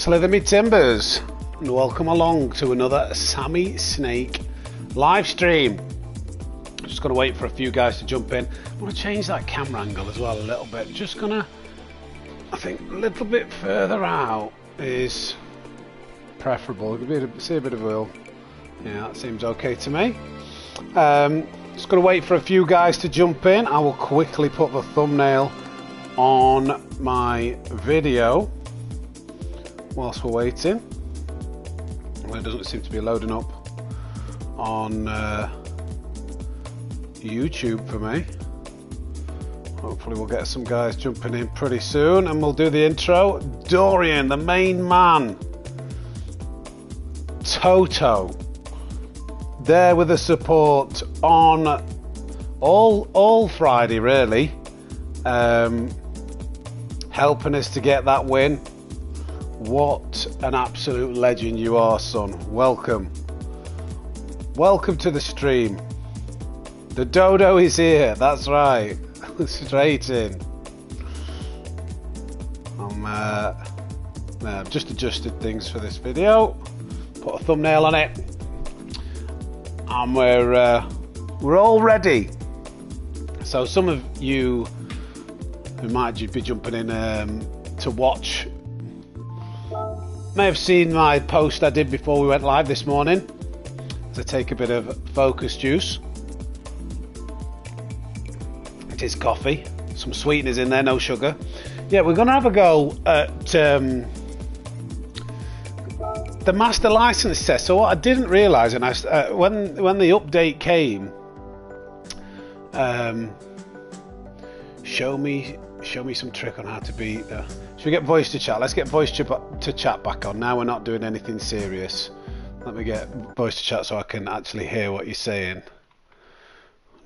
Slither me timbers, and welcome along to another Sammysnake live stream. Just gonna wait for a few guys to jump in. I want to change that camera angle as well a little bit. Just gonna, I think, a little bit further out is preferable. See a bit of wheel. Yeah, that seems okay to me. Just gonna wait for a few guys to jump in. I will quickly put the thumbnail on my video whilst we're waiting. Well, it doesn't seem to be loading up on YouTube for me. Hopefully we'll get some guys jumping in pretty soon and we'll do the intro. Dorian, the main man. Toto, there with the support on all Friday really, helping us to get that win. What an absolute legend you are, son. Welcome to the stream. The dodo is here, that's right. Straight in. I've just adjusted things for this video, put a thumbnail on it, and we're all ready. So some of you who might be jumping in to watch may have seen my post I did before we went live this morning to take a bit of focus juice. It is coffee, some sweeteners in there, no sugar. Yeah, we're going to have a go at the master license test. So what I didn't realise, and when the update came, show me some trick on how to be. Should we get voice to chat? Let's get voice to chat back on. Now we're not doing anything serious. Let me get voice to chat so I can actually hear what you're saying.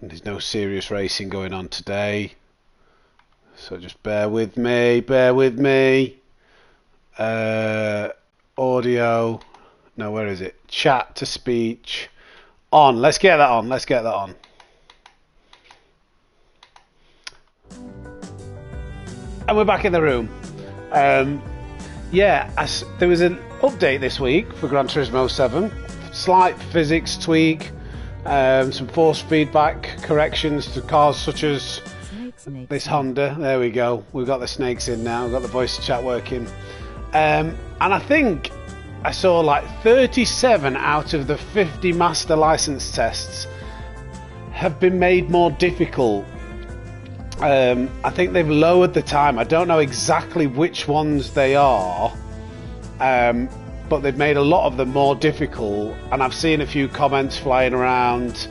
And there's no serious racing going on today, so just bear with me. Audio, no, where is it? Chat to speech on. Let's get that on. And we're back in the room. Yeah, there was an update this week for Gran Turismo 7. Slight physics tweak, some force feedback corrections to cars such as this Honda. There we go. We've got the snakes in now. We've got the voice chat working. And I think I saw like 37 out of the 50 master license tests have been made more difficult. I think they've lowered the time. I don't know exactly which ones they are, but they've made a lot of them more difficult, and I've seen a few comments flying around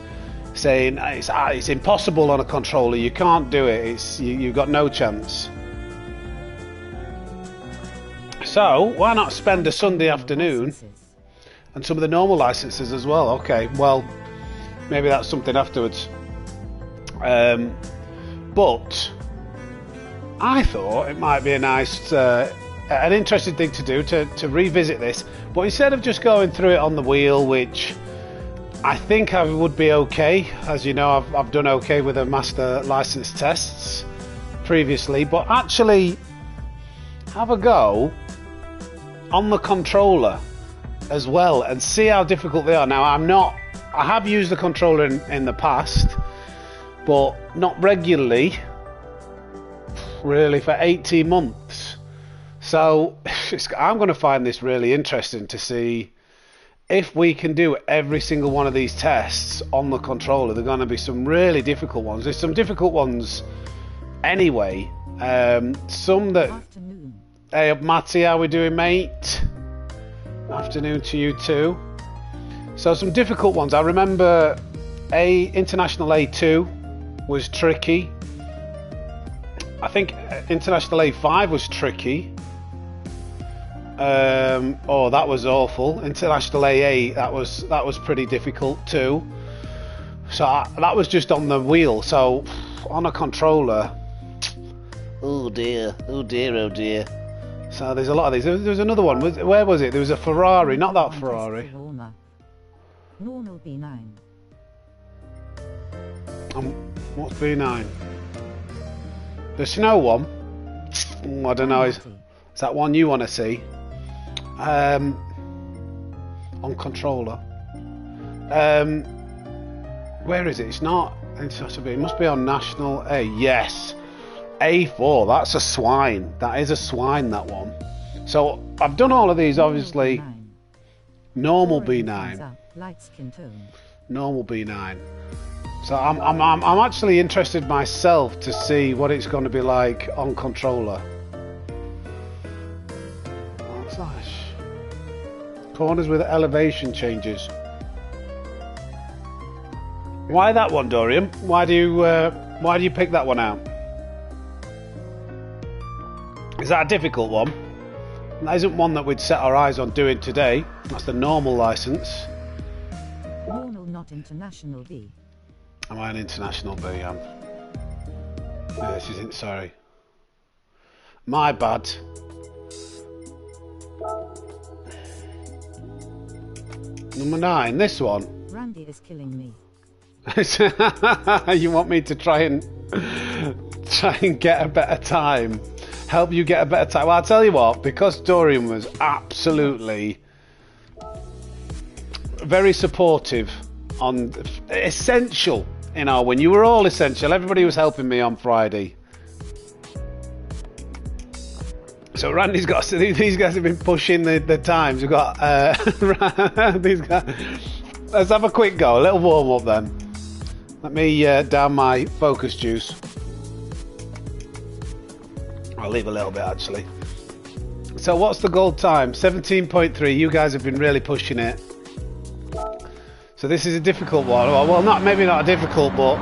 saying it's impossible on a controller, you can't do it, you've got no chance. So why not spend a Sunday afternoon and some of the normal licenses as well? Okay, well, maybe that's something afterwards. But I thought it might be a nice, an interesting thing to do to revisit this. But instead of just going through it on the wheel, which I think I would be okay, as you know, I've done okay with the master license tests previously, but actually have a go on the controller as well and see how difficult they are. Now I have used the controller in the past, but not regularly, really, for 18 months. So I'm going to find this really interesting to see if we can do every single one of these tests on the controller. They're going to be some really difficult ones. There's some difficult ones anyway. Some that... Afternoon. Hey up, Matty, how we doing, mate? Afternoon to you too. So some difficult ones. I remember International A2 was tricky. I think International A5 was tricky. Oh, that was awful. International A8, that was pretty difficult too. So that was just on the wheel. So on a controller, oh dear. So there's a lot of these. There was another one. Where was it? There was a Ferrari, not that Ferrari. Normal B9. What's B9? The snow one? I don't know. Is that one you want to see? On controller. Where is it? It's not. It must be on National A. Yes. A4. That's a swine. That is a swine, that one. So I've done all of these, obviously. Normal B9. Light skin tone. Normal B9. So I'm actually interested myself to see what it's going to be like on controller. What's that? Corners with elevation changes. Why that one, Dorian? Why do you pick that one out? Is that a difficult one? That isn't one that we'd set our eyes on doing today. That's the normal license. Normal, not international B. Am I an international B? Yeah, this isn't. Sorry. My bad. Number 9. This one. Randy is killing me. You want me to try and get a better time? Help you get a better time? Well, I'll tell you what. Because Dorian was absolutely very supportive on essential. You know, when you were all essential, everybody was helping me on Friday. So Randy's got, so these guys have been pushing the times. We've got these guys. Let's have a quick go, a little warm up then. Let me down my focus juice. I'll leave a little bit actually. So what's the gold time? 17.3. You guys have been really pushing it. So this is a difficult one. Well, maybe not a difficult, but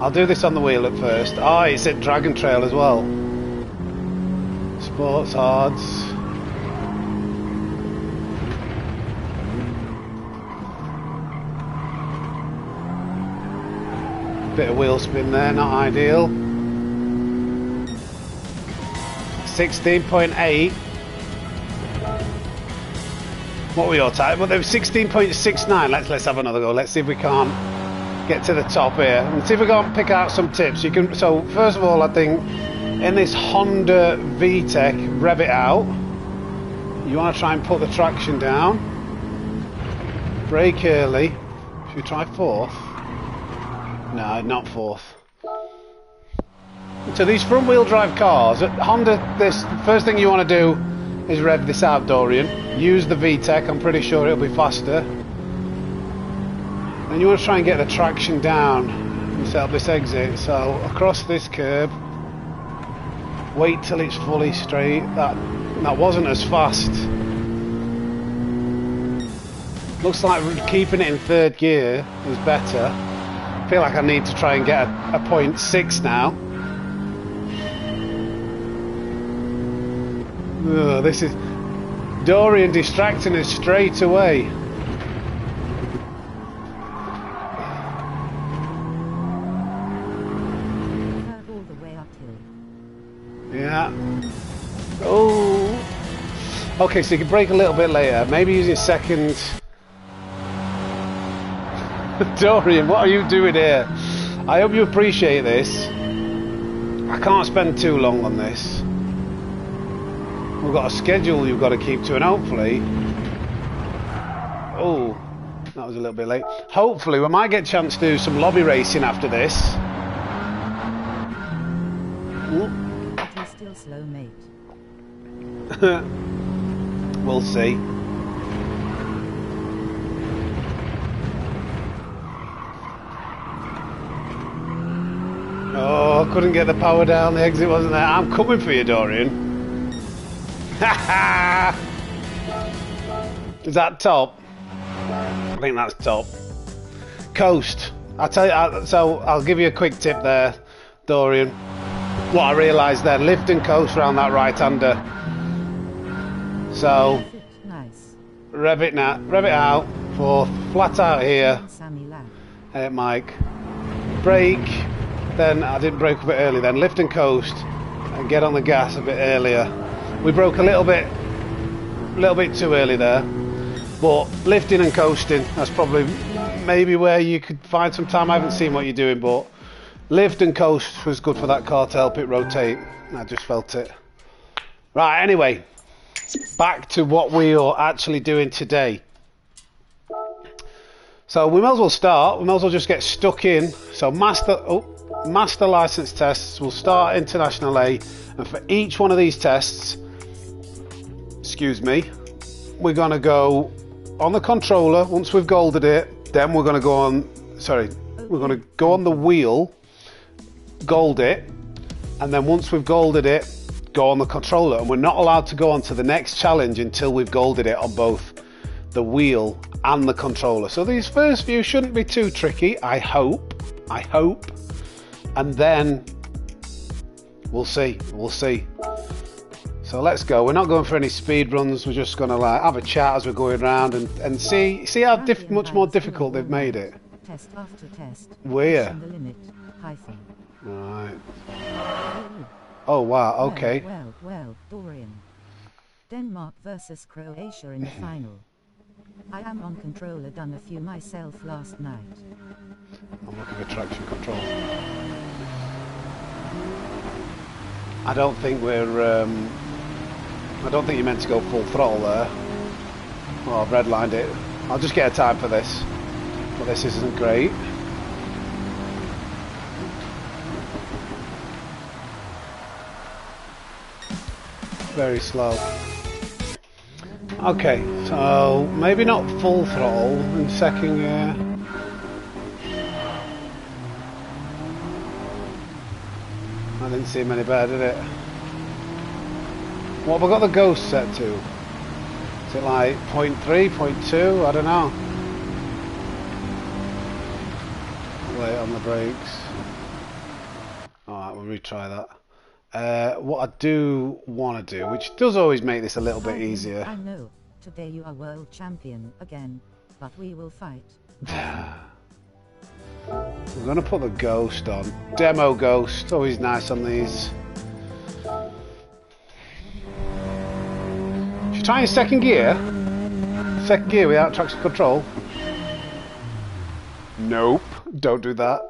I'll do this on the wheel at first. Oh, it's at Dragon Trail as well. Sports hards. Bit of wheel spin there, not ideal. 16.8. What were your time? Well, they were 16.69. Let's have another go. Let's see if we can't get to the top here and see if we can't pick out some tips. You can. So first of all, I think in this Honda VTEC, rev it out. You want to try and put the traction down. Brake early. Should we try 4th? No, not 4th. So these front-wheel drive cars, at Honda, this first thing you want to do is rev this out, Dorian. Use the VTEC, I'm pretty sure it'll be faster. And you want to try and get the traction down and set up this exit. So across this curb, wait till it's fully straight. That wasn't as fast. Looks like keeping it in 3rd gear is better. I feel like I need to try and get a 0.6 now. Oh, this is Dorian distracting us straight away. All the way uphill. Yeah. Oh. Okay, so you can brake a little bit later. Maybe use your 2nd. Dorian, what are you doing here? I hope you appreciate this. I can't spend too long on this. We've got a schedule you've got to keep to, and hopefully... Oh, that was a little bit late. Hopefully we might get a chance to do some lobby racing after this. But he's still slow, mate. We'll see. Oh, I couldn't get the power down, the exit wasn't there. I'm coming for you, Dorian. Is that top? I think that's top. Coast. I'll tell you. So I'll give you a quick tip there, Dorian. What I realised then: lift and coast around that right-hander. So Nice. rev it now. Rev it out. 4th. Flat out here. Sammy Mike. Brake. Then I didn't brake a bit early. Then lift and coast, and get on the gas a bit earlier. We broke a little bit too early there, but lifting and coasting, that's probably maybe where you could find some time. I haven't seen what you're doing, but lift and coast was good for that car to help it rotate. I just felt it. Right, anyway, back to what we are actually doing today. So we might as well start. We might as well just get stuck in. So master license tests. We'll start International A, and for each one of these tests, excuse me, we're gonna go on the controller. Once we've golded it, then we're gonna go on. Sorry, we're gonna go on the wheel, gold it, and then once we've golded it, go on the controller. And we're not allowed to go on to the next challenge until we've golded it on both the wheel and the controller. So these first few shouldn't be too tricky, I hope, and then we'll see. So let's go. We're not going for any speed runs. We're just going to like have a chat as we're going around and see how much more difficult they've made it. Test after test. Where? The limit. Hyphen. Right. Oh wow. Okay. Well, Dorian. Denmark versus Croatia in the final. I am on controller, done a few myself last night. I'm looking at traction control. I don't think we're I don't think you're meant to go full throttle there. Well, I've redlined it. I'll just get a time for this. But this isn't great. Very slow. Okay, so maybe not full throttle in second gear. I didn't seem any better, did it? What have I got the ghost set to? Is it like 0.3, 0.2? I don't know. Late on the brakes. Alright, we'll retry that. What I do want to do, which does always make this a little bit easier. I know, today you are world champion again, but we will fight. We're going to put the ghost on. Demo ghost, always nice on these. Should you try in second gear? Second gear without traction control? Nope, don't do that.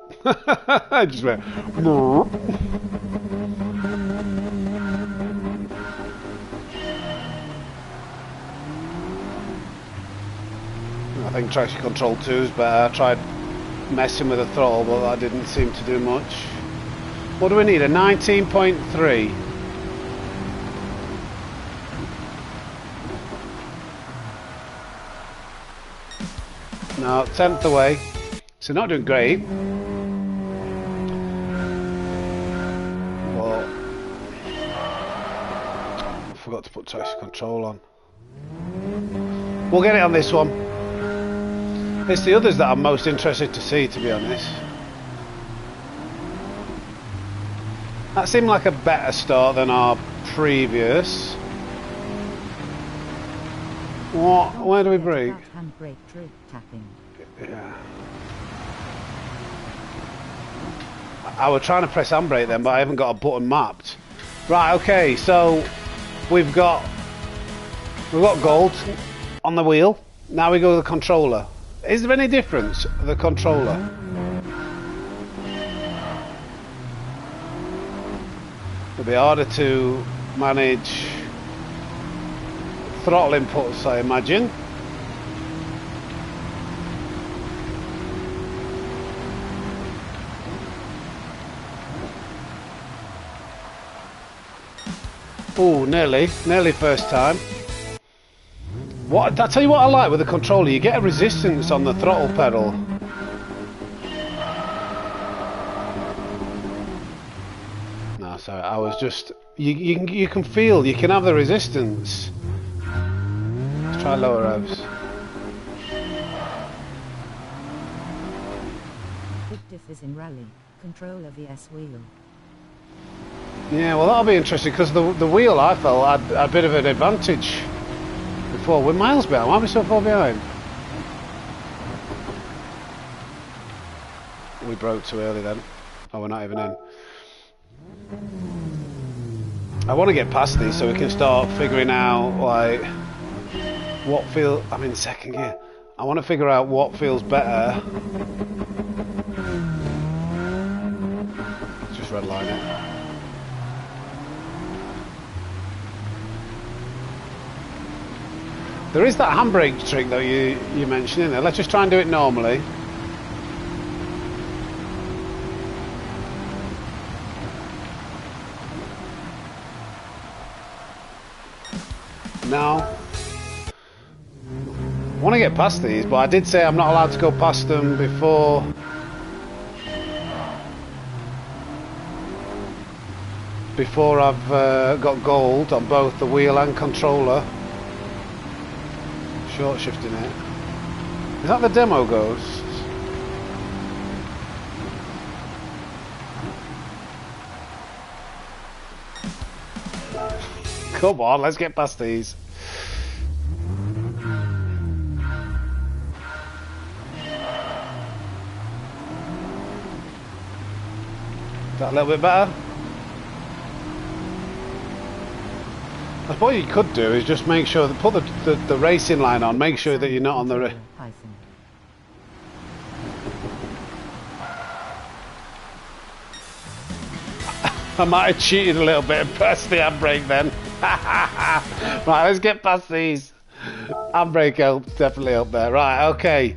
I just went. I think traction control 2 is better. I tried messing with the throttle, but that didn't seem to do much. What do we need? A 19.3. No, 10th away. So not doing great. But I forgot to put traction control on. We'll get it on this one. It's the others that I'm most interested to see, to be honest. That seemed like a better start than our previous. What? Where do we brake? Handbrake trigger tapping. Yeah. I was trying to press handbrake then, but I haven't got a button mapped. Right, okay, so we've got gold on the wheel. Now we go to the controller. Is there any difference, the controller? It'll be harder to manage throttle inputs, I imagine. Oh, nearly first time. What, I tell you what I like with the controller, you get a resistance on the throttle pedal. No, sorry, I was just, you can feel, you can have the resistance. Let's try lower revs. Big diff is in rally. Controller vs wheel. Yeah, well that'll be interesting because the wheel I felt had a bit of an advantage. Before, we're miles behind. Why are we so far behind? We broke too early then. Oh, we're not even in. I want to get past these so we can start figuring out like what feels. I'm in second gear. I want to figure out what feels better. Just redline it. There is that handbrake trick though you mentioned in there. Let's just try and do it normally. Now, I want to get past these, but I did say I'm not allowed to go past them before I've got gold on both the wheel and controller. Short shifting it. Is that the demo ghost? Come on, let's get past these. Is that a little bit better? I suppose what you could do is just make sure that put the racing line on, make sure that you're not on the I might have cheated a little bit and pressed the handbrake then. Right, let's get past these. Handbrake helps, definitely up there. Right, okay.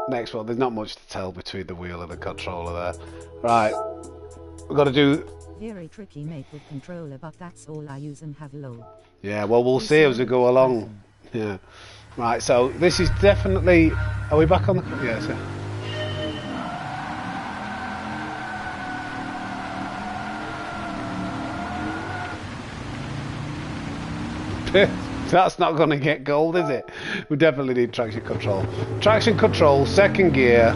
Next one, there's not much to tell between the wheel and the controller there. Right, we've got to do... Very tricky mate with controller, but that's all I use and have low. Yeah, well, we'll see as we go along. Yeah. Right, so this is definitely... Are we back on the... Yes, yeah. That's not going to get gold, is it? We definitely need traction control. Traction control, second gear.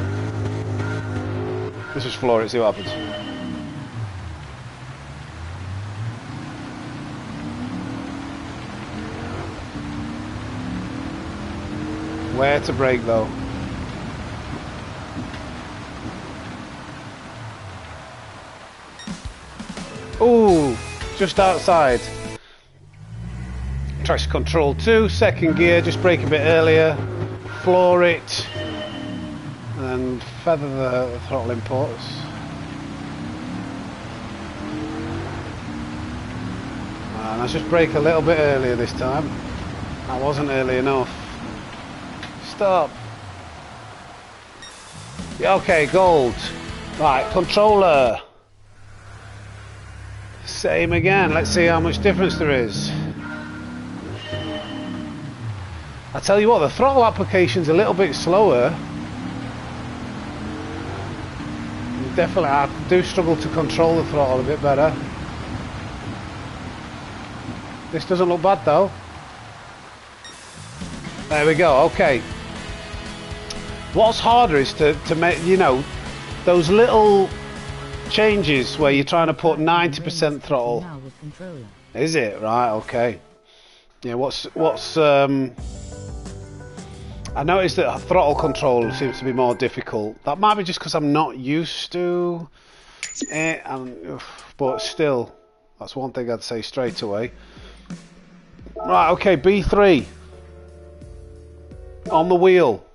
Let's just floor it, see what happens. Where to brake though? Ooh, just outside. Traction control 2, second gear, just brake a bit earlier, floor it, and feather the throttle imports. And let's just brake a little bit earlier this time. That wasn't early enough. Stop. Yeah, okay, gold. Right, controller. Same again, let's see how much difference there is. I tell you what, the throttle application's a little bit slower. Definitely, I do struggle to control the throttle a bit better. This doesn't look bad though. There we go, okay. What's harder is to make, you know, those little changes where you're trying to put 90% throttle. Is it? Right, okay. Yeah, what's I noticed that throttle control seems to be more difficult. That might be just because I'm not used to it, but still, that's one thing I'd say straight away. Right, okay, B3 on the wheel.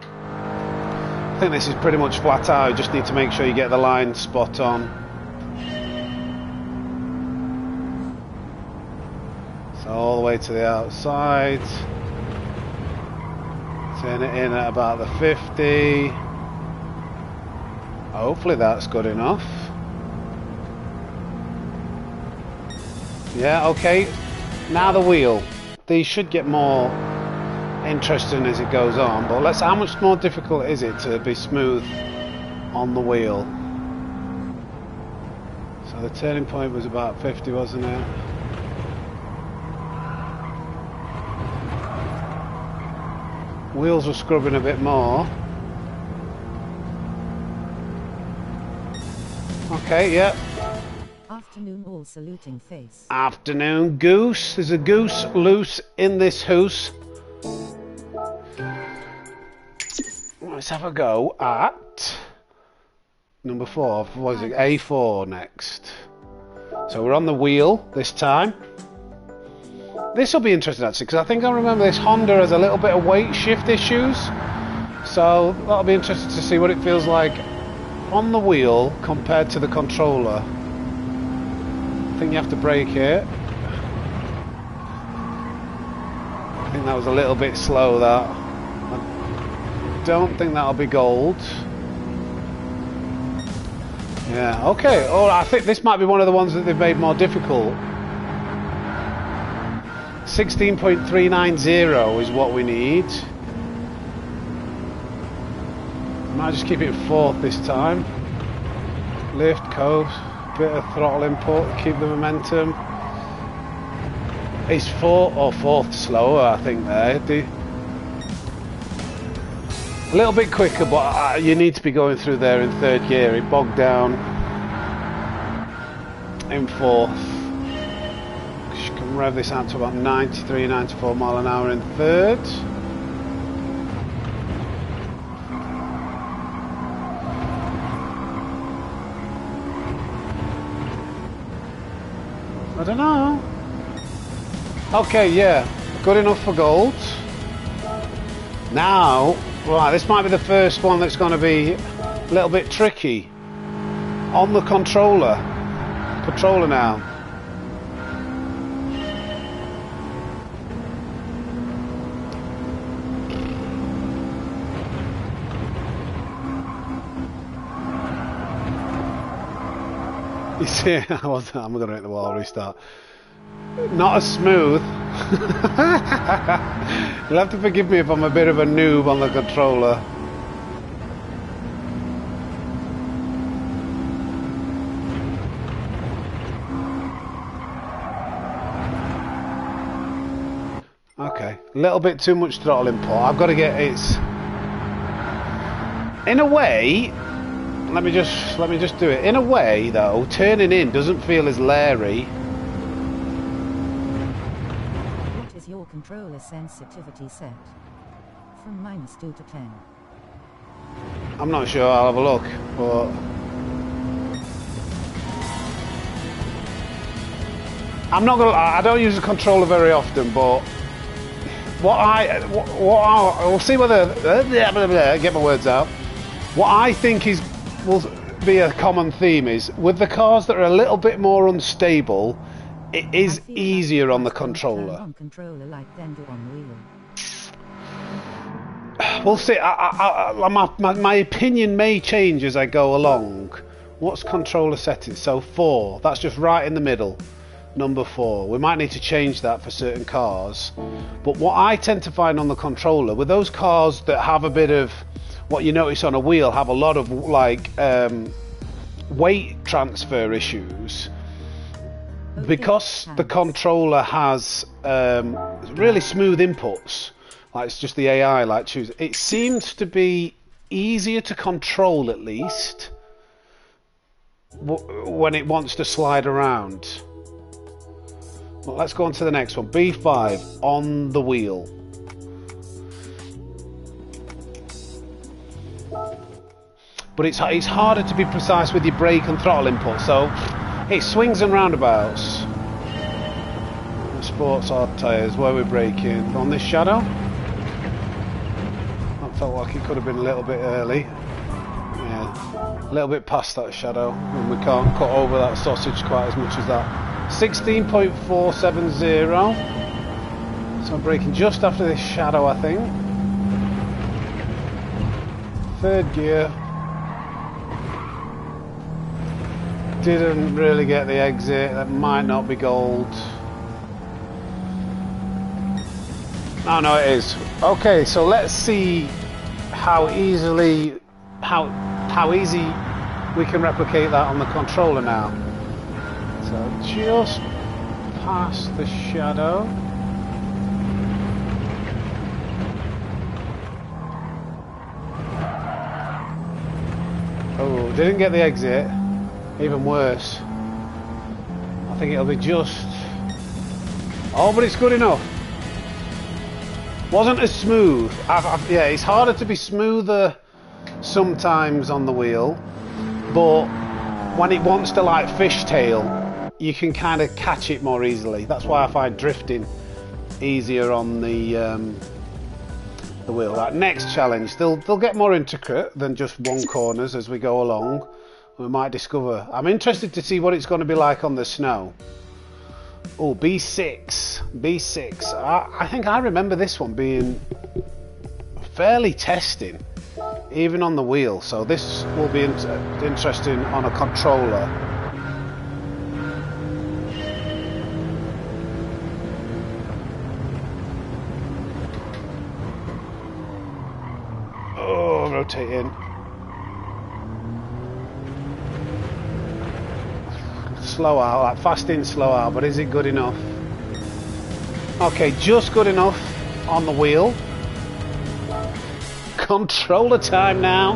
I think this is pretty much flat out. You just need to make sure you get the line spot on. So all the way to the outside. Turn it in at about the 50. Hopefully that's good enough. Yeah, okay. Now the wheel. These should get more interesting as it goes on, but let's. How much more difficult is it to be smooth on the wheel? So the turning point was about 50, wasn't it? Wheels were scrubbing a bit more. Okay, yep. Afternoon, all saluting face. Afternoon, goose. There's a goose loose in this house. Let's have a go at number 4. What is it? A4 next. So we're on the wheel this time. This will be interesting actually, because I think I remember this Honda has a little bit of weight shift issues. So that'll be interesting to see what it feels like on the wheel compared to the controller. I think you have to brake it. think that was a little bit slow, that. I don't think that'll be gold. Yeah, okay. Oh, I think this might be one of the ones that they've made more difficult. 16.390 is what we need. Might just keep it fourth this time. Lift, coast, bit of throttle input, keep the momentum. It's fourth slower, I think there. A little bit quicker, but you need to be going through there in third gear. It bogged down in fourth. You can rev this out to about 93, 94 mile an hour in third. I don't know. Okay, yeah, good enough for gold. Now, right, this might be the first one that's going to be a little bit tricky. On the controller. Controller now. You see, I'm going to hit the wall, restart. Not as smooth. You'll have to forgive me if I'm a bit of a noob on the controller. Okay, a little bit too much throttle input. I've got to get its. In a way, let me just do it. In a way, though, turning in doesn't feel as leery. What is your controller sensitivity set? From -2 to 10. I'm not sure. I'll have a look, but I'm not gonna. I don't use the controller very often, but we'll see whether get my words out. What I think will be a common theme is with the cars that are a little bit more unstable, it is easier on the controller. On controller like then do on wheel. We'll see. My opinion may change as I go along. What's controller settings? So 4. That's just right in the middle. Number 4. We might need to change that for certain cars. But what I tend to find on the controller, with those cars that have a bit of what you notice on a wheel, have a lot of like weight transfer issues. Because the controller has really smooth inputs, like it's just the AI like choose. It seems to be easier to control, at least when it wants to slide around. Well, let's go on to the next one. B5 on the wheel. But it's harder to be precise with your brake and throttle input, so it swings and roundabouts. Sports hard tyres, where we're braking on this shadow. That felt like it could have been a little bit early. Yeah, a little bit past that shadow, and we can't cut over that sausage quite as much as that. 16.470. So I'm braking just after this shadow, I think. Third gear. Didn't really get the exit. That might not be gold. Oh no, it is. Okay, so let's see how easy we can replicate that on the controller now. So just past the shadow. Oh, didn't get the exit. Even worse. I think it'll be just. Oh, but it's good enough. Wasn't as smooth. Yeah, it's harder to be smoother sometimes on the wheel, but when it wants to like fishtail, you can kind of catch it more easily. That's why I find drifting easier on the wheel. Right, next challenge. They'll get more intricate than just one corners as we go along. We might discover. I'm interested to see what it's going to be like on the snow. Oh, B6. B6. I think I remember this one being fairly testing, even on the wheel. So this will be interesting on a controller. Oh, rotating. Slow out, like fast in, slow out, but is it good enough? Okay, just good enough on the wheel. Controller time now.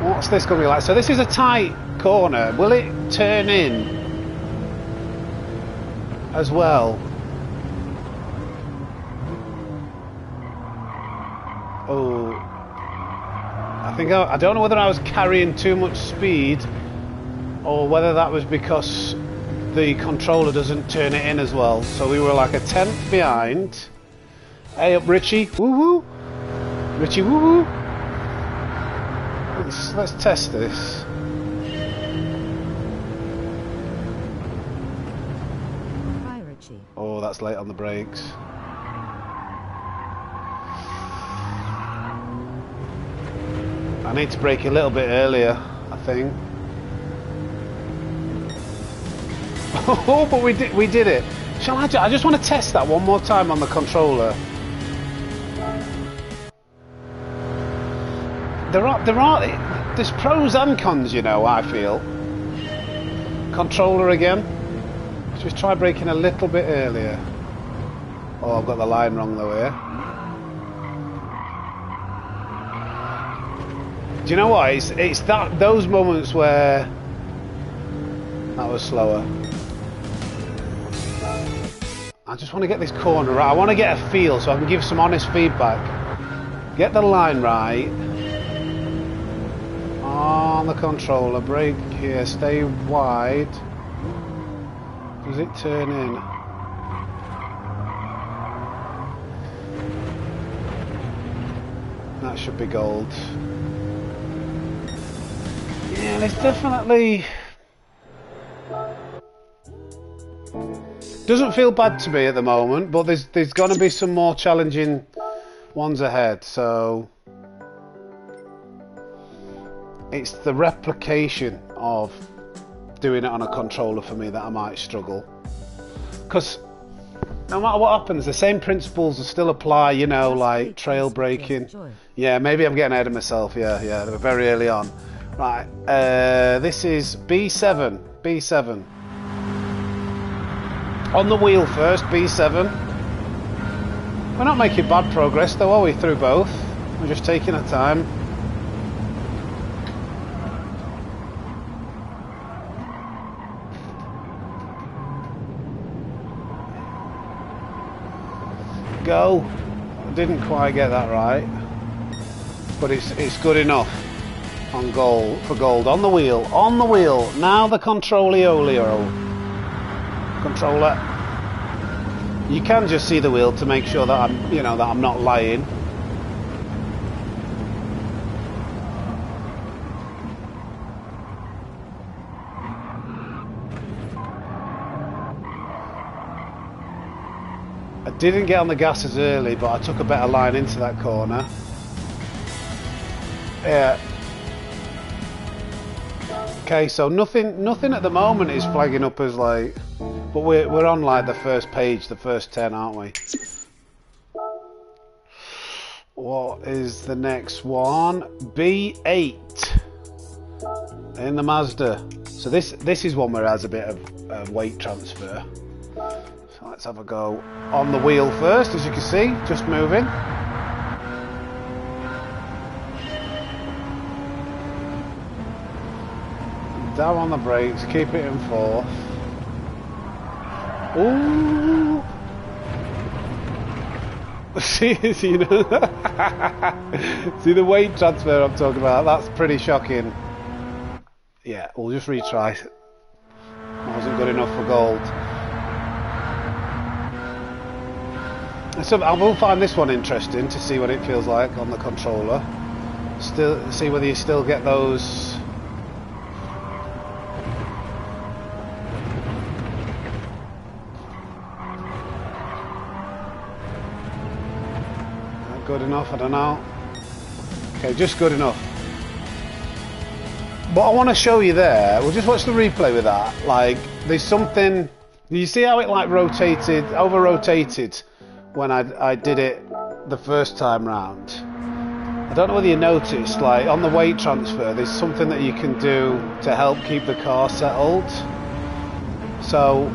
What's this going to be like? So this is a tight corner. Will it turn in as well? Oh, I don't know whether I was carrying too much speed or whether that was because the controller doesn't turn it in as well. So we were like a tenth behind. Hey up Richie, woo woo. Richie woo woo. Let's test this. Hi Richie. Oh, that's late on the brakes. I need to brake a little bit earlier, I think. Oh, but we did it. Shall I just want to test that one more time on the controller. There's pros and cons, you know, I feel. Controller again. Just try braking a little bit earlier. Oh, I've got the line wrong though here. Do you know what? It's those moments where that was slower. I just want to get this corner right. I want to get a feel so I can give some honest feedback. Get the line right. On the controller, brake here, stay wide. Does it turn in? That should be gold. Yeah, there's definitely... Doesn't feel bad to me at the moment, but there's going to be some more challenging ones ahead, so... It's the replication of doing it on a controller for me that I might struggle. Because no matter what happens, the same principles will still apply, you know, like trail braking. Yeah, maybe I'm getting ahead of myself, yeah, they were very early on. Right, this is B7. On the wheel first, B7. We're not making bad progress though, are we, through both? We're just taking our time. Go. I didn't quite get that right, but it's good enough on goal for gold. On the wheel, now the controller. You can just see the wheel to make sure that I'm not lying. I didn't get on the gas as early, but I took a better line into that corner. Yeah. Okay, so nothing at the moment is flagging up as like, but we're on like the first page, the first 10, aren't we? What is the next one? B8 in the Mazda. So this is one where it has a bit of weight transfer. So let's have a go on the wheel first, as you can see, just moving. Down on the brakes, keep it in fourth. Ooh! See the weight transfer I'm talking about? That's pretty shocking. Yeah, we'll just retry. That wasn't good enough for gold. So I will find this one interesting to see what it feels like on the controller. Still, see whether you still get those. good enough? I don't know. Okay, just good enough. What I want to show you there, we'll just watch the replay with that. Like, there's something. You see how it like rotated, over-rotated when I did it the first time round. I don't know whether you noticed, like on the weight transfer, there's something that you can do to help keep the car settled. So,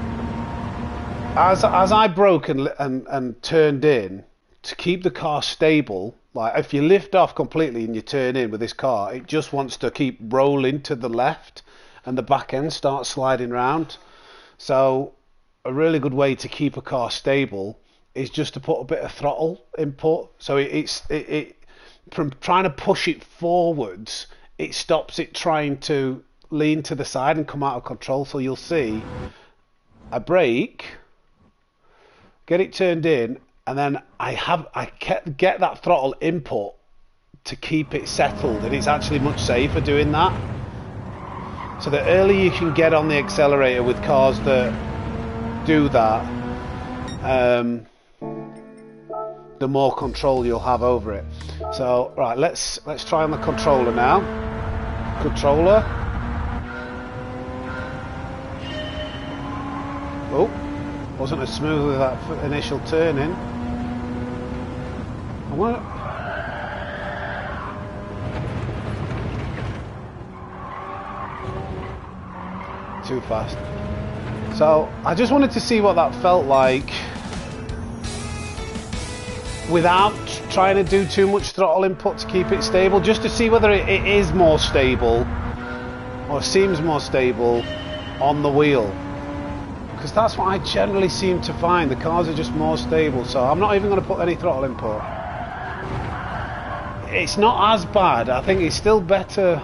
as I broke and turned in to keep the car stable. Like if you lift off completely and you turn in with this car, it just wants to keep rolling to the left and the back end starts sliding round. So a really good way to keep a car stable is just to put a bit of throttle input. So it from trying to push it forwards, it stops it trying to lean to the side and come out of control. So you'll see I brake, get it turned in, and then I get that throttle input to keep it settled, and it's actually much safer doing that. So the earlier you can get on the accelerator with cars that do that, the more control you'll have over it. So right, let's try on the controller now. Controller. Oh, wasn't as smooth with that initial turn in. I want too fast. So I just wanted to see what that felt like without trying to do too much throttle input to keep it stable, just to see whether it is more stable or seems more stable on the wheel, because that's what I generally seem to find. The cars are just more stable. So I'm not even going to put any throttle input. It's not as bad. I think it's still better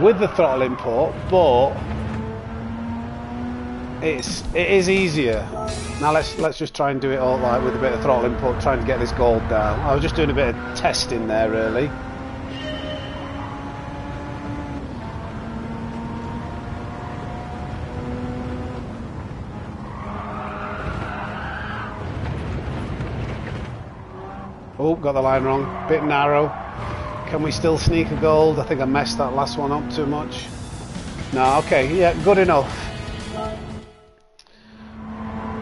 with the throttle input, but it is easier. Now let's just try and do it all like with a bit of throttle input, trying to get this gold down. I was just doing a bit of testing there, really. Oh, got the line wrong. Bit narrow. Can we still sneak a gold? I think I messed that last one up too much. No, okay, yeah, good enough.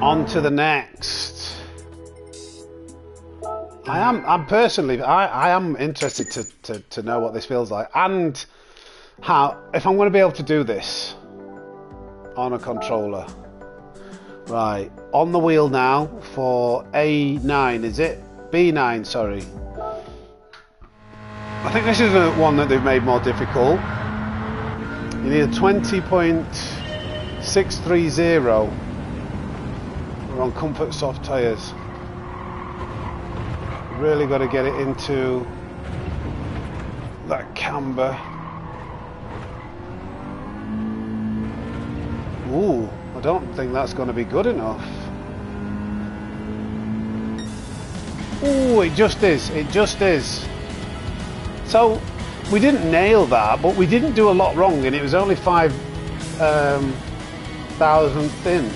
On to the next. I'm personally, I am interested to know what this feels like, and how, if I'm going to be able to do this on a controller. Right, on the wheel now for A9, is it? B9, sorry. I think this is the one that they've made more difficult. You need a 20.630. We're on comfort soft tyres. Really got to get it into that camber. Ooh, I don't think that's going to be good enough. Ooh, it just is. It just is. So we didn't nail that, but we didn't do a lot wrong, and it was only 5 thousandth in.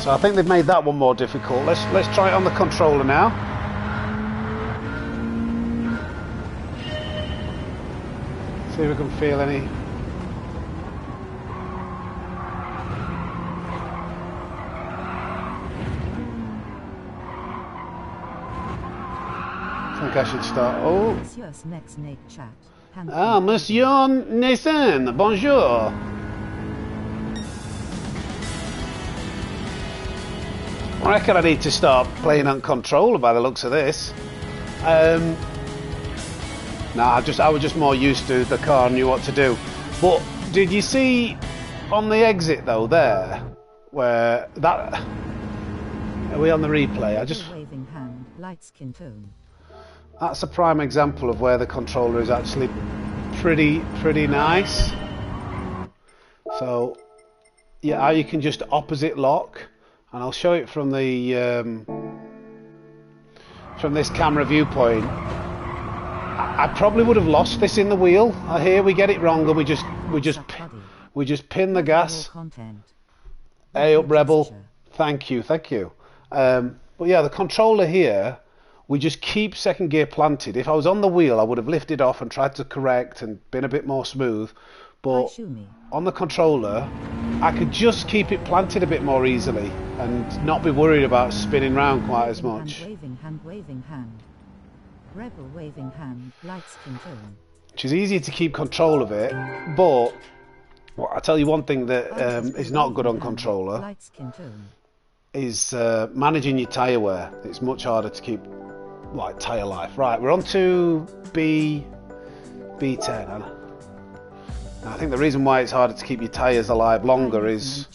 So I think they've made that one more difficult. Let's try it on the controller now. See if we can feel any. I think I should start. Oh. Monsieur Sammysnake chat. Ah, Monsieur Nathan, bonjour. I reckon I need to start playing on controller by the looks of this. No, I was just more used to the car, knew what to do. But did you see on the exit though there, where that? Are we on the replay? I just. Waving hand, light skin tone. That's a prime example of where the controller is actually pretty nice. So yeah, how you can just opposite lock, and I'll show it from the from this camera viewpoint. I probably would have lost this in the wheel. Here we get it wrong, and we just pin the gas. Hey up, Rebel. Thank you. But yeah, the controller here we just keep second gear planted. If I was on the wheel, I would have lifted off and tried to correct and been a bit more smooth. But on the controller, I could just keep it planted a bit more easily and not be worried about spinning around quite as much. Waving hand. Rebel waving hand, lights control. Which is easier to keep control of it, but well, I'll tell you one thing that is not good on controller is managing your tyre wear. It's much harder to keep like tyre life. Right, we're on to B10. I think the reason why it's harder to keep your tyres alive longer is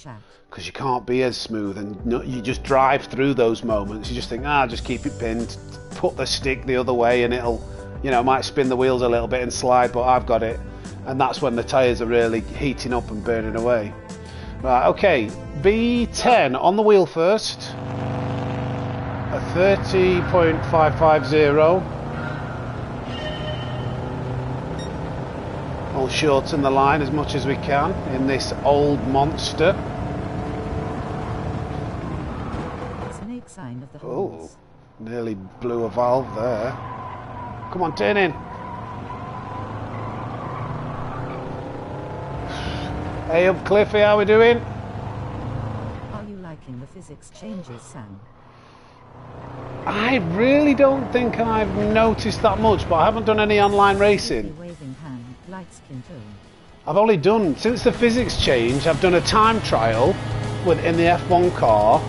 because you can't be as smooth and you just drive through those moments. You just think, just keep it pinned, put the stick the other way and it'll, might spin the wheels a little bit and slide, but I've got it. And that's when the tyres are really heating up and burning away. Right, okay, B10 on the wheel first. A 30.550. We'll shorten the line as much as we can in this old monster. Snake sign of the oh, nearly blew a valve there. Come on, turn in. Hey up Cliffy, how we doing? Are you liking the physics changes, Sam? I really don't think I've noticed that much, but I haven't done any online racing. I've only done, since the physics change, I've done a time trial in the F1 car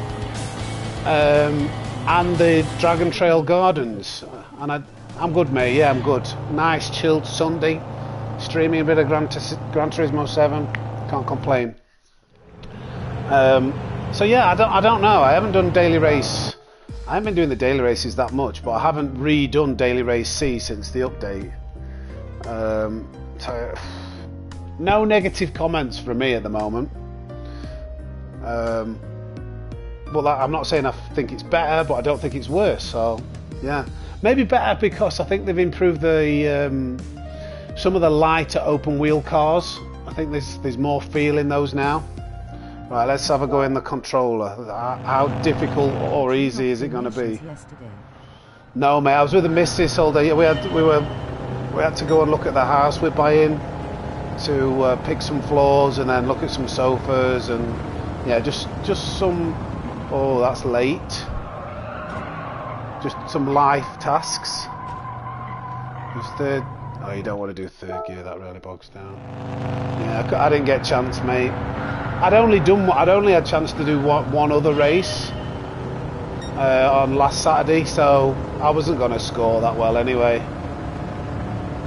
and the Dragon Trail Gardens. And I'm good, mate, yeah, I'm good. Nice, chilled Sunday, streaming a bit of Gran Turismo 7, can't complain. So yeah, I don't know, I haven't done daily race. I haven't been doing the daily races that much, but I haven't redone Daily Race C since the update. So no negative comments from me at the moment. Well, I'm not saying I think it's better, but I don't think it's worse. So yeah, maybe better because I think they've improved the some of the lighter open wheel cars. I think there's more feel in those now. Right, let's have a go in the controller. How difficult or easy is it going to be? No, mate, I was with the missus all day. We had to go and look at the house we're buying to pick some floors and then look at some sofas and yeah, just some. Oh, that's late. Just some life tasks. Oh, you don't want to do third gear. That really bogs down. Yeah, I didn't get a chance, mate. I'd only had a chance to do one other race on last Saturday, so I wasn't going to score that well anyway.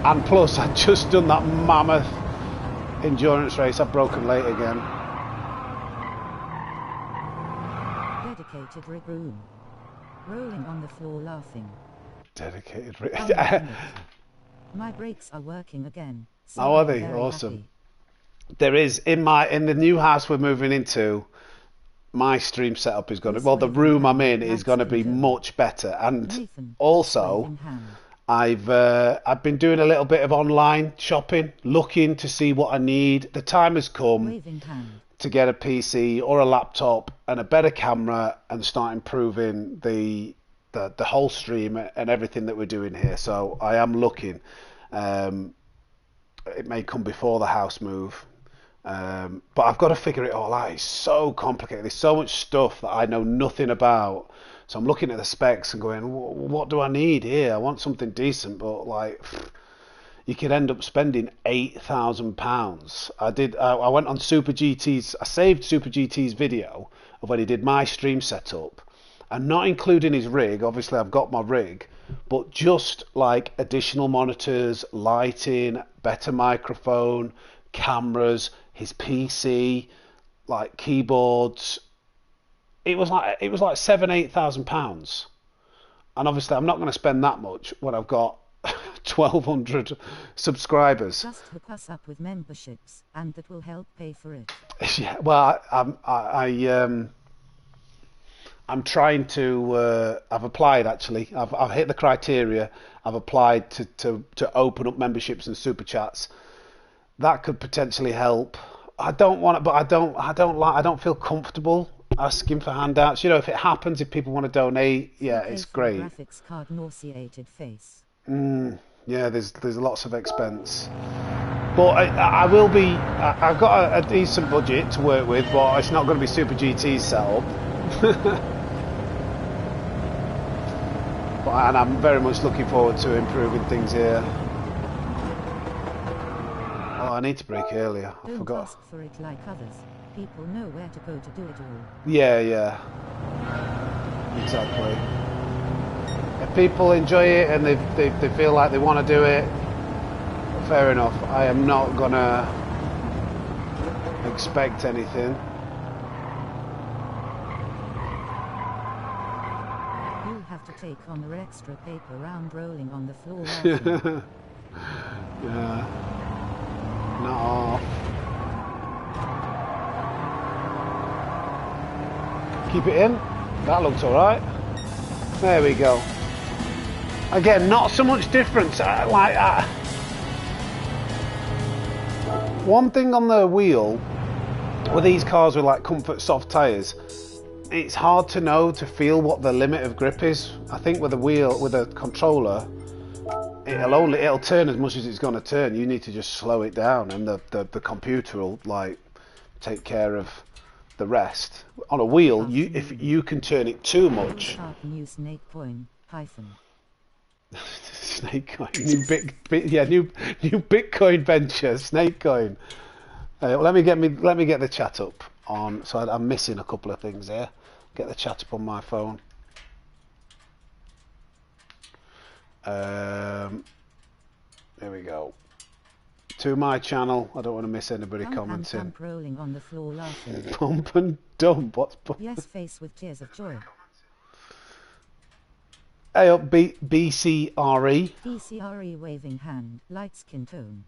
And plus, I'd just done that mammoth endurance race. I've broken late again. Dedicated Rick room. Rolling on the floor laughing. Dedicated Rick. My brakes are working again. So oh, are they? Awesome. Happy. There is in the new house we're moving into. My stream setup is going to the room I'm in is going to be much better, and also I've been doing a little bit of online shopping, looking to see what I need. The time has come to get a PC or a laptop and a better camera and start improving the whole stream and everything that we're doing here. So I am looking. It may come before the house move. But I've got to figure it all out. It's so complicated. There's so much stuff that I know nothing about. So I'm looking at the specs and going, what do I need here? I want something decent, but like, you could end up spending £8,000. I went on Super GT's. I saved Super GT's video of when he did my stream setup, and not including his rig. Obviously, I've got my rig, but just like additional monitors, lighting, better microphone, cameras, his PC, like keyboards. It was like £7,000-8,000, and obviously I'm not going to spend that much when I've got 1,200 subscribers. Just hook us up with memberships, and that will help pay for it. Yeah, well, I'm trying to. I've applied actually. I've hit the criteria. I've applied to open up memberships and super chats. That could potentially help. I don't want it, but I don't feel comfortable asking for handouts. You know, if it happens, if people want to donate, yeah, Okay, it's for great. Graphics card nauseated face. Yeah, there's lots of expense. But I will be. I've got a decent budget to work with, but it's not going to be Super GT set up. And I'm very much looking forward to improving things here. Oh, I need to break earlier. I forgot. Don't ask for it like others. People know where to go to do it all. Yeah, exactly. If people enjoy it and they feel like they want to do it, fair enough. I am not gonna expect anything. You'll have to take on the extra paper round rolling on the floor. Yeah. Not off. Keep it in. That looks alright. There we go. Again, not so much difference. One thing on the wheel with these cars with like comfort soft tyres, it's hard to know, to feel what the limit of grip is. I think with a wheel, with a controller, it'll turn as much as it's going to turn. You need to just slow it down, and the computer will like take care of the rest. On a wheel, if you can turn it too much. New snake coin hyphen. Snake coin, new Bitcoin venture, snake coin. Let me get the chat up on. So I'm missing a couple of things here. Get the chat up on my phone. There we go. To my channel. I don't want to miss anybody commenting. Pump rolling on the floor laughing. Pump and dump. What's pump? Yes, face with tears of joy. Hey up, BCRE. BCRE waving hand, light skin tone.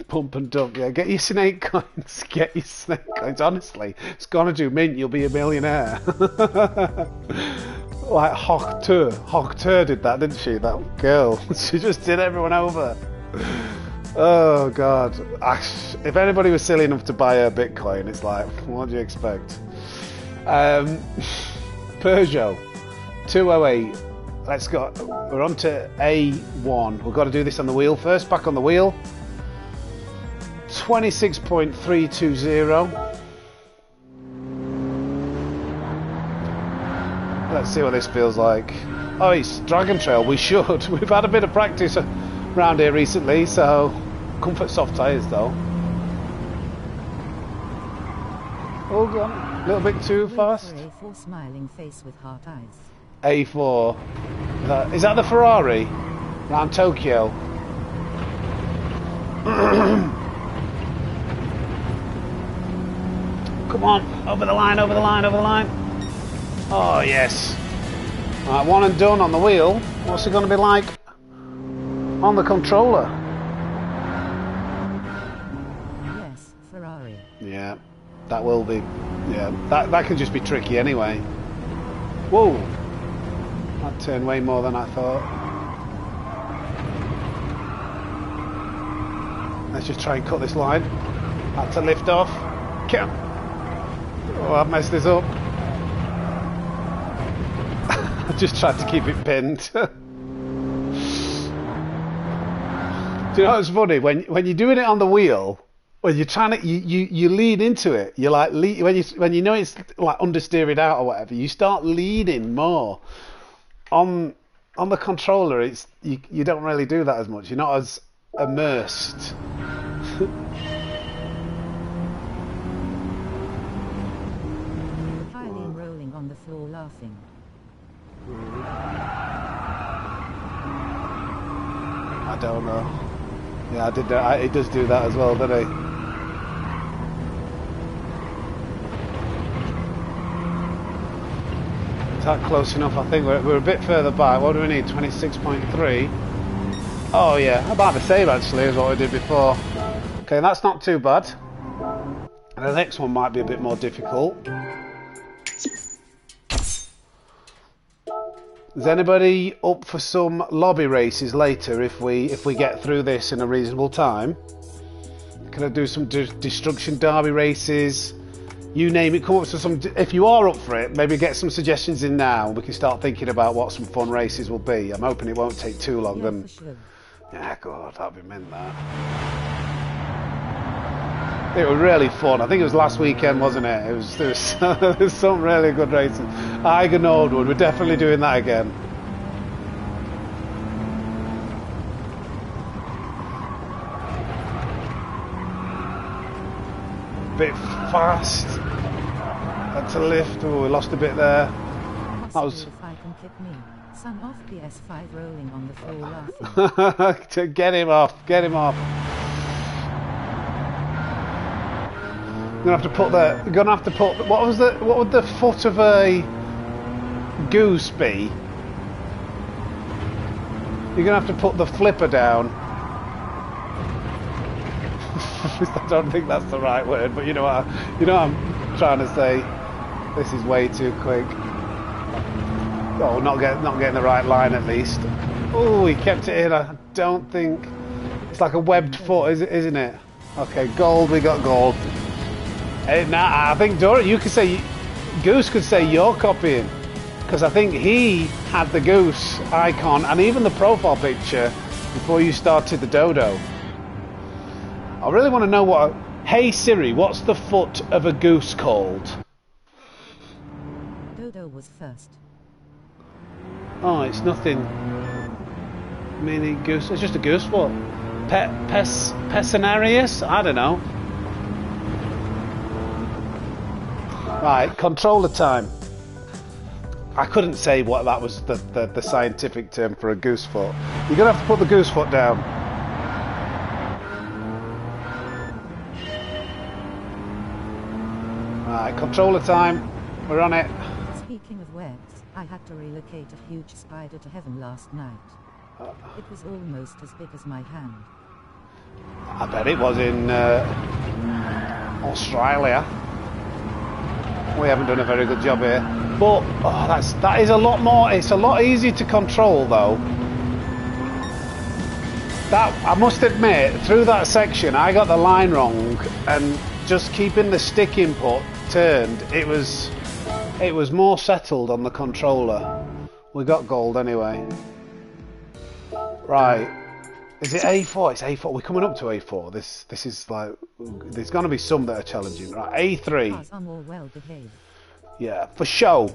Pump and dump, yeah. Get your snake coins. Get your snake coins. Honestly, it's gonna do mint. You'll be a millionaire. Like Hocteur did that, didn't she? That girl. She just did everyone over. Oh God. If anybody was silly enough to buy a Bitcoin, it's like, what do you expect? Peugeot 208. Let's go. We're on to A1. We've got to do this on the wheel first. Back on the wheel. 26.320. Let's see what this feels like. Oh, it's Dragon Trail. We should. We've had a bit of practice around here recently, so comfort soft tyres though. Oh, gone a little bit too fast. A4 smiling face with heart eyes. A4. Is that the Ferrari? Around Tokyo. Come on, over the line, over the line, over the line. Oh, yes. Right, one and done on the wheel. What's it going to be like on the controller? Yes, Ferrari. Yeah, that will be. Yeah, that can just be tricky anyway. Whoa. That turned way more than I thought. Let's just try and cut this line. Had to lift off. Oh, I've messed this up. I just tried to keep it pinned. Do you know what's funny? When you're doing it on the wheel, when you're trying to, you lean into it. You're like when you know it's like understeered out or whatever, you start leaning more. On the controller, it's you don't really do that as much. You're not as immersed. Eileen rolling on the floor laughing. I don't know. Yeah, I did that. It does do that as well, doesn't it? Is that close enough? I think we're a bit further back. What do we need? 26.3. Oh yeah, about the same actually as what we did before. Okay, that's not too bad. And the next one might be a bit more difficult. Is anybody up for some lobby races later if we get through this in a reasonable time? Can I do some destruction derby races? You name it, come up with some. If you are up for it, maybe get some suggestions in now. We can start thinking about what some fun races will be. I'm hoping it won't take too long. Yeah, for sure. Yeah, God, that'd be mint, that. It was really fun. I think it was last weekend, wasn't it? There was some really good racing. Ig and Oldwood, we're definitely doing that again. Bit fast. Had to lift. Oh, we lost a bit there. That was. If I can kick me, son off PS5 rolling on the floor laughing. Get him off. Get him off. You're gonna have to put the. You're gonna have to put. What was the? What would the foot of a goose be? You're gonna have to put the flipper down. I don't think that's the right word, but you know what I'm trying to say. This is way too quick. Oh, not getting the right line at least. Oh, he kept it in. I don't think it's like a webbed foot, isn't it? Okay, gold. We got gold. Now I think Dora, you could say Goose could say you're copying, because I think he had the goose icon and even the profile picture before you started the dodo. I really want to know what. Hey Siri, what's the foot of a goose called? Dodo was first. Oh, it's nothing. Mini goose. It's just a goose foot. Pescenarius? I don't know. Right, controller time. I couldn't say what that was the scientific term for a goose foot. You're gonna have to put the goose foot down. Right, controller time. We're on it. Speaking of webs, I had to relocate a huge spider to heaven last night. It was almost as big as my hand. I bet it was in Australia. We haven't done a very good job here. But that is a lot more. It's a lot easier to control though. That, I must admit, through that section I got the line wrong, and just keeping the stick input turned, it was more settled on the controller. We got gold anyway. Right. Is it A4? It's A4. We're coming up to A4. This is like, there's going to be some that are challenging. Right, A3. Cars are more well behaved. Yeah, for show.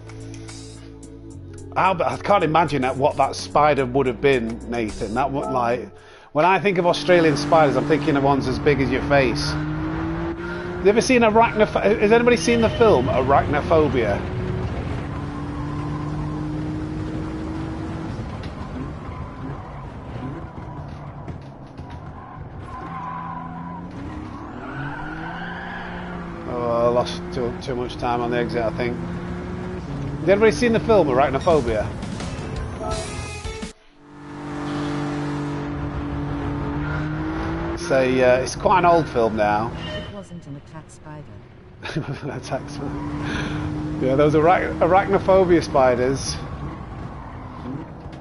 I can't imagine what that spider would have been, Nathan. That would, like, when I think of Australian spiders, I'm thinking of ones as big as your face. Have you ever seen Has anybody seen the film Arachnophobia? Oh, I lost too much time on the exit, I think. Has anybody seen the film Arachnophobia? It's quite an old film now. It wasn't an attack spider. An attack spider. Yeah, those arachnophobia spiders.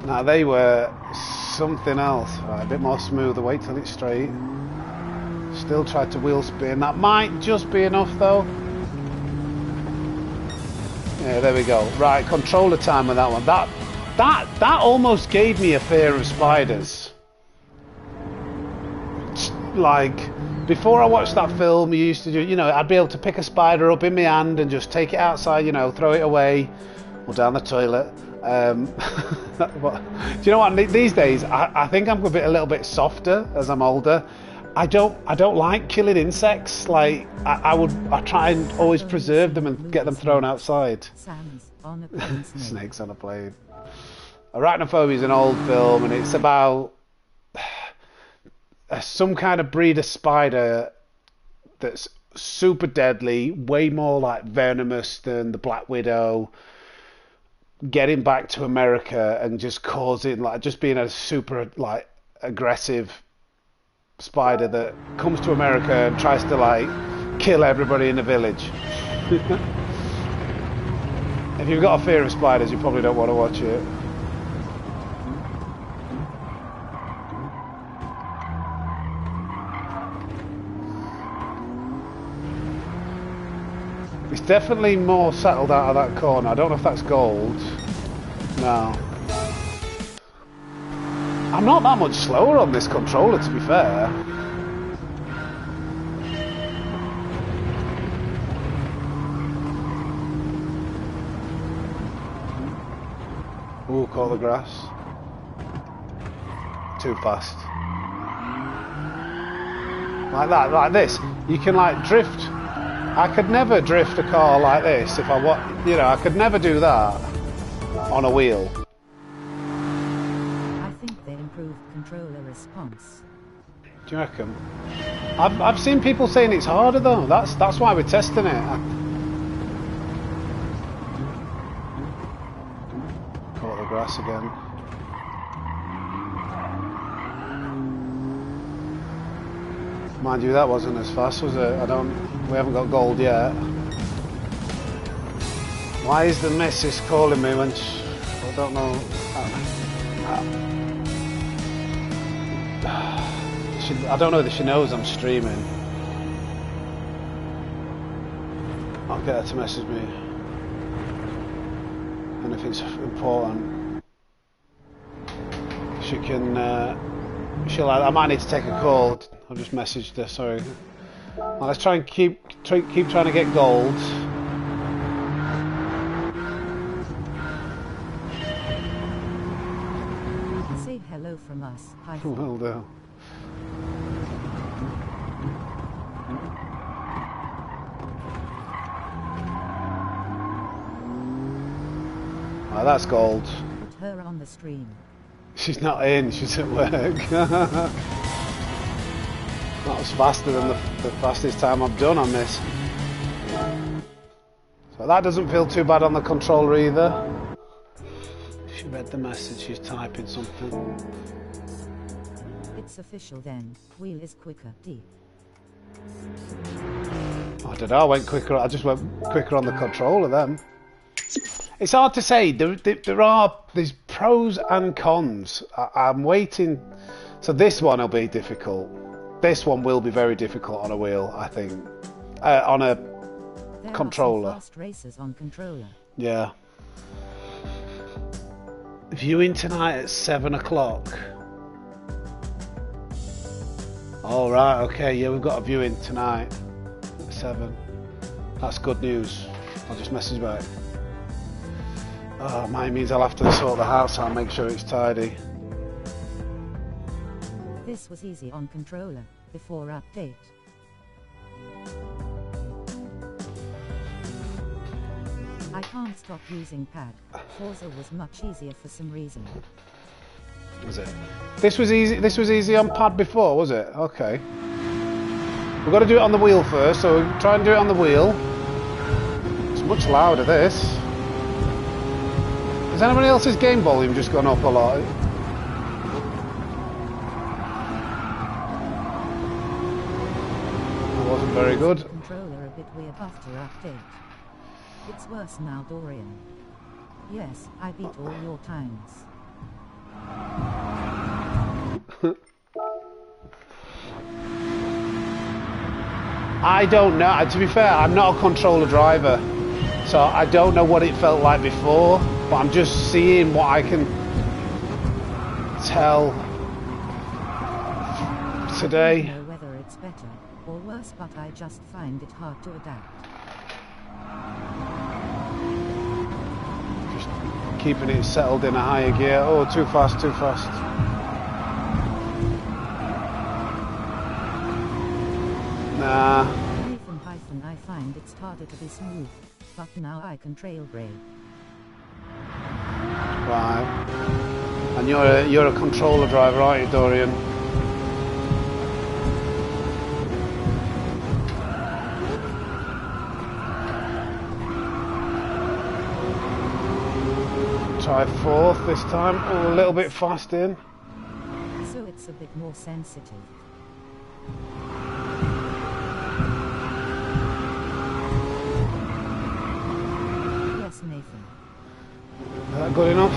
Now they were something else. Right, a bit more smooth. Wait till it's straight. Still tried to wheel spin. That might just be enough though. Yeah, there we go. Right, controller time with that one. That almost gave me a fear of spiders. Like, before I watched that film, you used to do, I'd be able to pick a spider up in my hand and just take it outside, throw it away or down the toilet. But, do you know what? These days, I think I'm a little bit softer as I'm older. I don't like killing insects. Like, I try and always preserve them and get them thrown outside. Snakes on a plane. Arachnophobia is an old film, and it's about some kind of breed of spider that's super deadly, way more like venomous than the Black Widow, getting back to America and just being a super like aggressive spider that comes to America and tries to like kill everybody in the village. If you've got a fear of spiders, you probably don't want to watch it. It's definitely more settled out of that corner. I don't know if that's gold. No. I'm not that much slower on this controller, to be fair. Ooh, caught the grass. Too fast. Like that, like this. You can like drift. I could never drift a car like this if I want. You know, I could never do that on a wheel. I think they improved controller response. Do you reckon? I've seen people saying it's harder though. That's why we're testing it. Caught the grass again. Mind you, that wasn't as fast, was it? We haven't got gold yet. Why is the missus calling me when I don't know. I don't know whether she knows I'm streaming. I'll get her to message me. Anything's important. She can. I might need to take a call. I've just messaged her. Sorry. Well, let's try and keep trying to get gold. Say hello from us. Hi. Will do. Oh, that's gold. Put her on the stream. She's not in, she's at work. That was faster than the fastest time I've done on this. So that doesn't feel too bad on the controller either. She read the message, she's typing something. It's official then. Wheel is quicker. D. I don't know, I went quicker. I just went quicker on the controller then. It's hard to say. There's pros and cons. I'm waiting. So this one will be difficult. This one will be very difficult on a wheel, I think. On a controller. There are some fast races on controller. Yeah. Viewing tonight at 7 o'clock. All right. Okay. Yeah, we've got a viewing tonight at 7. That's good news. I'll just message back. Oh, mine means I'll have to sort the house out and make sure it's tidy. This was easy on controller, before update. I can't stop using pad. Forza was much easier for some reason. Was it? This was easy on pad before, was it? Okay. We've got to do it on the wheel first, so we'll try and do it on the wheel. It's much louder, this. Has anybody else's game volume just gone up a lot? That wasn't very good. Controller a bit weird after update. It's worse now, Dorian. Yes, I beat all your times. I don't know. To be fair, I'm not a controller driver, so I don't know what it felt like before. But I'm just seeing what I can tell today. I don't know whether it's better or worse, but I just find it hard to adapt. Just keeping it settled in a higher gear. Oh, too fast, too fast. Nah. I find it's harder to be smooth, but now I can trail brake. Right. And you're a controller driver, aren't you, Dorian? Try fourth this time. Oh, a little bit fast in. So it's a bit more sensitive. Yes, Nathan. Is that good enough?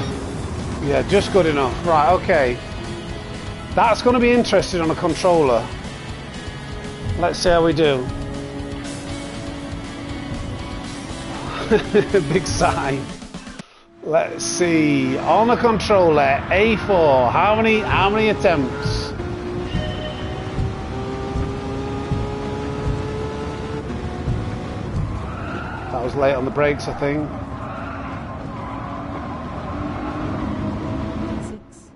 Yeah, just good enough. Right, okay. That's going to be interesting on a controller. Let's see how we do. Big sigh. Let's see. On the controller, A4. How many attempts? That was late on the brakes, I think. 6.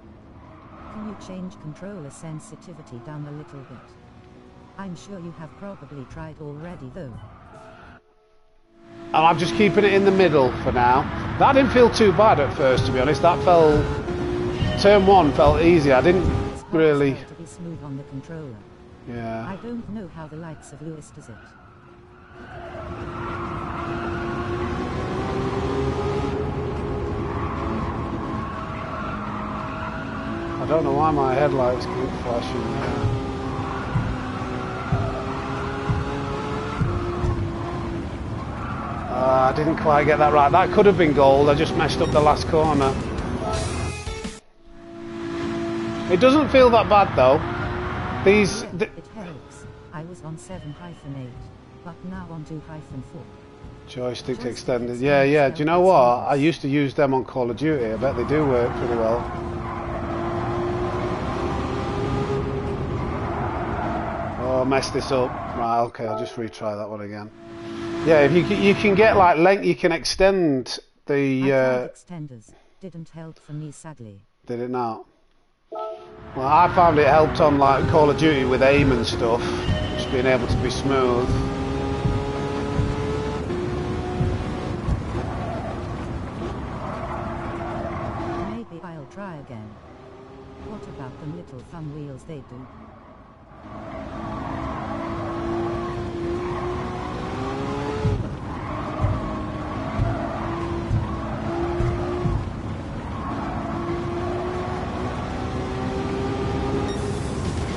Can you change controller sensitivity down a little bit? I'm sure you have probably tried already though. And I'm just keeping it in the middle for now. That didn't feel too bad at first, to be honest. That felt... Turn 1 felt easy. I didn't really... To be smooth on the controller. Yeah. I don't know how the likes of Lewis does it. I don't know why my headlights keep flashing there. I didn't quite get that right. That could have been gold. I just messed up the last corner. It doesn't feel that bad though. These... It helps. I was on 7-8, but now on 2-4. Joystick extended. Yeah. Do you know what? I used to use them on Call of Duty. I bet they do work pretty well. Oh, messed this up. Right, okay, I'll just retry that one again. Yeah, if you can get like length, you can extend the... extenders. Didn't help for me, sadly. Did it not? Well, I found it helped on like Call of Duty with aim and stuff. Just being able to be smooth. Maybe I'll try again. What about them little thumb wheels they do?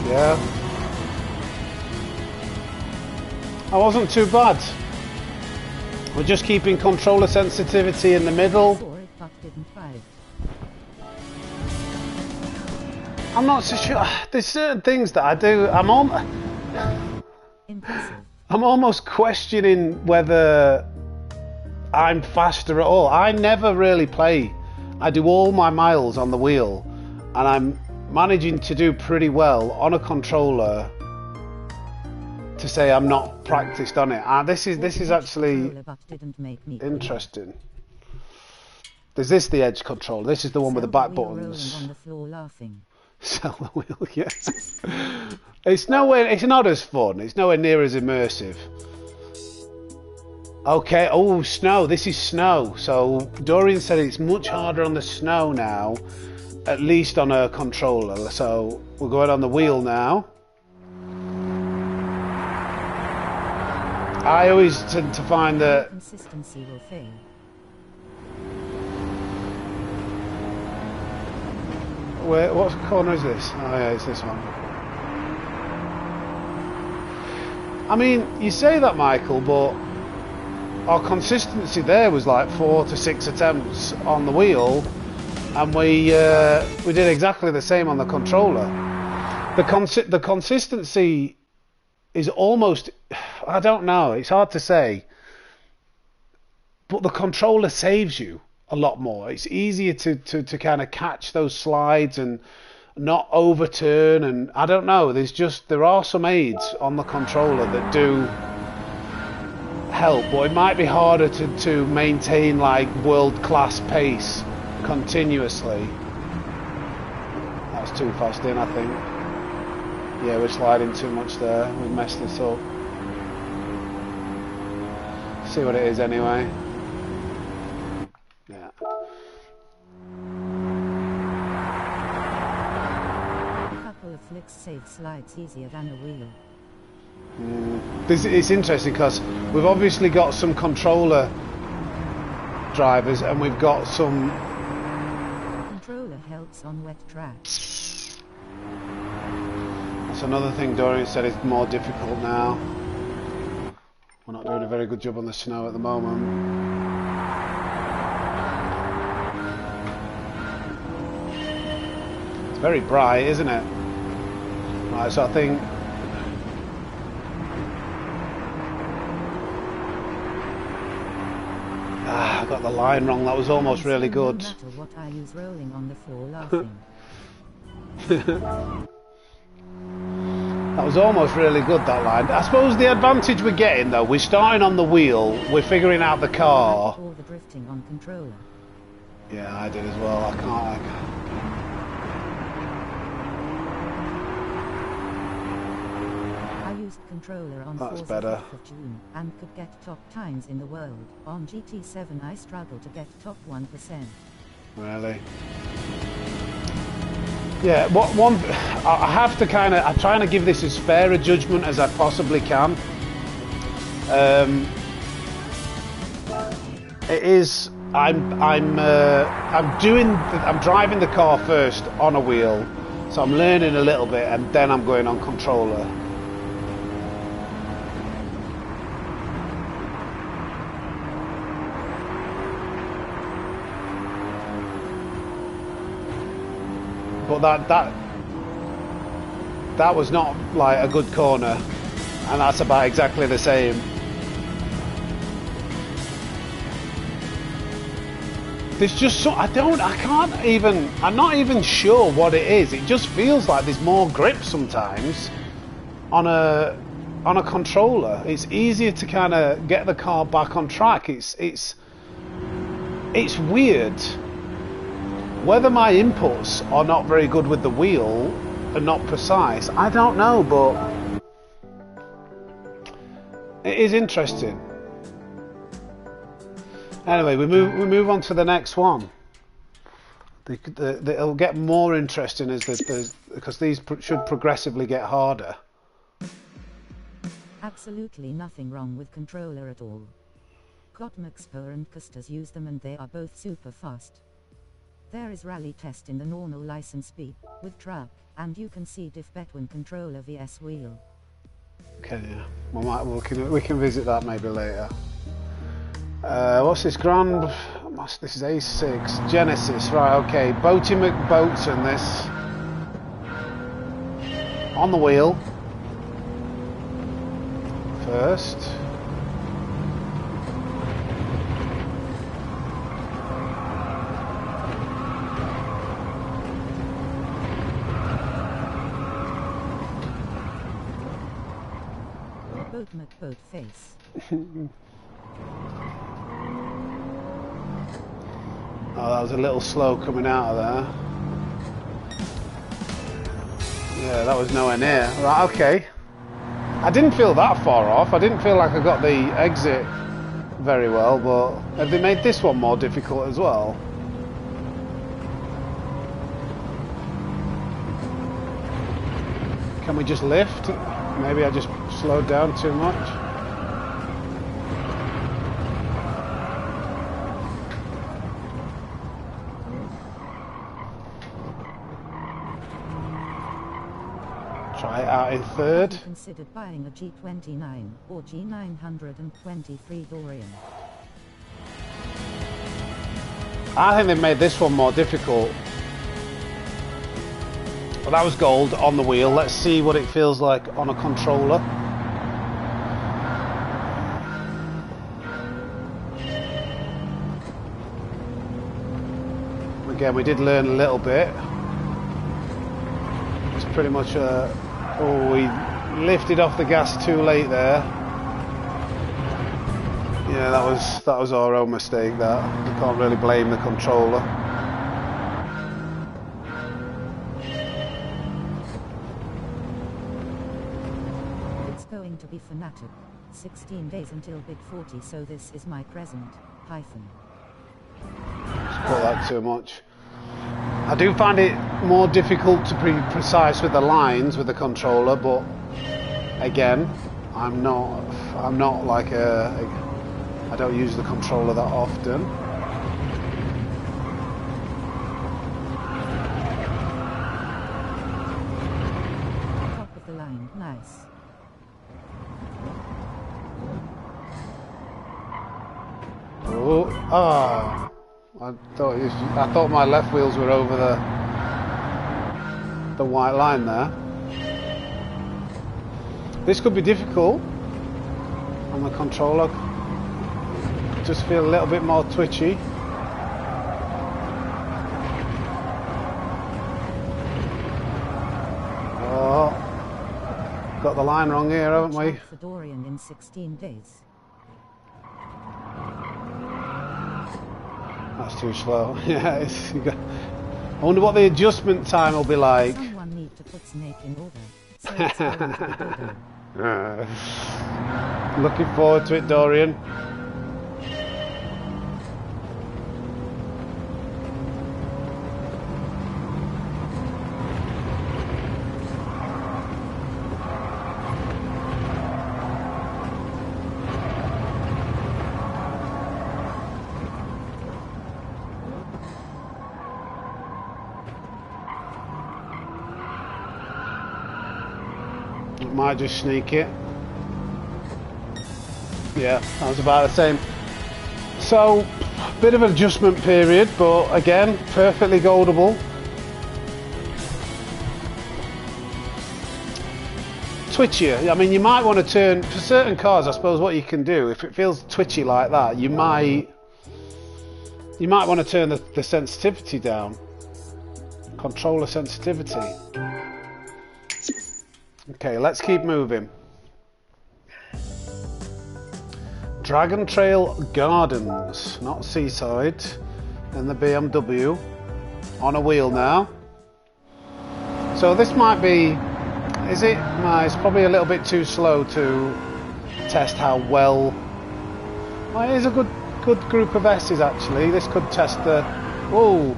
Yeah. I wasn't too bad. We're just keeping controller sensitivity in the middle. I'm not so sure. There's certain things that I do. I'm almost questioning whether I'm faster at all. I never really play. I do all my miles on the wheel, and I'm managing to do pretty well on a controller to say I'm not practiced on it. This is actually interesting. Is this the edge controller? This is the one with the back buttons. Sell the wheel, yeah. It's not as fun. It's nowhere near as immersive. Okay, oh, snow. This is snow. So Dorian said it's much harder on the snow now, at least on a controller. So we're going on the wheel now. I always tend to find that consistency will fail. What corner is this? Oh yeah, it's this one. I mean, you say that, Michael, but our consistency there was like 4 to 6 attempts on the wheel, and we did exactly the same on the controller. The consistency is almost, I don't know, it's hard to say, but the controller saves you a lot more. It's easier to kind of catch those slides and not overturn, and I don't know, there are some aids on the controller that do help, but it might be harder to maintain like world-class pace continuously. That's too fast in, I think. Yeah, we're sliding too much there. We've messed this up. See what it is anyway. Yeah. A couple of flicks save slides easier than a wheel. It's interesting because we've obviously got some controller drivers and we've got some... Controller helps on wet tracks. That's another thing Dorian said is more difficult now. We're not doing a very good job on the snow at the moment. It's very bright, isn't it? Right, so I think... got the line wrong. That was almost really good. No matter what I use, rolling on the floor laughing. That was almost really good, that line. I suppose the advantage we're getting, though, we're starting on the wheel, we're figuring out the car. All the drifting on controller. Yeah, I did as well. I can't. I used controller on That's 4th better. of June and could get top times in the world. On GT7 I struggle to get top 1%. Really? Yeah, I have to I'm trying to give this as fair a judgment as I possibly can. It is. I'm driving the car first on a wheel, so I'm learning a little bit, and then I'm going on controller. But that was not like a good corner, and that's about exactly the same. There's just I'm not even sure what it is. It just feels like there's more grip sometimes on a controller. It's easier to kind of get the car back on track. It's weird. Whether my inputs are not very good with the wheel and not precise, I don't know, but it is interesting. Anyway, we move on to the next one. It'll get more interesting because these should progressively get harder. Absolutely nothing wrong with controller at all. Kotmaxpo and Custas use them and they are both super fast. There is rally test in the normal license speed with truck, and you can see diff bet when controller vs wheel. Okay, yeah. We can visit that maybe later. What's this this is A6 Genesis, right? Okay, Boaty McBoats in this on the wheel first. Boat McBoat face. Oh, that was a little slow coming out of there. Yeah, that was nowhere near. Right, okay. I didn't feel that far off. I didn't feel like I got the exit very well, but have they made this one more difficult as well? Can we just lift? Maybe I just slowed down too much. Try it out in third. Have you considered buying a G29 or G923 Dorian? I think they've made this one more difficult. Well, that was gold on the wheel. Let's see what it feels like on a controller. Again, we did learn a little bit. It's pretty much oh, we lifted off the gas too late there. Yeah, that was our own mistake. That we can't really blame the controller. It's going to be fanatic. 16 days until big 40, so this is my present. Hyphen. Just put that too much. I do find it more difficult to be precise with the lines with the controller, but again, I'm not like I don't use the controller that often. Top of the line, nice. Oh, ah. I thought my left wheels were over the white line there. This could be difficult on the controller. just feel a little bit more twitchy. Oh, got the line wrong here, haven't we? For Dorian in 16 days. That's too slow. Yeah, I wonder what the adjustment time will be like. Someone need to put Snake in order. So it's going to be Dodo. Looking forward to it, Dorian. Might just sneak it. Yeah, that was about the same. So, bit of an adjustment period, but again, perfectly goldable. Twitchier. I mean, you might want to turn, for certain cars, I suppose what you can do, if it feels twitchy like that, you might want to turn the sensitivity down. Controller sensitivity. Okay, let's keep moving. Dragon Trail Gardens, not Seaside, and the BMW on a wheel now. So this might be, is it? No, it's probably a little bit too slow to test how well. Well, it is a good group of S's actually. This could test the. Oh.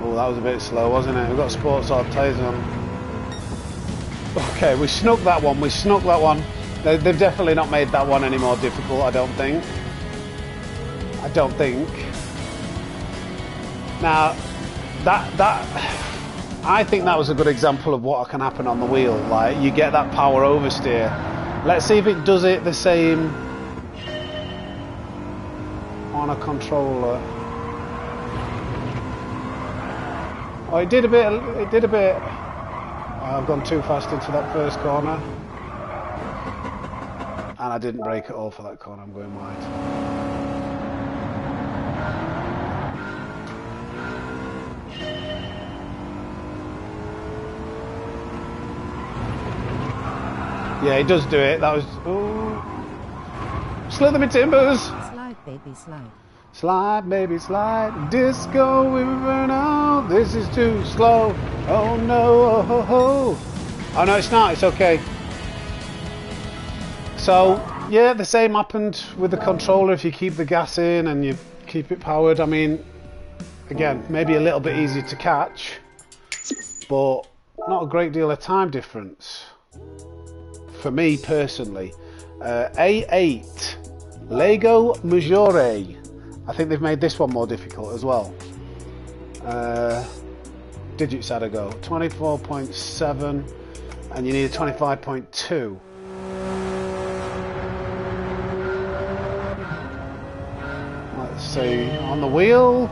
Oh, that was a bit slow, wasn't it? We've got sports hard tyres on. Okay, we snuck that one. We snuck that one. They've definitely not made that one any more difficult, I don't think. I don't think. Now, I think that was a good example of what can happen on the wheel. Like, you get that power oversteer. Let's see if it does it the same on a controller. Oh, it did a bit. I've gone too fast into that first corner. And I didn't brake at all for that corner. I'm going wide. Yeah, he does do it. That was... Ooh. Slither me timbers! Slide, baby, slide. Slide, baby, slide. Disco Inferno. This is too slow. Oh no. Oh, ho, ho. Oh no, it's not. It's okay. So, yeah, the same happened with the controller. If you keep the gas in and you keep it powered, I mean, again, maybe a little bit easier to catch, but not a great deal of time difference. For me personally. A8. Lego Maggiore. I think they've made this one more difficult as well. Digits had a go. 24.7 and you need a 25.2. Let's see, on the wheel.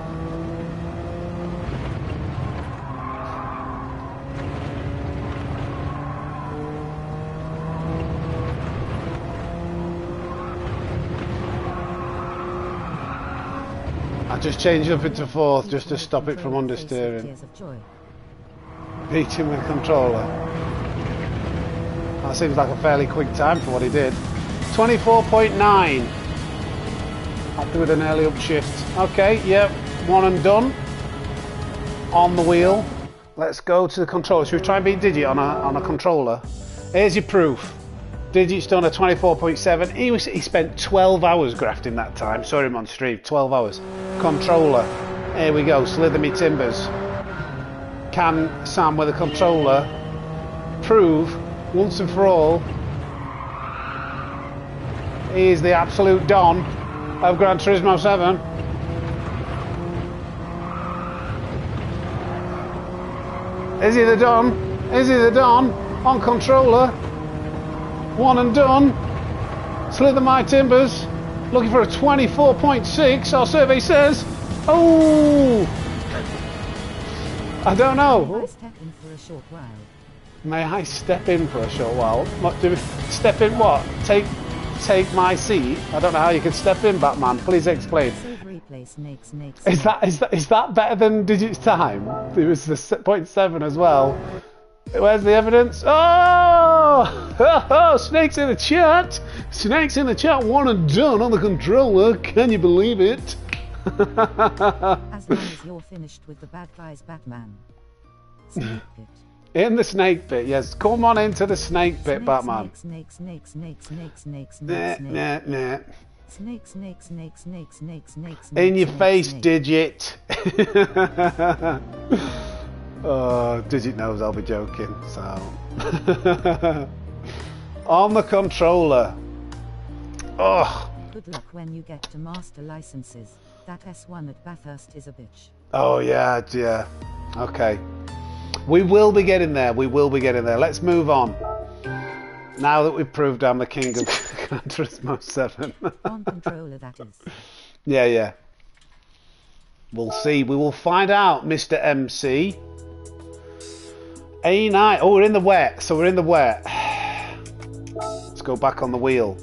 I just changed up into fourth just to stop it from understeering. Beating with controller. That seems like a fairly quick time for what he did. 24.9. Happy with an early upshift. Okay, yep, one and done. On the wheel. Let's go to the controller. Should we try and beat Digit on a controller? Here's your proof. Digit's done a 24.7. He spent 12 hours grafting that time. Sorry, I'm on stream. 12 hours. Controller. Here we go. Slither me timbers. Can Sam with a controller prove once and for all he is the absolute don of Gran Turismo 7? Is he the don? Is he the don on controller? One and done. Slither my timbers. Looking for a 24.6. Our survey says. Oh, I don't know. For a short while. May I step in for a short while? What, step in what? Take my seat? I don't know how you can step in, Batman. Please explain. Is that better than Digit's time? It was the 0.7 as well. Where's the evidence? Oh! Snake's in the chat! Snake's in the chat, one and done on the controller. Can you believe it? As long as you're finished with the bad guys, Batman. Snake pit. In the snake pit, yes. Come on into the snake pit, Batman. Snake. In your face, Digit. Oh, Digit knows I'll be joking, so. On the controller. Oh. Good luck when you get to master licenses. That S1 at Bathurst is a bitch. Oh, yeah. Okay. We will be getting there. Let's move on. Now that we've proved I'm the king of Gran Turismo 7. On controller, that is. Yeah. We'll see. We will find out, Mr. MC. A9. Oh, we're in the wet. So we're in the wet. Let's go back on the wheel.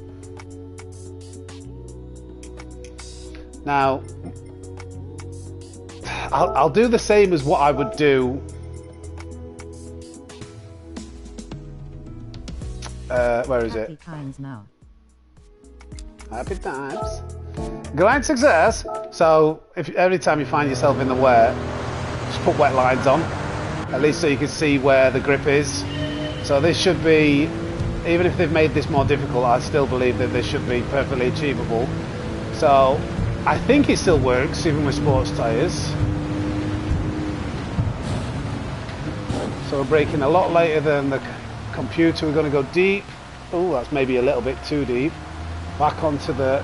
Now, I'll do the same as what I would do. Where is it? Happy times now. Happy times. Grand success. So, if every time you find yourself in the wet, just put wet lines on. At least so you can see where the grip is. So this should be, even if they've made this more difficult, I still believe that this should be perfectly achievable. So, I think it still works, even with sports tyres. So we're braking a lot later than the computer. We're going to go deep. Oh, that's maybe a little bit too deep. Back onto the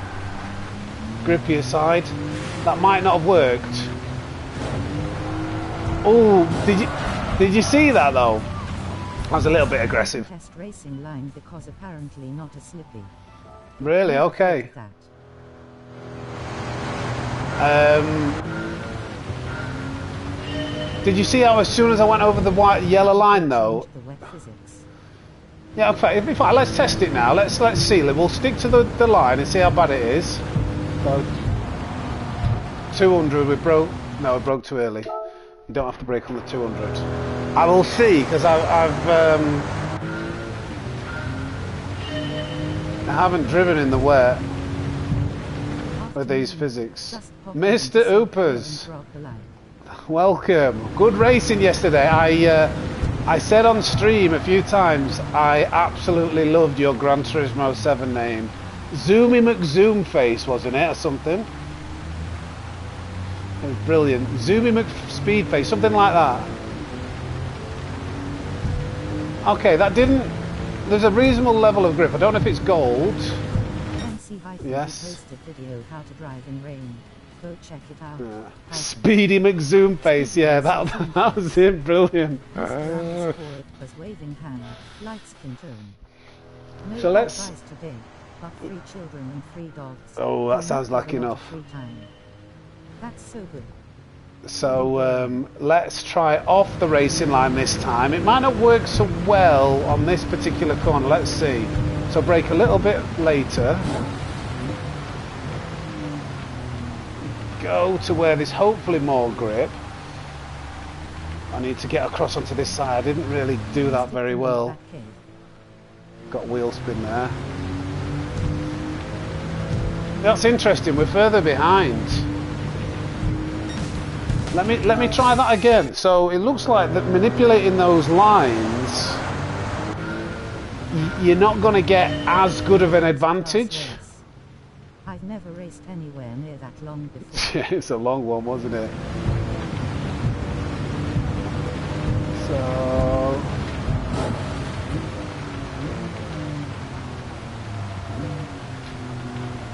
grippier side. That might not have worked. Oh, did you see that though? That was a little bit aggressive. Test racing line because apparently not as slippy. Really? Okay. Did you see how as soon as I went over the yellow line though? Yeah, in fact, let's test it now. Let's see. We'll stick to the line and see how bad it is. So 200 we broke. No, we broke too early. You don't have to brake on the 200. I will see because I haven't driven in the wet with these physics. Mr. Oopers, welcome. Good racing yesterday. I said on stream a few times I absolutely loved your Gran Turismo 7 name. Zoomy McZoomface, wasn't it, or something? It was brilliant. Zoomy McSpeedface, something like that. Okay, that didn't... There's a reasonable level of grip. I don't know if it's gold. Yes. Posted video how to drive in rain. Go check it out. Yeah. Speedy McZoomface, yeah, that was him, brilliant. Was waving hand, light skin tone. No so let's... today, but 3 children and 3 dogs. Oh, that sounds like enough. That's so good. So let's try off the racing line this time. It might not work so well on this particular corner. Let's see. So brake a little bit later. Go to where there's hopefully more grip. I need to get across onto this side. I didn't really do that very well. Got wheel spin there. That's interesting. We're further behind. Let me try that again. So it looks like that manipulating those lines, you're not going to get as good of an advantage. I've never raced anywhere near that long before. Yeah, it's a long one, wasn't it? So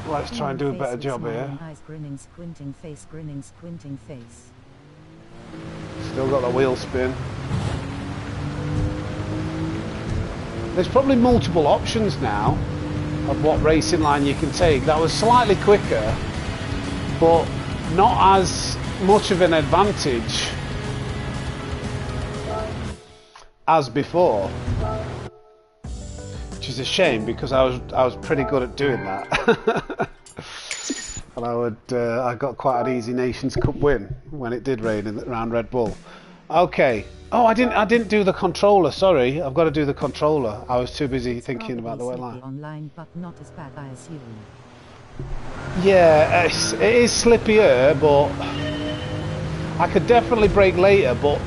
let's try and do a better job here. Eyes grinning, squinting face, grinning, squinting face. Still got the wheel spin. There's probably multiple options now of what racing line you can take. That was slightly quicker, but not as much of an advantage as before, which is a shame because I was pretty good at doing that. And I got quite an easy Nations Cup win when it did rain around Red Bull. Okay. Oh, I didn't do the controller. Sorry, I've got to do the controller. I was too busy thinking about the wet line. Online, but not as bad, I assume. Yeah, it is slippier, but I could definitely brake later. But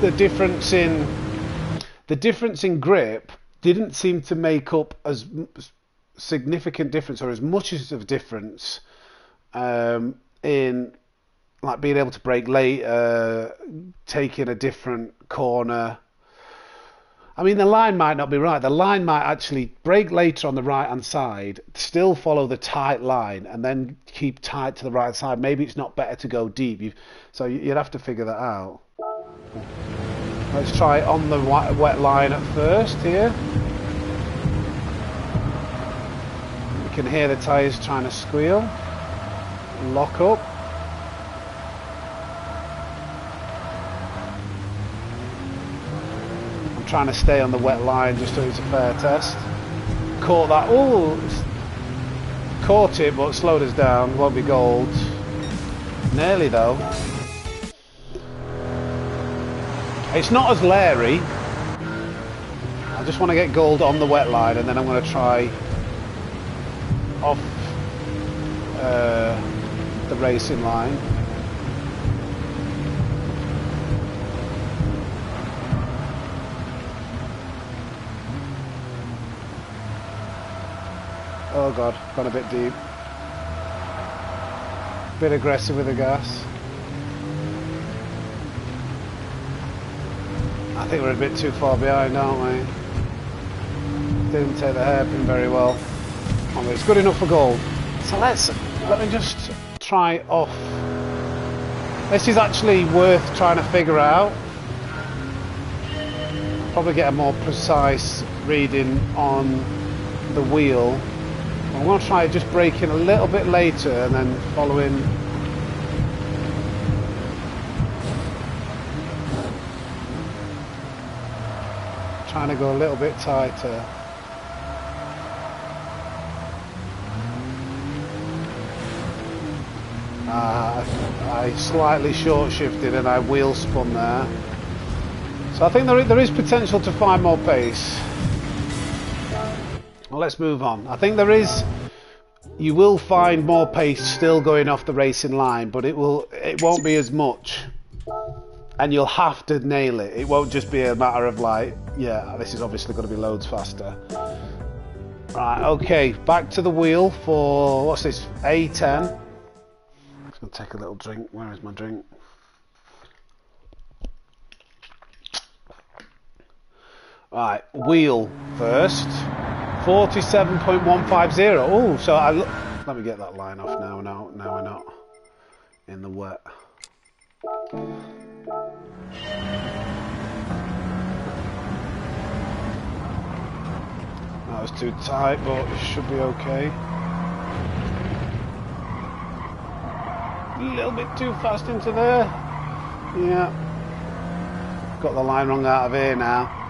the difference in grip didn't seem to make up as significant difference or as much as of a difference in like being able to brake later, taking a different corner. I mean, the line might not be right. The line might actually brake later on the right-hand side, still follow the tight line, and then keep tight to the right side. Maybe it's not better to go deep. So you'd have to figure that out. Let's try it on the wet line at first here. You can hear the tyres trying to squeal. Lock up. I'm trying to stay on the wet line just so it's a fair test. Caught that. Oh, caught it, but slowed us down. Won't be gold. Nearly though. It's not as leery. I just want to get gold on the wet line, and then I'm going to try off the racing line. Oh god, gone a bit deep. Bit aggressive with the gas. I think we're a bit too far behind, aren't we? Didn't take the hairpin very well. Oh, it's good enough for gold. So let me just try off. This is actually worth trying to figure out. Probably get a more precise reading on the wheel. I'm going to try just braking a little bit later and then following. Trying to go a little bit tighter. I slightly short shifted and I wheel spun there. So I think there is potential to find more pace. Well, let's move on. I think you will find more pace still going off the racing line, but it won't be as much. And you'll have to nail it. It won't just be a matter of like, yeah, this is obviously going to be loads faster. Right, okay, back to the wheel for, what's this, A10. I'm going to take a little drink. Where is my drink? Right, wheel first. 47.150. Oh, so let me get that line off now. Now we're not in the wet. That was too tight, but it should be okay. A little bit too fast into there. Yeah. Got the line wrong out of here now.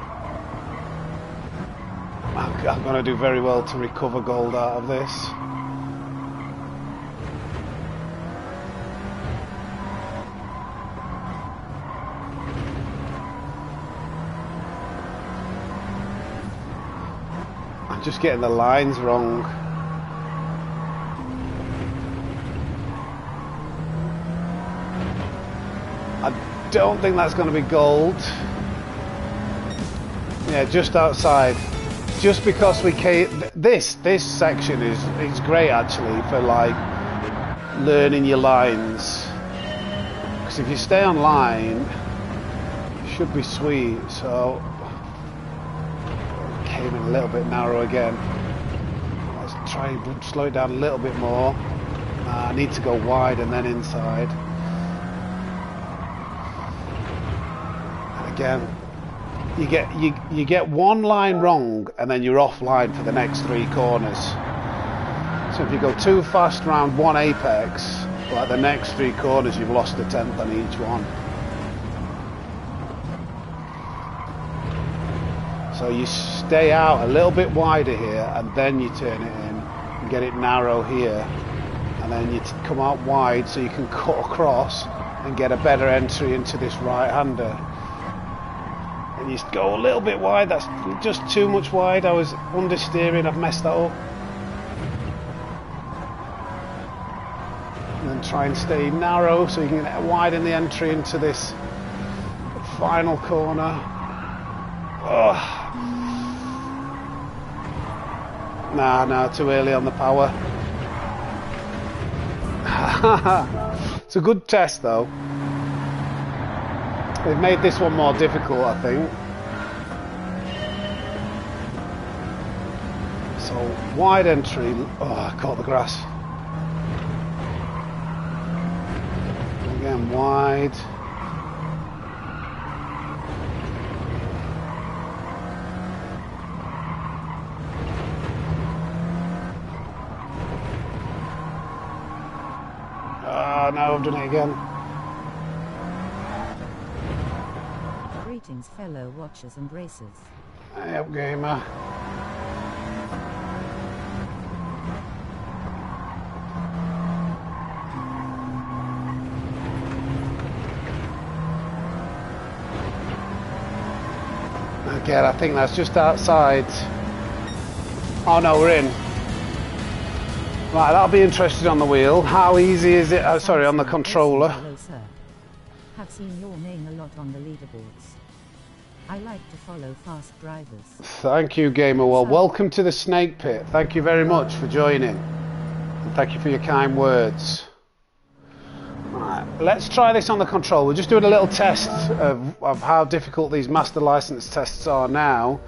I'm going to do very well to recover gold out of this. I'm just getting the lines wrong. I don't think that's going to be gold. Yeah, just outside. Just because we came, this section is great actually for like learning your lines. Because if you stay on line, it should be sweet. So came in a little bit narrow again. Let's try and slow it down a little bit more. I need to go wide and then inside. And again. You get one line wrong and then you're offline for the next 3 corners. So if you go too fast round one apex, like the next 3 corners you've lost a tenth on each one. So you stay out a little bit wider here, and then you turn it in and get it narrow here, and then you come out wide so you can cut across and get a better entry into this right-hander. And you go a little bit wide. That's just too much wide. I was understeering. I've messed that up. And then try and stay narrow so you can widen the entry into this final corner. Oh. Nah, too early on the power. It's a good test though. They've made this one more difficult, I think. So, wide entry. Oh, I caught the grass. Again, wide. Ah, no, I've done it again. Greetings, fellow watchers and racers. Hey up, gamer. Again, I think that's just outside. Oh no, we're in. Right, that'll be interesting on the wheel. How easy is it? Oh, sorry, on the controller. Hello, sir. Have seen your name a lot on the leaderboards. I like to follow fast drivers. Thank you, gamer. Well, welcome to the Snake Pit. Thank you very much for joining. And thank you for your kind words. Right, let's try this on the control. We're just doing a little test of how difficult these master license tests are now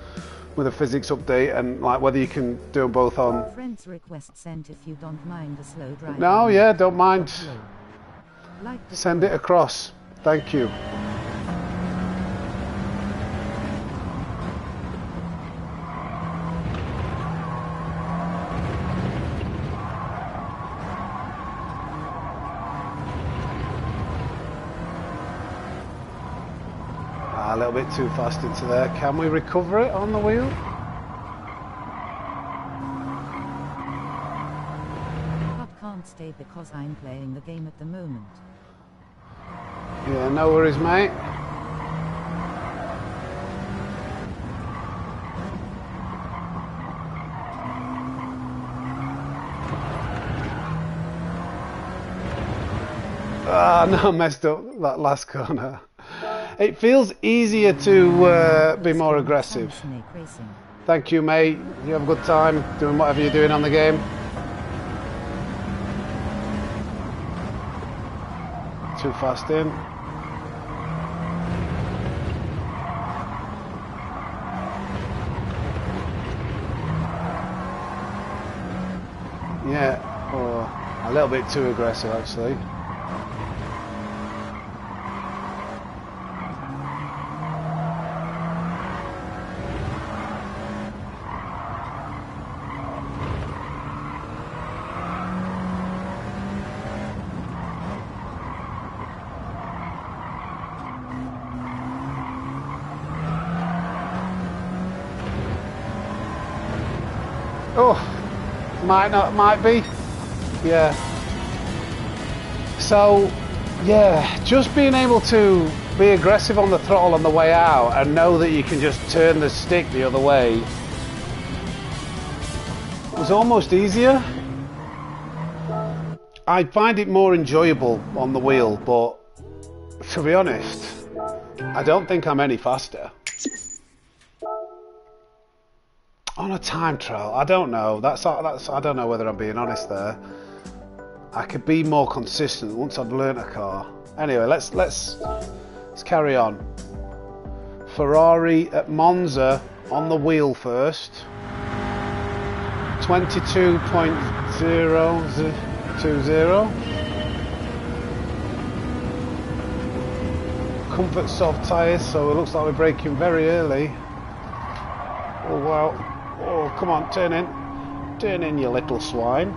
with a physics update, and like whether you can do them both on. Friends request sent if you don't mind the slow drive. No, yeah, don't mind. Send it across. Thank you. A little bit too fast into there. Can we recover it on the wheel? But can't stay because I'm playing the game at the moment. Yeah, no worries, mate. Ah, no, messed up that last corner. It feels easier to be more aggressive. Thank you, mate. You have a good time doing whatever you're doing on the game. Too fast in. Yeah, oh, a little bit too aggressive actually. Oh, might be, yeah. So, yeah, just being able to be aggressive on the throttle on the way out and know that you can just turn the stick the other way was almost easier. I find it more enjoyable on the wheel, but to be honest, I don't think I'm any faster. On a time trial, I don't know. That's I don't know whether I'm being honest there. I could be more consistent once I've learnt a car. Anyway, let's carry on. Ferrari at Monza on the wheel first. 22.020. Comfort soft tyres, so it looks like we're braking very early. Oh wow. Oh, come on, turn in. Turn in, you little swine.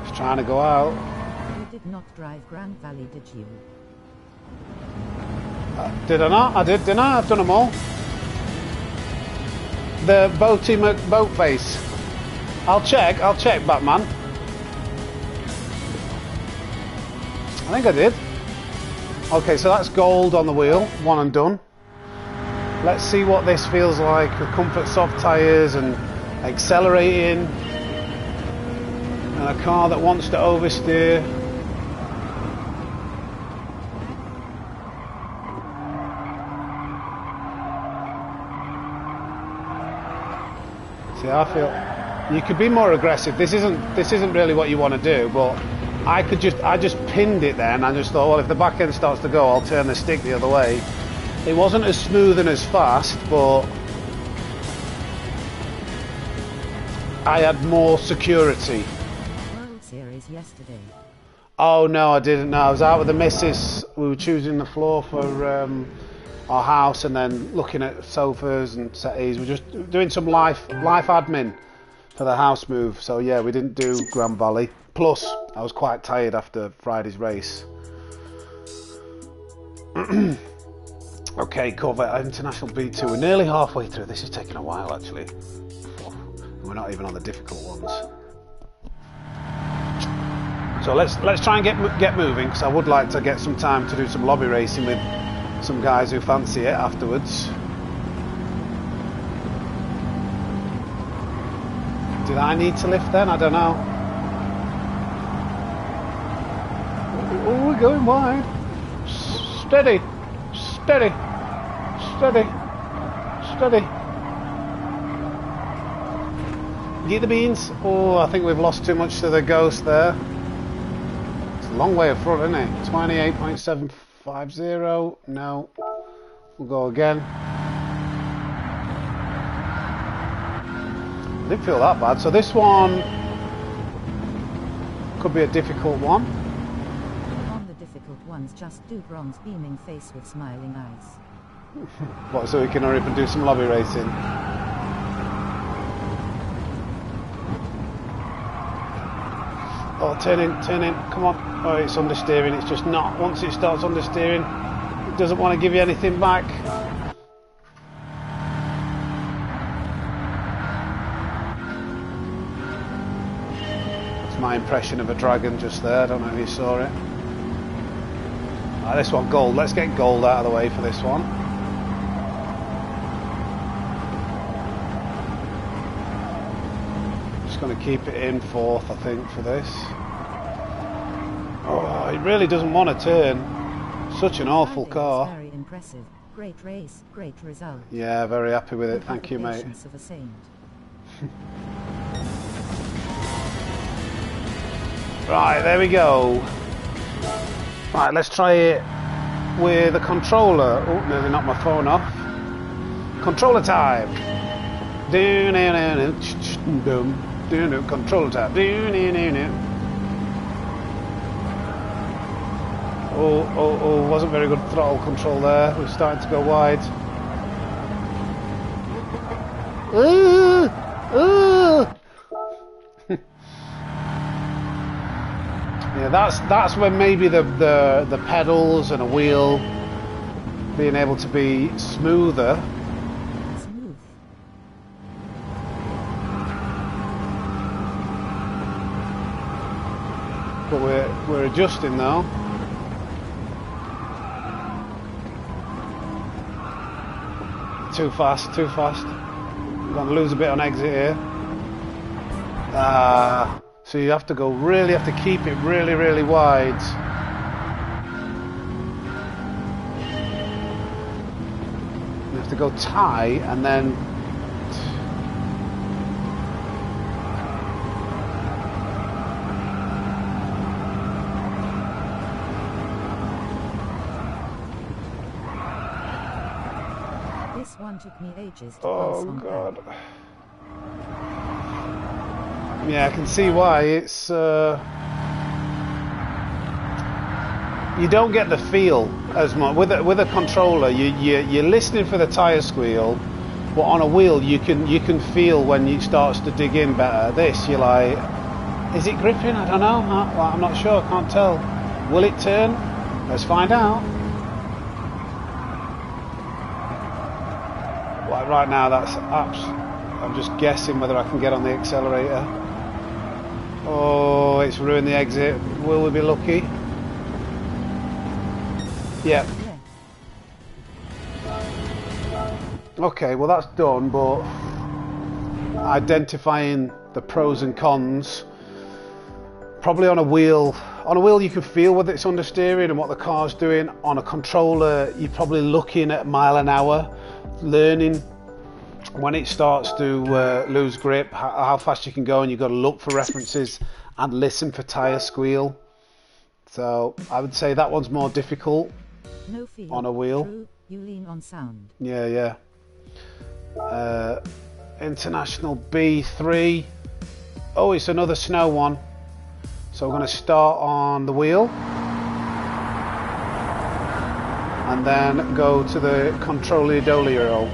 Just trying to go out. You did not drive Grand Valley, did you? Did I not? I did, didn't I? I've done them all. the boat face? I'll check, Batman. I think I did. Okay, so that's gold on the wheel, one and done. Let's see what this feels like with comfort soft tyres and accelerating. And a car that wants to oversteer. See, I feel you could be more aggressive. This isn't really what you want to do, but I just pinned it then. I just thought, well, if the back end starts to go, I'll turn the stick the other way. It wasn't as smooth and as fast, but I had more security. World Series yesterday. Oh no, I didn't know. I was out with the missus. We were choosing the floor for our house, and then looking at sofas and settees. We're just doing some life admin for the house move. So yeah, we didn't do Grand Valley. Plus, I was quite tired after Friday's race. Okay, Corvette International B2. We're nearly halfway through. This is taking a while, actually. We're not even on the difficult ones. So let's try and get moving, because I would like to get some time to do some lobby racing with some guys who fancy it afterwards. Did I need to lift then? I don't know. Oh, we're going wide. Steady. Steady. Steady. Steady. Get the beans. Oh, I think we've lost too much to the ghost there. It's a long way up front, isn't it? 28.750. No. We'll go again. Didn't feel that bad. So this one could be a difficult one. On the difficult ones, just do bronze beaming face with smiling eyes. What, so we can hurry up and do some lobby racing? Oh, turn in, come on. Oh, it's understeering, it's just not. Once it starts understeering, it doesn't want to give you anything back. That's my impression of a dragon just there, I don't know if you saw it. This one, gold. Let's get gold out of the way for this one. Just going to keep it in fourth, I think, for this. Oh, it really doesn't want to turn. Such an awful car. Very impressive. Great race, great result. Yeah, very happy with it. Thank you, mate. Of a saint. Right, there we go. Right, let's try it with a controller. Oh, nearly knocked my phone off. Controller time. Controller time. Oh, wasn't very good throttle control there. We're starting to go wide. Yeah, that's when maybe the pedals and a wheel being able to be smoother. Smooth. But we're adjusting now. Too fast, too fast. We're going to lose a bit on exit here. So you have to go really, have to keep it really, really wide. You have to go tie and then. This one took me ages to pass on. God. Yeah, I can see why. It's you don't get the feel as much with a controller. You're listening for the tire squeal, but on a wheel you can feel when it starts to dig in better. This, you're like, is it gripping? I don't know. I'm not sure. I can't tell. Will it turn? Let's find out. Like right now, that's I'm just guessing whether I can get on the accelerator. Oh, it's ruined the exit. Will we be lucky? Yeah. Okay, well that's done, but identifying the pros and cons, probably on a wheel you can feel whether it's understeering and what the car's doing. On a controller, you're probably looking at mile an hour, learning when it starts to lose grip, how fast you can go, and you've got to look for references and listen for tyre squeal. So I would say that one's more difficult on a wheel. True, you lean on sound. Yeah. International B3. Oh, it's another snow one. So we're going to start on the wheel and then go to the controlidolio.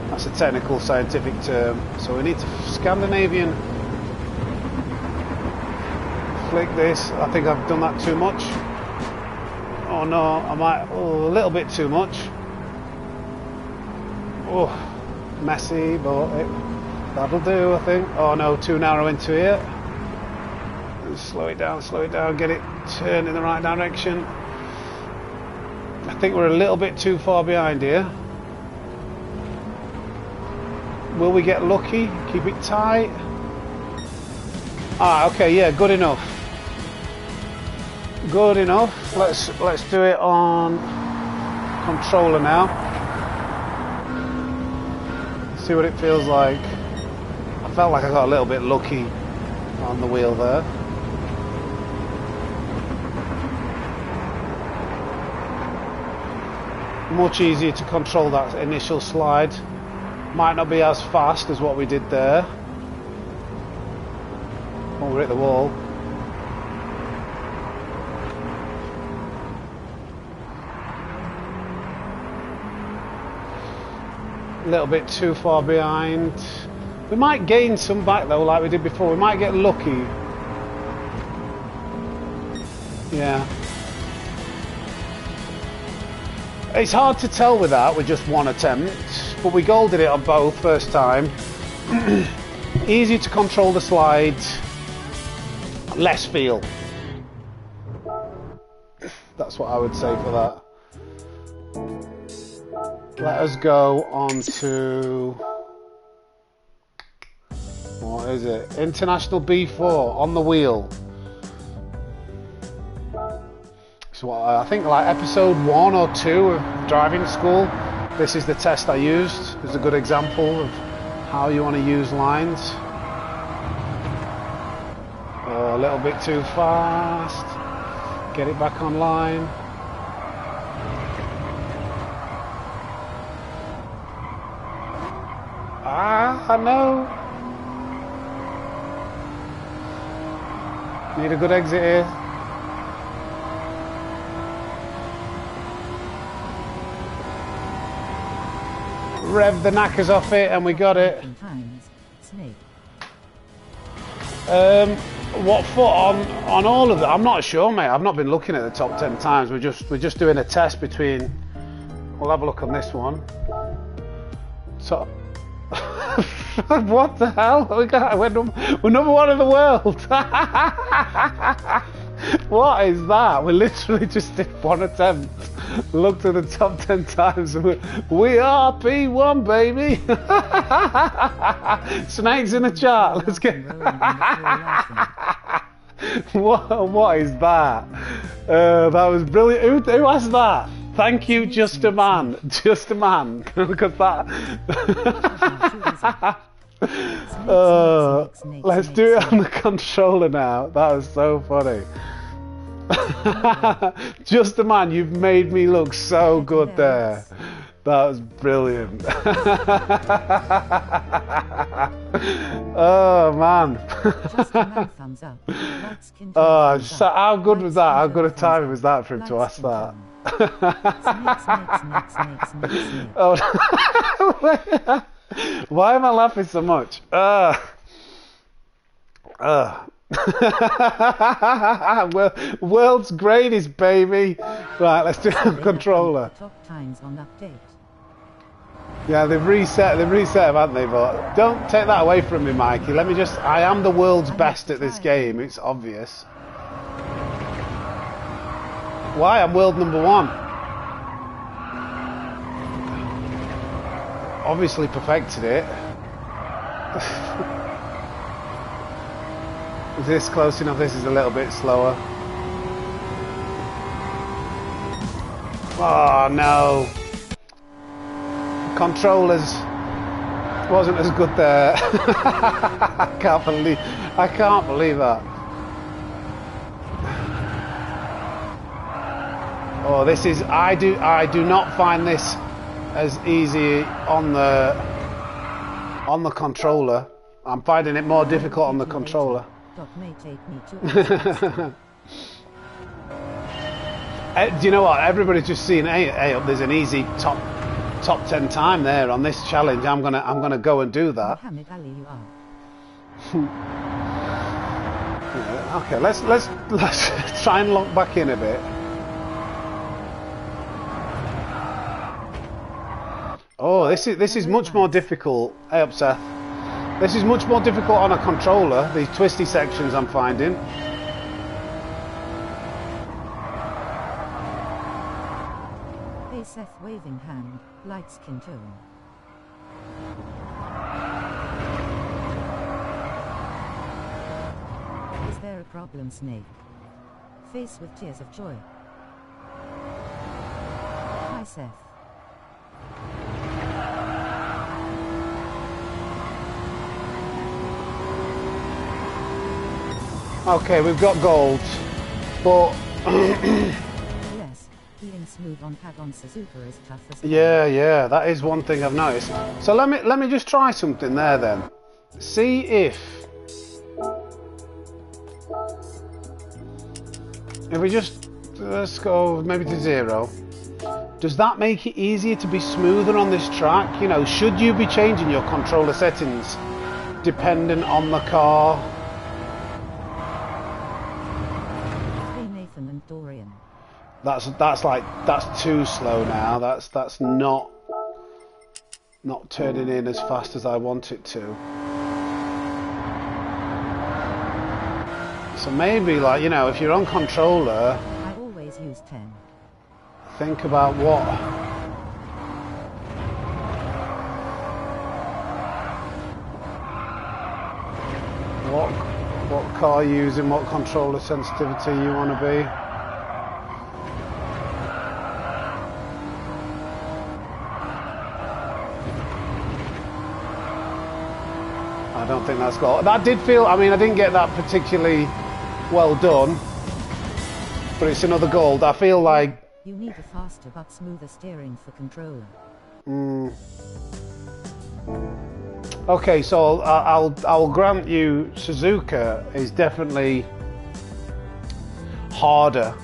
That's a technical scientific term. So we need to Scandinavian flick this. I think I've done that too much. Oh no, I might, a little bit too much. Oh, messy, but that'll do, I think. Oh no, too narrow into it. Slow it down, get it turned in the right direction. I think we're a little bit too far behind here. Will we get lucky? Keep it tight. Ah, okay, yeah, good enough. Good enough. Let's do it on controller now. See what it feels like. I felt like I got a little bit lucky on the wheel there. Much easier to control that initial slide. Might not be as fast as what we did there. Oh, we're at the wall. A little bit too far behind. We might gain some back though, like we did before. We might get lucky. Yeah. It's hard to tell with that, with just one attempt, but we golded it on both first time. Easy to control the slide, less feel. That's what I would say for that. Let us go on to, what is it? International B4 on the wheel. So I think like episode 1 or 2 of driving school, this is the test I used. It's a good example of how you want to use lines. Oh, a little bit too fast. Get it back online. Ah, no. Need a good exit here. Rev the knackers off it and we got it. What foot on all of them? I'm not sure, mate. I've not been looking at the top 10 times. We're just doing a test between. We'll have a look on this one. So, what the hell? We're number 1 in the world. What is that? We literally just did one attempt. Looked at the top 10 times and we are P1, baby. Snakes in the chart. Let's get. What is that? That was brilliant. Who asked that? Thank you, just a man. Just a man. Because that. Let's do it on the controller now. That was so funny. Just a man, you've made me look so good there. That was brilliant. Oh man. Oh, so how good was that? How good a time was that for him to ask that? Oh, why am I laughing so much? World's greatest, baby. Right, let's do a controller. Top times on update. Yeah, they've reset them, haven't they? But don't take that away from me, Mikey. Let me just... I am the world's best at this game, it's obvious. Why? I'm world number 1. Obviously perfected it. Is this close enough? This is a little bit slower. Oh no. Controllers wasn't as good there. I can't believe that. Oh, this is I do not find this as easy on the controller. I'm finding it more difficult on the controller. Do you know what? Everybody's just seen there's an easy top 10 time there on this challenge. I'm gonna go and do that. Yeah, okay, let's try and lock back in a bit. Oh, this is much more difficult. Hey up, Seth. This is much more difficult on a controller. These twisty sections I'm finding. Hey Seth, waving hand, light skin tone. Is there a problem, Snake? Face with tears of joy. Hi Seth. Okay, we've got gold, but yes, being smooth on Pagon Suzuka is tough as yeah, that is one thing I've noticed. So let me just try something there then. See if we just let's go maybe to 0. Does that make it easier to be smoother on this track? You know, should you be changing your controller settings dependent on the car? That's too slow now. That's not turning in as fast as I want it to. So maybe, like, you know, if you're on controller, I always use 10. Think about what car you're using, what controller sensitivity you want to be. I don't think that's got... That did feel... I mean, I didn't get that particularly well done, but it's another gold. I feel like... You need a faster but smoother steering for controller. Okay, so I'll grant you Suzuka is definitely harder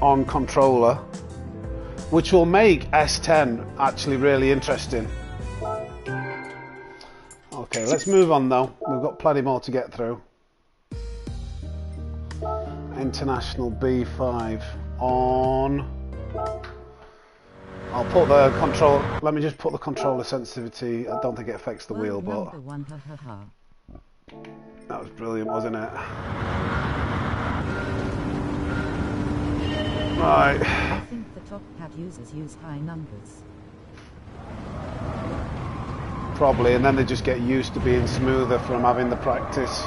on controller, which will make S10 actually really interesting. Okay, let's move on though. We've got plenty more to get through. International B5 on. I'll put the control. Let me just put the controller sensitivity. I don't think it affects the wheel, but that was brilliant, wasn't it? Right. I think the top pad users use high numbers. Probably, and then they just get used to being smoother from having the practice.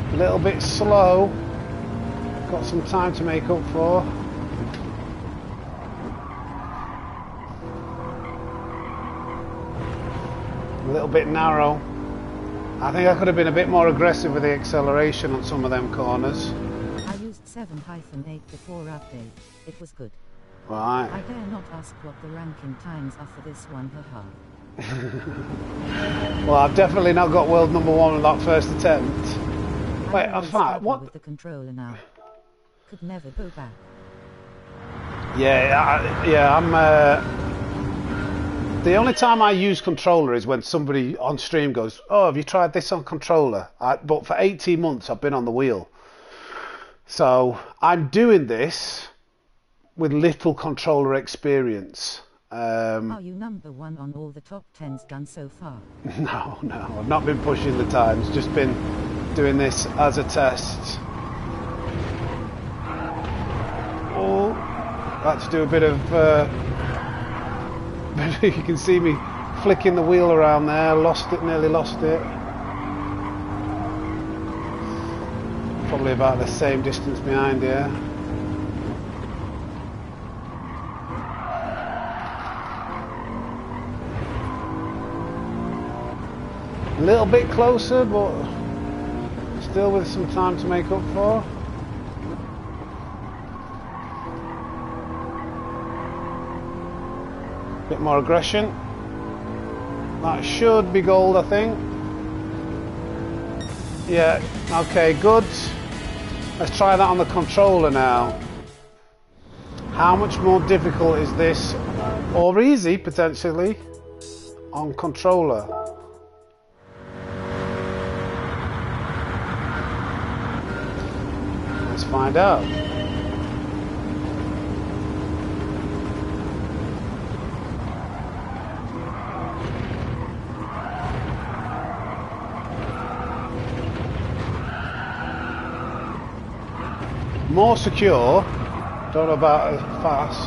A little bit slow. Got some time to make up for. A little bit narrow. I think I could have been a bit more aggressive with the acceleration on some of them corners. I used 7-8 before update. It was good. Right. I dare not ask what the ranking times are for this one, haha. Well, I've definitely not got world number 1 on that first attempt. Wait, I found what? With the controller now. could never go back. Yeah, I'm... the only time I use controller is when somebody on stream goes, oh, have you tried this on controller? But for 18 months I've been on the wheel. So I'm doing this with little controller experience. Are you number 1 on all the top 10s done so far? No, I've not been pushing the times, just been doing this as a test. Oh, had to do a bit of... you can see me flicking the wheel around there, nearly lost it. Probably about the same distance behind here. A little bit closer, but still with some time to make up for. Bit more aggression. That should be gold, I think. Yeah, okay, good. Let's try that on the controller now. How much more difficult is this, or easy potentially, on controller? Let's find out. More secure, don't know about as fast.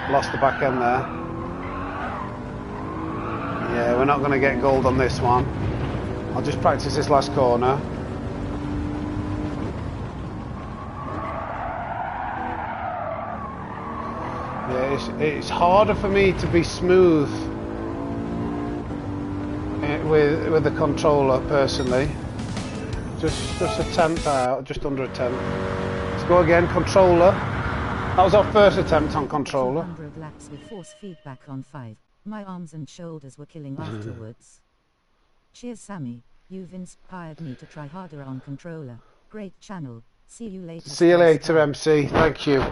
Lost the back end there. Yeah, we're not going to get gold on this one. I'll just practice this last corner. Yeah, it's harder for me to be smooth with the controller personally. Just a tenth out, just under a tenth. Let's go again, controller. That was our first attempt on controller. 200 laps with force feedback on 5. My arms and shoulders were killing afterwards. Cheers, Sammy. You've inspired me to try harder on controller. Great channel. See you later. See you later, MC. Thank you.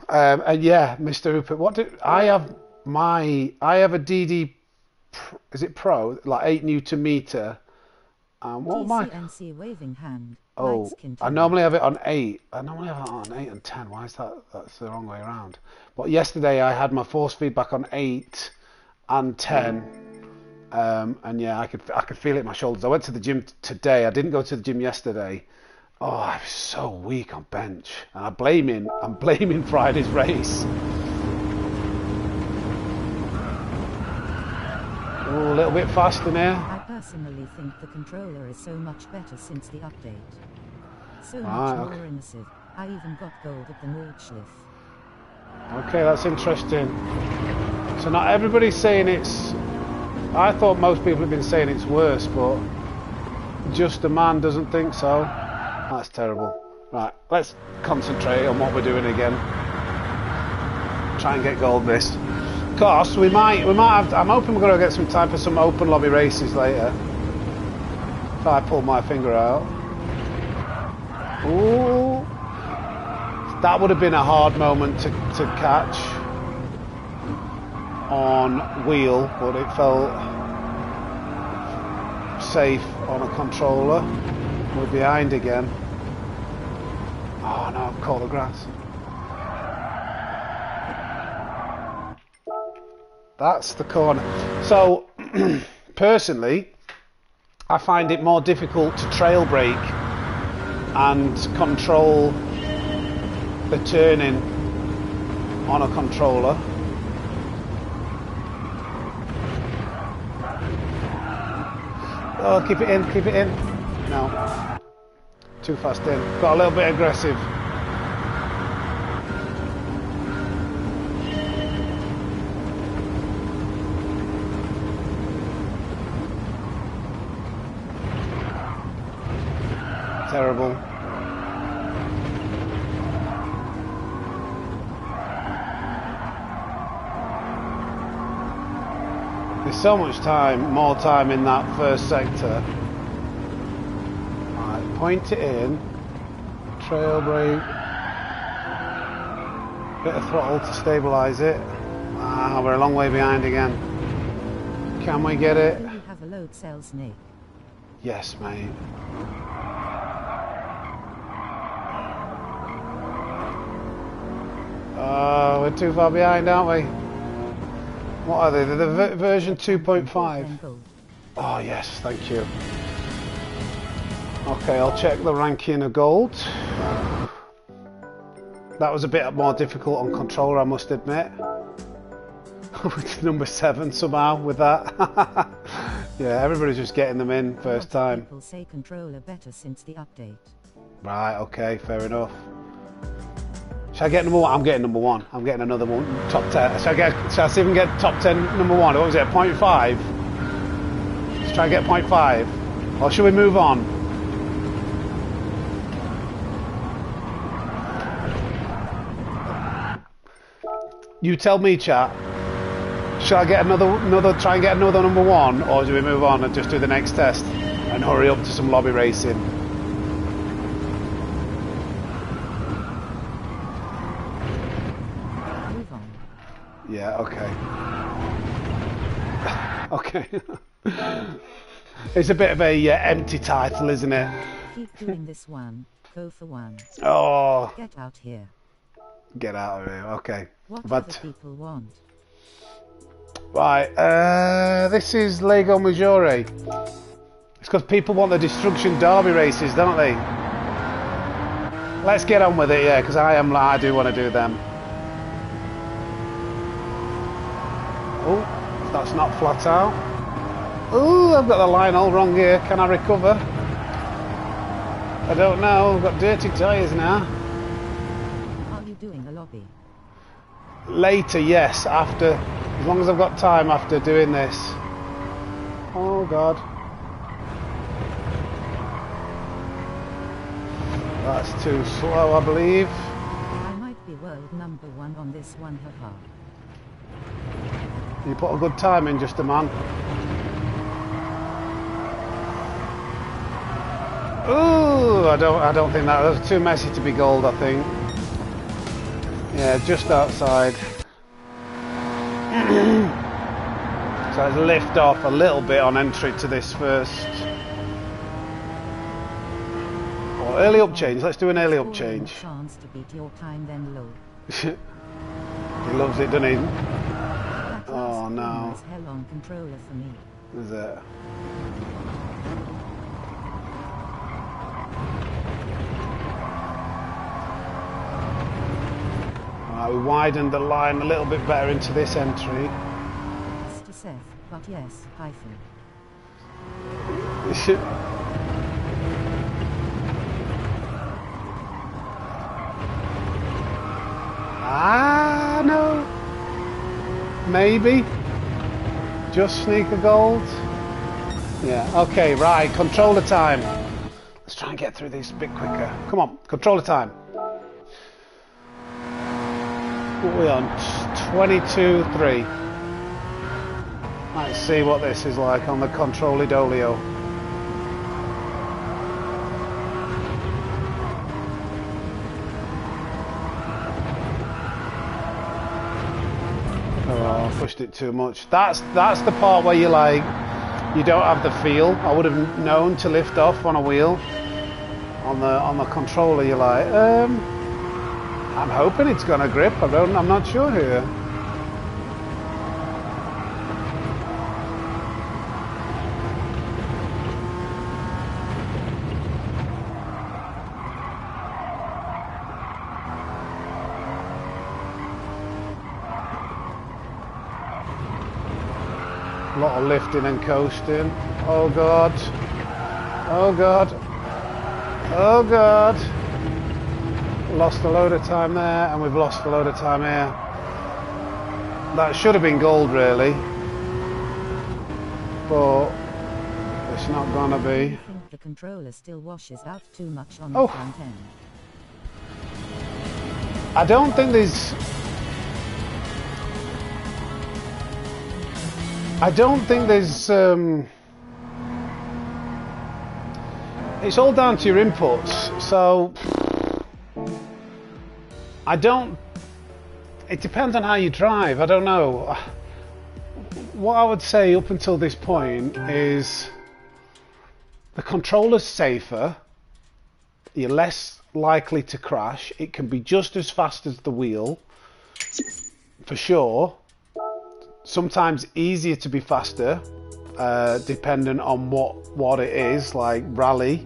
And yeah, Mr. Rupert, what did I have? I have a DD. Is it Pro? Like 8 Newton meter. What am I? TCNC waving hand. Oh, I normally have it on 8. I normally have it on 8 and 10. Why is that? That's the wrong way around. But yesterday I had my force feedback on 8 and 10. And yeah, I could feel it in my shoulders. I went to the gym today. I didn't go to the gym yesterday. Oh, I was so weak on bench, and I'm blaming Friday's race. Oh, a little bit fast in here. I personally think the controller is so much better since the update. So much more immersive. I even got gold at the Nordschleife. Okay, that's interesting. So not everybody's saying it's... I thought most people have been saying it's worse, but just a man doesn't think so. That's terrible. Right, let's concentrate on what we're doing again. Try and get gold this. Of course, we might have... I'm hoping we're going to get some time for some open lobby races later. If I pull my finger out. Ooh. That would have been a hard moment to catch on wheel, but it felt safe on a controller. We're behind again. Oh no, I've caught the grass. That's the corner. So, personally, I find it more difficult to trail brake and control the turning on a controller. Oh, keep it in. No. Too fast in. Got a little bit aggressive. Terrible. There's so much time, more time in that first sector. Right, point it in. Trail brake. Bit of throttle to stabilise it. Ah, we're a long way behind again. Can we get it? Do you have a load cell, Snake? Yes, mate. Oh, we're too far behind, aren't we? What are they? They're the version 2.5. Oh, yes, thank you. Okay, I'll check the ranking of gold. That was a bit more difficult on controller, I must admit. It's number 7 somehow with that. Yeah, everybody's just getting them in first time. People say controller better since the update. Right, okay, fair enough. Shall I get number 1? I'm getting number 1. I'm getting another one. Top 10. Shall I see if we can get top 10 number 1? What was it? 0.5? Let's try and get 0.5. Or should we move on? You tell me, chat. Shall I get try and get another number 1, or do we move on and just do the next test and hurry up to some lobby racing? Move on. Yeah, okay. Okay. It's a bit of a empty title, isn't it? Keep doing this one. Go for one. Oh. Get out here. Get out of here, okay. What But other people want? right, this is Lego Maggiore. It's because people want the Destruction Derby races, don't they? Let's get on with it, yeah, because I do want to do them. Oh, that's not flat out. Oh, I've got the line all wrong here. Can I recover? I don't know. I've got dirty tyres now. Are you doing a lobby? Later, yes, after, as long as I've got time after doing this. Oh God. That's too slow, I believe. I might be world number 1 on this one, haha. You put a good time in, just a man. Ooh, I don't think that was too messy to be gold, I think. Yeah, just outside. So let's lift off a little bit on entry to this first. Or early up change. Let's do an early up change. Chance to beat your time then low. He loves it, doesn't he? That Oh no. was hell on controller for me. Is it? We widened the line a little bit better into this entry. Mr. Seth, but yes, hyphen. Ah, no. Maybe. Just sneak a gold. Yeah, okay, right. Controller time. Let's try and get through this a bit quicker. Come on, controller time. What are we on? 22.3. Let's see what this is like on the Controlidolio. Oh, I pushed it too much. That's the part where you like, you don't have the feel. I would have known to lift off on a wheel. On the controller, you're like, I'm hoping it's gonna grip. I'm not sure here. A lot of lifting and coasting. Oh God. Oh God. Oh God. Lost a load of time there, and we've lost a load of time here. That should have been gold, really. But it's not gonna be. I think the controller still washes out too much on the front end. I don't think there's... I don't think there's... it's all down to your inputs, so... I don't... It depends on how you drive, I don't know. What I would say up until this point is... The controller's safer, you're less likely to crash, it can be just as fast as the wheel, for sure. Sometimes easier to be faster, depending on what it is, like rally.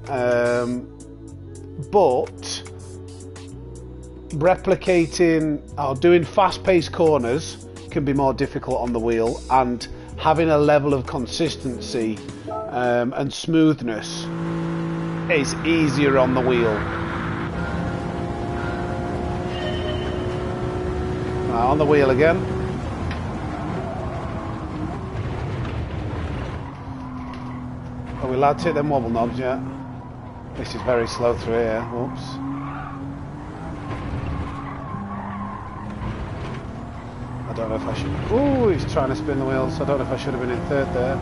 But replicating or doing fast-paced corners can be more difficult on the wheel, and having a level of consistency and smoothness is easier on the wheel. Right, on the wheel again. Are we allowed to hit them wobble knobs yet? This is very slow through here. Whoops. I don't know if I should... Ooh, he's trying to spin the wheels. I don't know if I should have been in third there.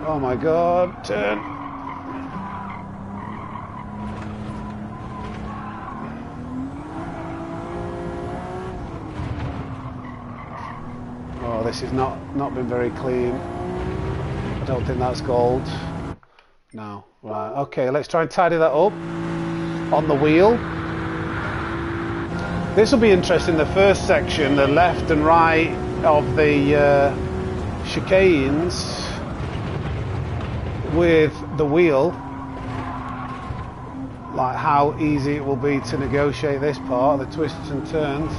Oh my god, turn. Oh, this has not been very clean. I don't think that's gold. No. Right, okay, let's try and tidy that up. On the wheel. This will be interesting, the first section, the left and right of the chicanes with the wheel. Like how easy it will be to negotiate this part, the twists and turns.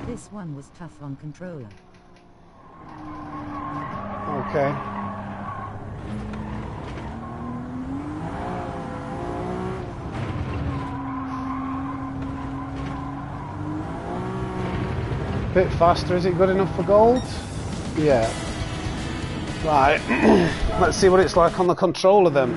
This one was tough on controller. Okay. Bit faster, is it good enough for gold? Yeah. Right, let's see what it's like on the controller then.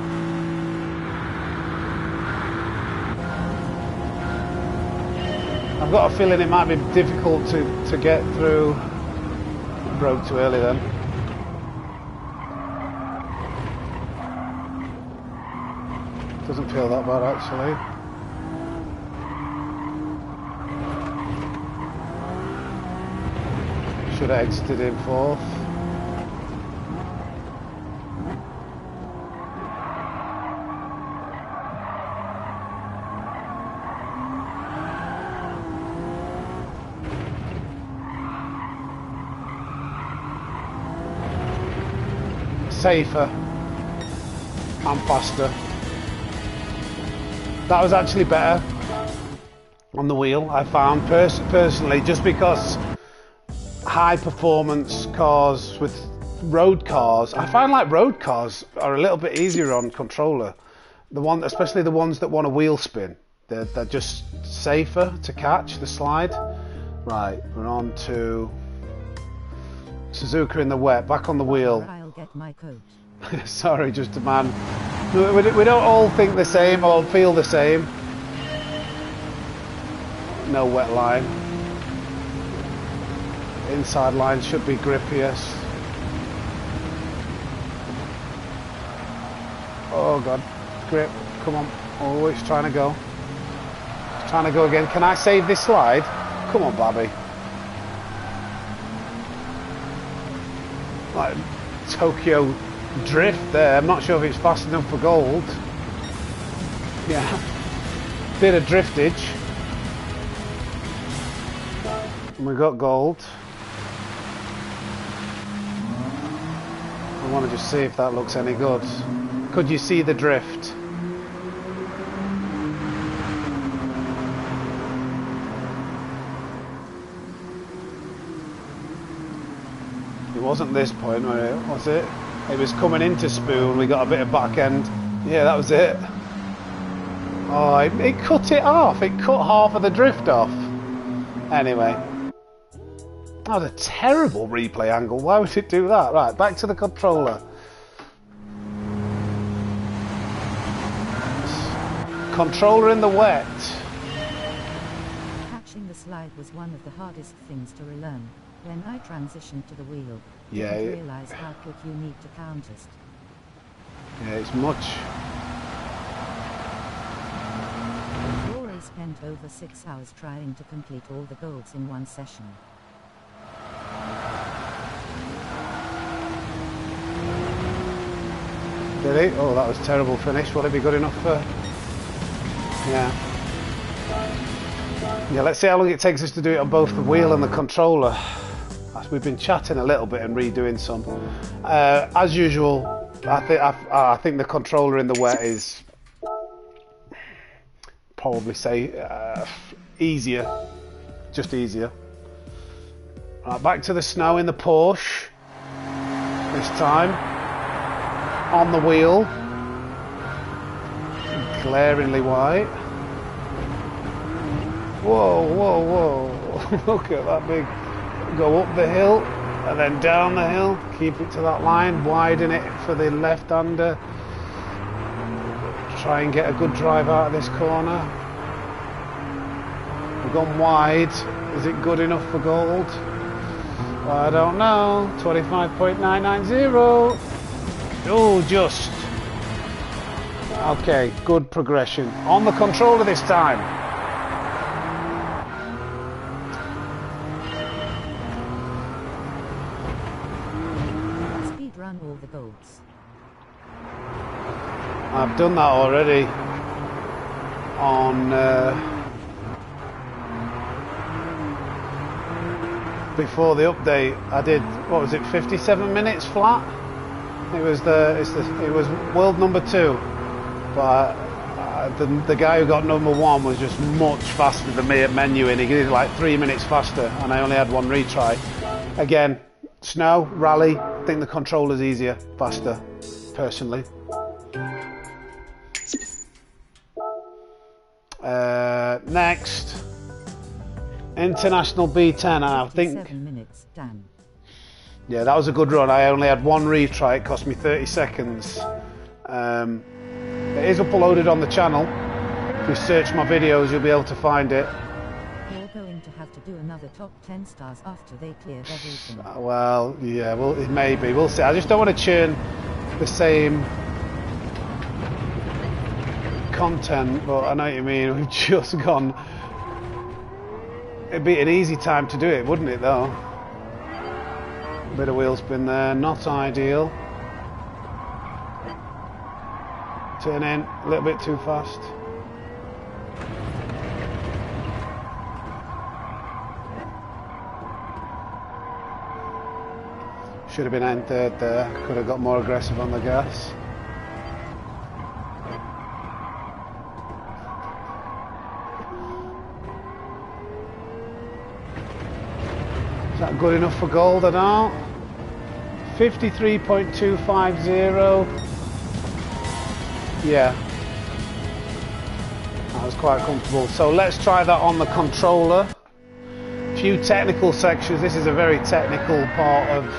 I've got a feeling it might be difficult to get through. Broke too early then. Doesn't feel that bad actually. Should have exited in fourth. Safer and faster. That was actually better on the wheel, I found personally, just because high performance cars with road cars, I find like road cars are a little bit easier on controller. Especially the ones that want a wheel spin, they're just safer to catch the slide. Right, we're on to Suzuka in the wet, back on the wheel. I'll get my coat. Sorry, just a man. We don't all think the same or feel the same. No wet line. Inside line should be grippier. Oh god, grip, come on. Oh, it's trying to go. It's trying to go again. Can I save this slide? Come on, Bobby. Like Tokyo drift there. I'm not sure if it's fast enough for gold. Yeah, bit of driftage. And we got gold. I want to just see if that looks any good. Could you see the drift? It wasn't this point, was it? It was coming into spoon, we got a bit of back end. Yeah, that was it. Oh, it cut it off. It cut half of the drift off. Anyway. That was a terrible replay angle. Why would it do that? Right, back to the controller. controller in the wet. Catching the slide was one of the hardest things to relearn. When I transitioned to the wheel, Yeah, I didn't realize how quick you need to contest. Yeah, it's much. Rory spent over 6 hours trying to complete all the goals in one session. Did he? Oh, that was a terrible finish. Will it be good enough for... Yeah. Yeah, let's see how long it takes us to do it on both the wheel and the controller. We've been chatting a little bit and redoing some. As usual, I think the controller in the wet is probably easier. Just easier. Right, back to the snow in the Porsche. This time. On the wheel. Glaringly white. Whoa, whoa, whoa. Look at that big... Go up the hill and then down the hill. Keep it to that line. Widen it for the left-hander. Try and get a good drive out of this corner. We've gone wide. Is it good enough for gold? Well, I don't know. 25.990. Oh, just. Okay, good progression. On the controller this time. Speed run all the goals. I've done that already. On before the update, I did. What was it? 57 minutes flat. It was it was world number 2, but the guy who got number 1 was just much faster than me at menuing. He did like 3 minutes faster, and I only had 1 retry. Again, snow rally. I think the controller's easier, faster, personally. Next, International B10, and I think. 7 minutes, Dan. Yeah, that was a good run. I only had 1 retry. It cost me 30 seconds. It is uploaded on the channel. If you search my videos, you'll be able to find it. You're going to have to do another top 10 stars after they cleared everything. Well, yeah, well, it may be. We'll see. I just don't want to churn the same content, but I know what you mean. We've just gone. It'd be an easy time to do it, wouldn't it, though? Bit of wheel spin there, not ideal. Turn in, a little bit too fast. Should have been end third there, could have got more aggressive on the gas. Is that good enough for gold or not? 53.250. Yeah. That was quite comfortable. So let's try that on the controller. A few technical sections. This is a very technical part of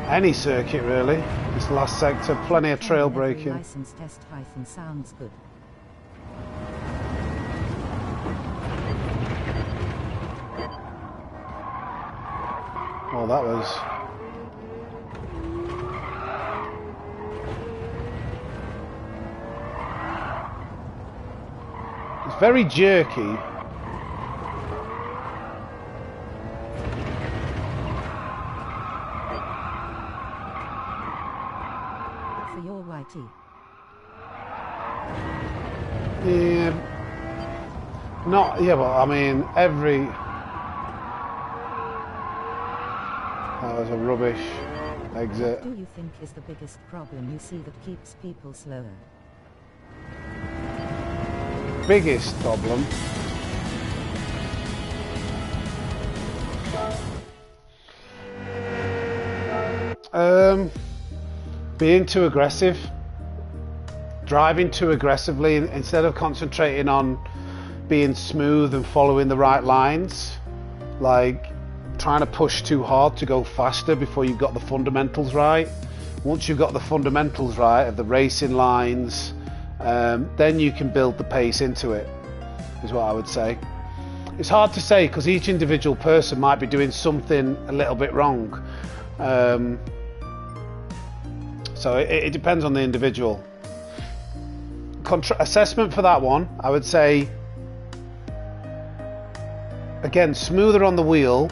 any circuit, really. This last sector, plenty of trail braking. License test hyphen sounds good. Oh, that was... It's very jerky. For your YT. Yeah. Not... Yeah, but I mean, every... That was a rubbish exit. What do you think is the biggest problem you see that keeps people slower? Biggest problem? Being too aggressive. Driving too aggressively instead of concentrating on being smooth and following the right lines. Like... trying to push too hard to go faster before you've got the fundamentals right. once you've got the fundamentals right of the racing lines, then you can build the pace into it, is what I would say. It's hard to say because each individual person might be doing something a little bit wrong. So it depends on the individual. Assessment for that one, I would say, again, smoother on the wheel,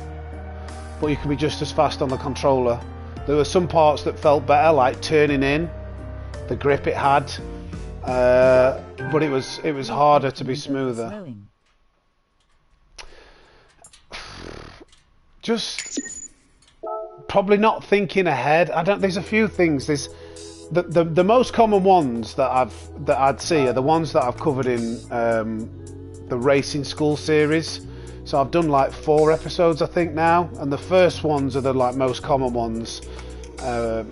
but you can be just as fast on the controller. There were some parts that felt better, like turning in, the grip it had, but it was harder to be smoother. Just probably not thinking ahead. There's a few things. There's the most common ones that I'd see are the ones that I've covered in the Racing School series. So I've done like 4 episodes, I think, now, and the first ones are the like most common ones. I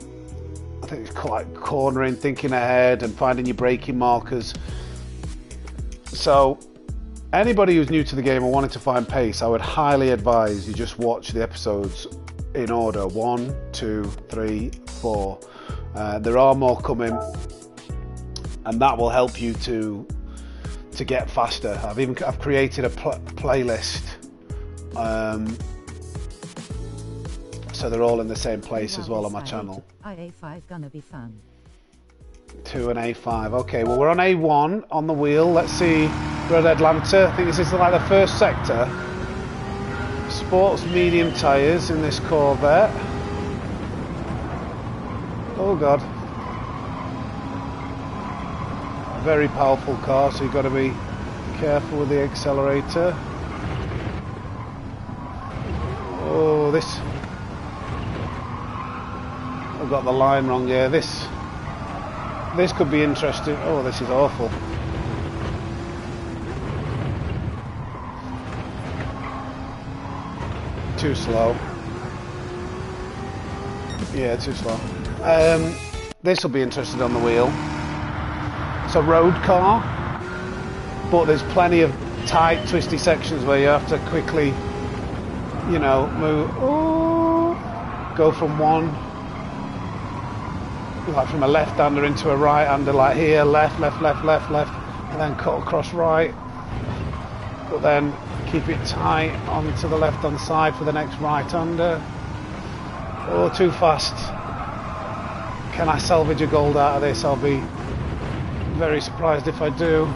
think it's like cornering, thinking ahead, and finding your braking markers. So anybody who's new to the game or wanting to find pace, I would highly advise you just watch the episodes in order: 1, 2, 3, 4. There are more coming, and that will help you to get faster. I've created a playlist, so they're all in the same place as well on my channel. A5 gonna be fun. 2 and A5. Okay, well, we're on A1 on the wheel. Let's see, Red Atlanta. I think this is like the first sector. Sports medium tyres in this Corvette. Oh god. Very powerful car, so you've got to be careful with the accelerator. Oh, this... I've got the line wrong here. This could be interesting. Oh, this is awful. Too slow. Yeah, too slow. This will be interesting on the wheel. It's a road car, but there's plenty of tight, twisty sections where you have to quickly, you know, move. Oh, go from one, like from a left-hander into a right-hander, like here, left, left, left, left, left, and then cut across right. But then keep it tight onto the left-hand side for the next right-hander. Oh, too fast. Can I salvage a gold out of this? I'll be very surprised if I do.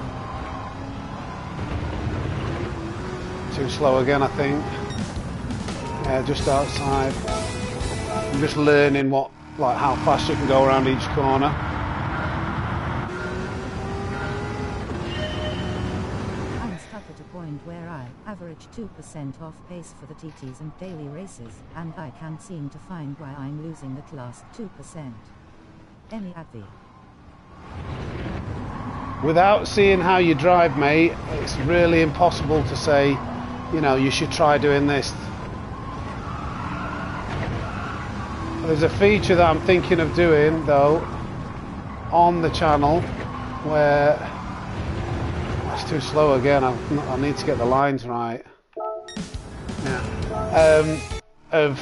Too slow again, I think. Yeah, just outside. I'm just learning how fast you can go around each corner. I'm stuck at a point where I average 2% off pace for the TTs and daily races, and I can't seem to find why I'm losing that last 2%. Any advice? Without seeing how you drive, mate, it's really impossible to say, you know, you should try doing this. There's a feature that I'm thinking of doing, though, on the channel, where it's too slow again. I need to get the lines right. Yeah. Of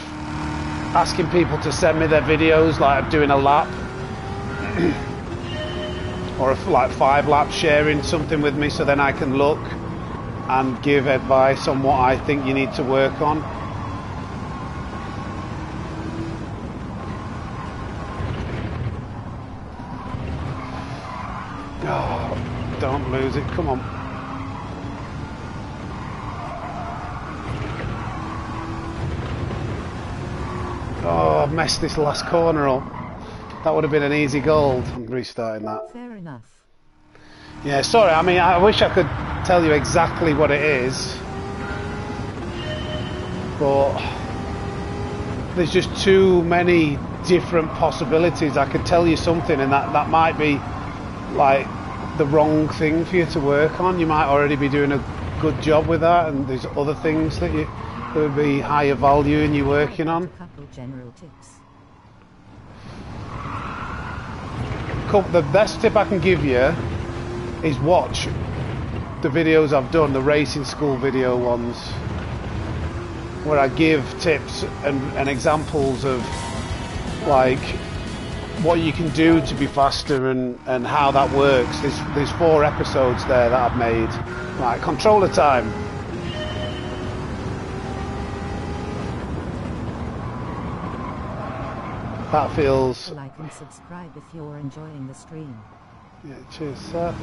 asking people to send me their videos, like doing a lap. Or like 5 laps, sharing something with me, so then I can look and give advice on what I think you need to work on. Oh, don't lose it, come on. Oh, I've messed this last corner up. That would have been an easy gold. I'm restarting that. Fair enough. Yeah, sorry, I mean, I wish I could tell you exactly what it is, but there's just too many different possibilities. I could tell you something and that might be like the wrong thing for you to work on. You might already be doing a good job with that, and there's other things that would be higher value and you're working on. A couple general tips. The best tip I can give you is watch the videos I've done, the Racing School video ones, where I give tips and examples of like what you can do to be faster and how that works. There's 4 episodes there that I've made. Right, controller time. That feels... Like and subscribe if you're enjoying the stream. Yeah, cheers, sir.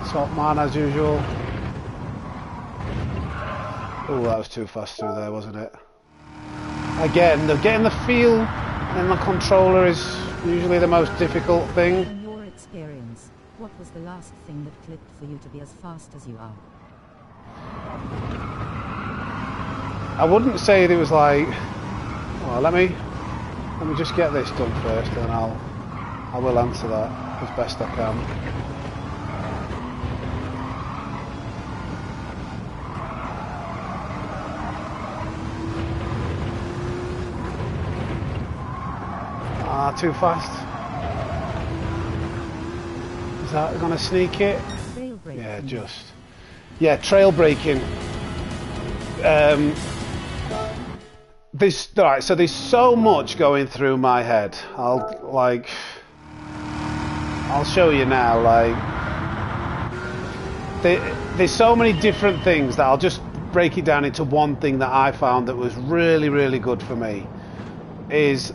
Top man as usual. Oh, that was too fast through there, wasn't it? Again, getting the feel in the controller is usually the most difficult thing. In your experience, what was the last thing that clicked for you to be as fast as you are? I wouldn't say there was like... Well, let me just get this done first, and I will answer that as best I can. Too fast. Is that gonna sneak it? Yeah, just. Yeah, trail braking. Right, so there's so much going through my head. I'll show you now. Like, there's so many different things that I'll just break it down into one thing that I found that was really, really good for me. Is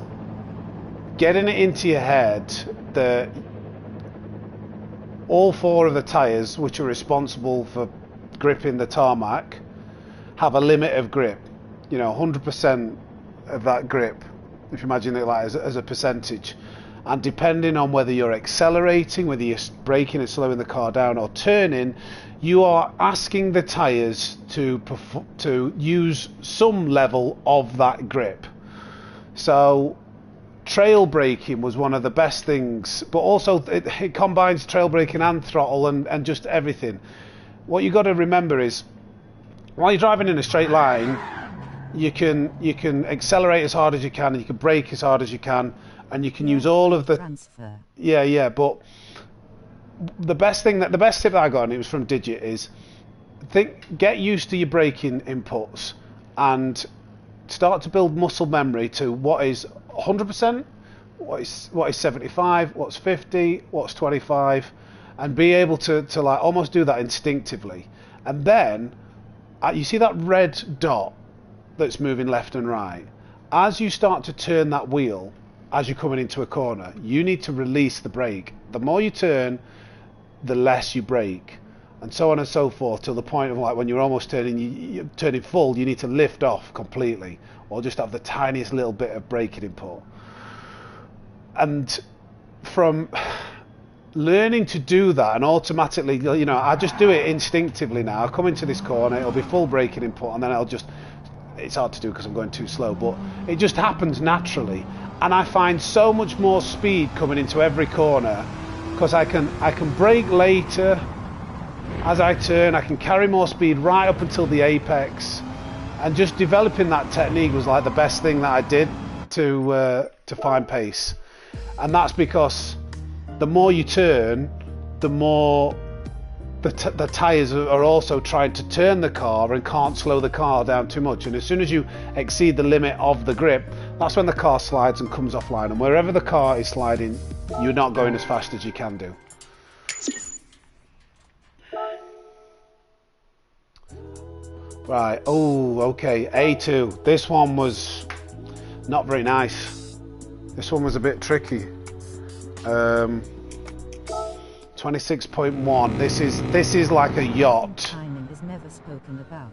getting it into your head that all 4 of the tyres, which are responsible for gripping the tarmac, have a limit of grip. You know, 100% of that grip, if you imagine it like as a percentage. And depending on whether you're accelerating, whether you're braking and slowing the car down or turning, you are asking the tyres to use some level of that grip. So trail braking was one of the best things, but also it combines trail braking and throttle and just everything. What you got to remember is, while you're driving in a straight line, you can accelerate as hard as you can, and you can brake as hard as you can, and you can use all of the transfer. Yeah, but the best tip that I got, and it was from Digit, is get used to your braking inputs and start to build muscle memory to what is 100%, what is 75, what's 50, what's 25, and be able to like almost do that instinctively. And then you see that red dot that's moving left and right. As you start to turn that wheel, as you're coming into a corner, you need to release the brake. The more you turn, the less you brake, and so on and so forth, till the point of like when you're almost you're turning full, you need to lift off completely, or just have the tiniest little bit of braking input. And from learning to do that, and automatically, you know, I just do it instinctively now. I come into this corner, it'll be full braking input, and then it's hard to do because I'm going too slow, but it just happens naturally. And I find so much more speed coming into every corner because I can brake later as I turn. I can carry more speed right up until the apex, and just developing that technique was like the best thing that I did to find pace. And that's because the more you turn, the more the tyres are also trying to turn the car and can't slow the car down too much. And as soon as you exceed the limit of the grip, that's when the car slides and comes offline. And wherever the car is sliding, you're not going as fast as you can do. Right, oh, okay, A2. This one was not very nice. This one was a bit tricky. 26.1. This is like a yacht. Timing is never spoken about.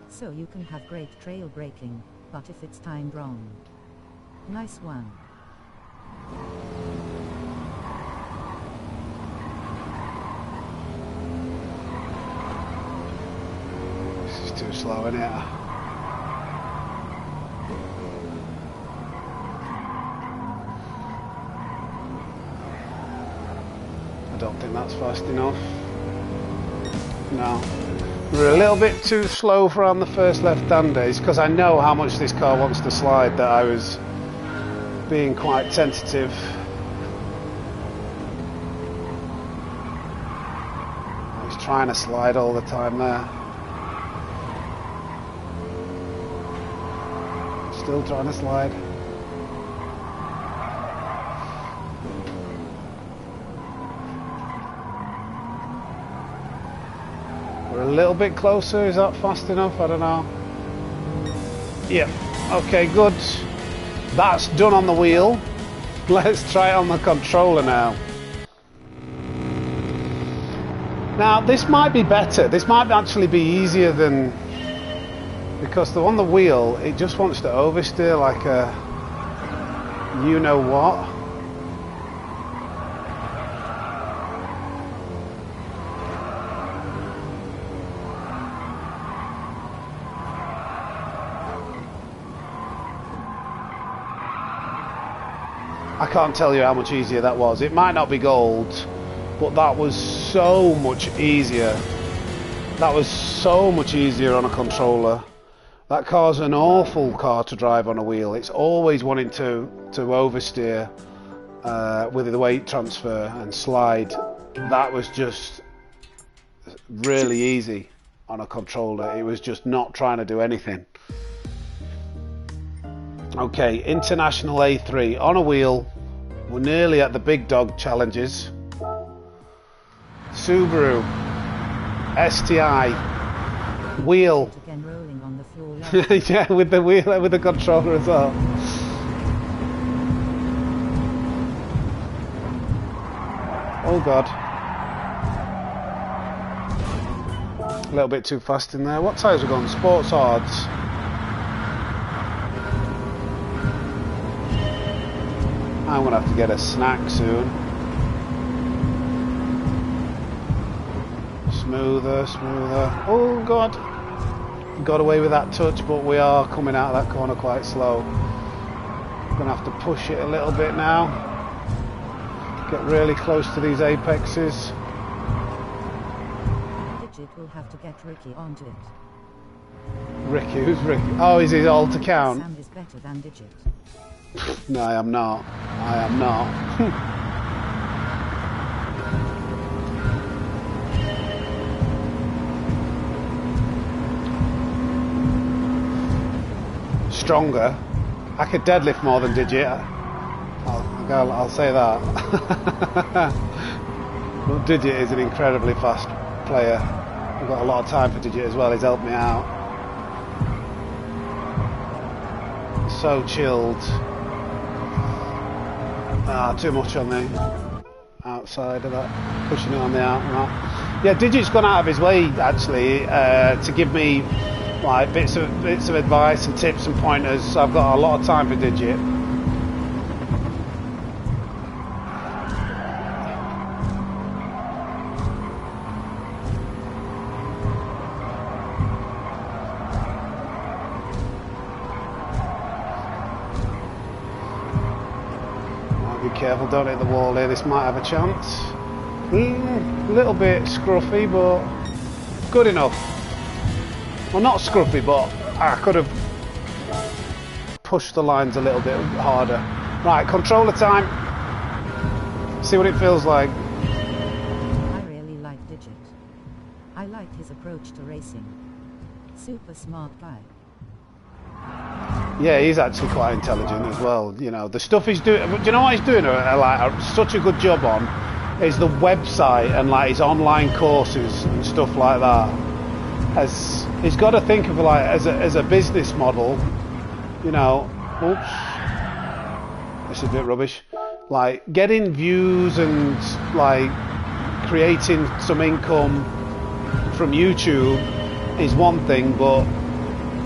So you can have great trail braking, but if it's timed wrong. Nice one. This is too slow, isn't it? I don't think that's fast enough. No. We're a little bit too slow for on the first left-hander. It's because I know how much this car wants to slide that I was being quite tentative. I was trying to slide all the time there. Still trying to slide. We're a little bit closer. Is that fast enough? I don't know. Yeah. Okay, good. That's done on the wheel. Let's try it on the controller now. Now, this might be better. This might actually be easier than... Because on the wheel, it just wants to oversteer like a... you-know-what. I can't tell you how much easier that was. It might not be gold, but that was so much easier. That was so much easier on a controller. That car's an awful car to drive on a wheel. It's always wanting to oversteer with the weight transfer and slide. That was just really easy on a controller. It was just not trying to do anything. Okay, International A3 on a wheel. We're nearly at the big dog challenges. Subaru STI wheel. Again rolling on the floor. Yeah, with the wheel, with the controller as well. Oh god. A little bit too fast in there. What tyres are going? Sports hards. I'm gonna have to get a snack soon. Smoother, smoother. Oh god. Got away with that touch, but we are coming out of that corner quite slow. Gonna have to push it a little bit now. Get really close to these apexes. Digit will have to get Ricky onto it. Ricky, who's Ricky? Oh, is his all to count? Sam is better than Digit. No, I am not. I am not. Stronger. I could deadlift more than Digit. I'll say that. But Digit is an incredibly fast player. I've got a lot of time for Digit as well. He's helped me out. So chilled. Too much on the outside of that. Pushing it on the out. Right. Yeah, Digit's gone out of his way actually to give me like bits of advice and tips and pointers. So I've got a lot of time for Digit. Be careful, don't hit the wall here. This might have a chance. A little bit scruffy, but good enough. Well, not scruffy, but I could have pushed the lines a little bit harder. Right, controller time. See what it feels like. I really like Digit. I like his approach to racing. Super smart guy. Yeah, he's actually quite intelligent as well. You know, the stuff he's doing. Do you know what he's doing? Such a good job on is the website and like his online courses and stuff like that. He's got to think of like as a business model. You know, oops, this is a bit rubbish. Like getting views and like creating some income from YouTube is one thing, but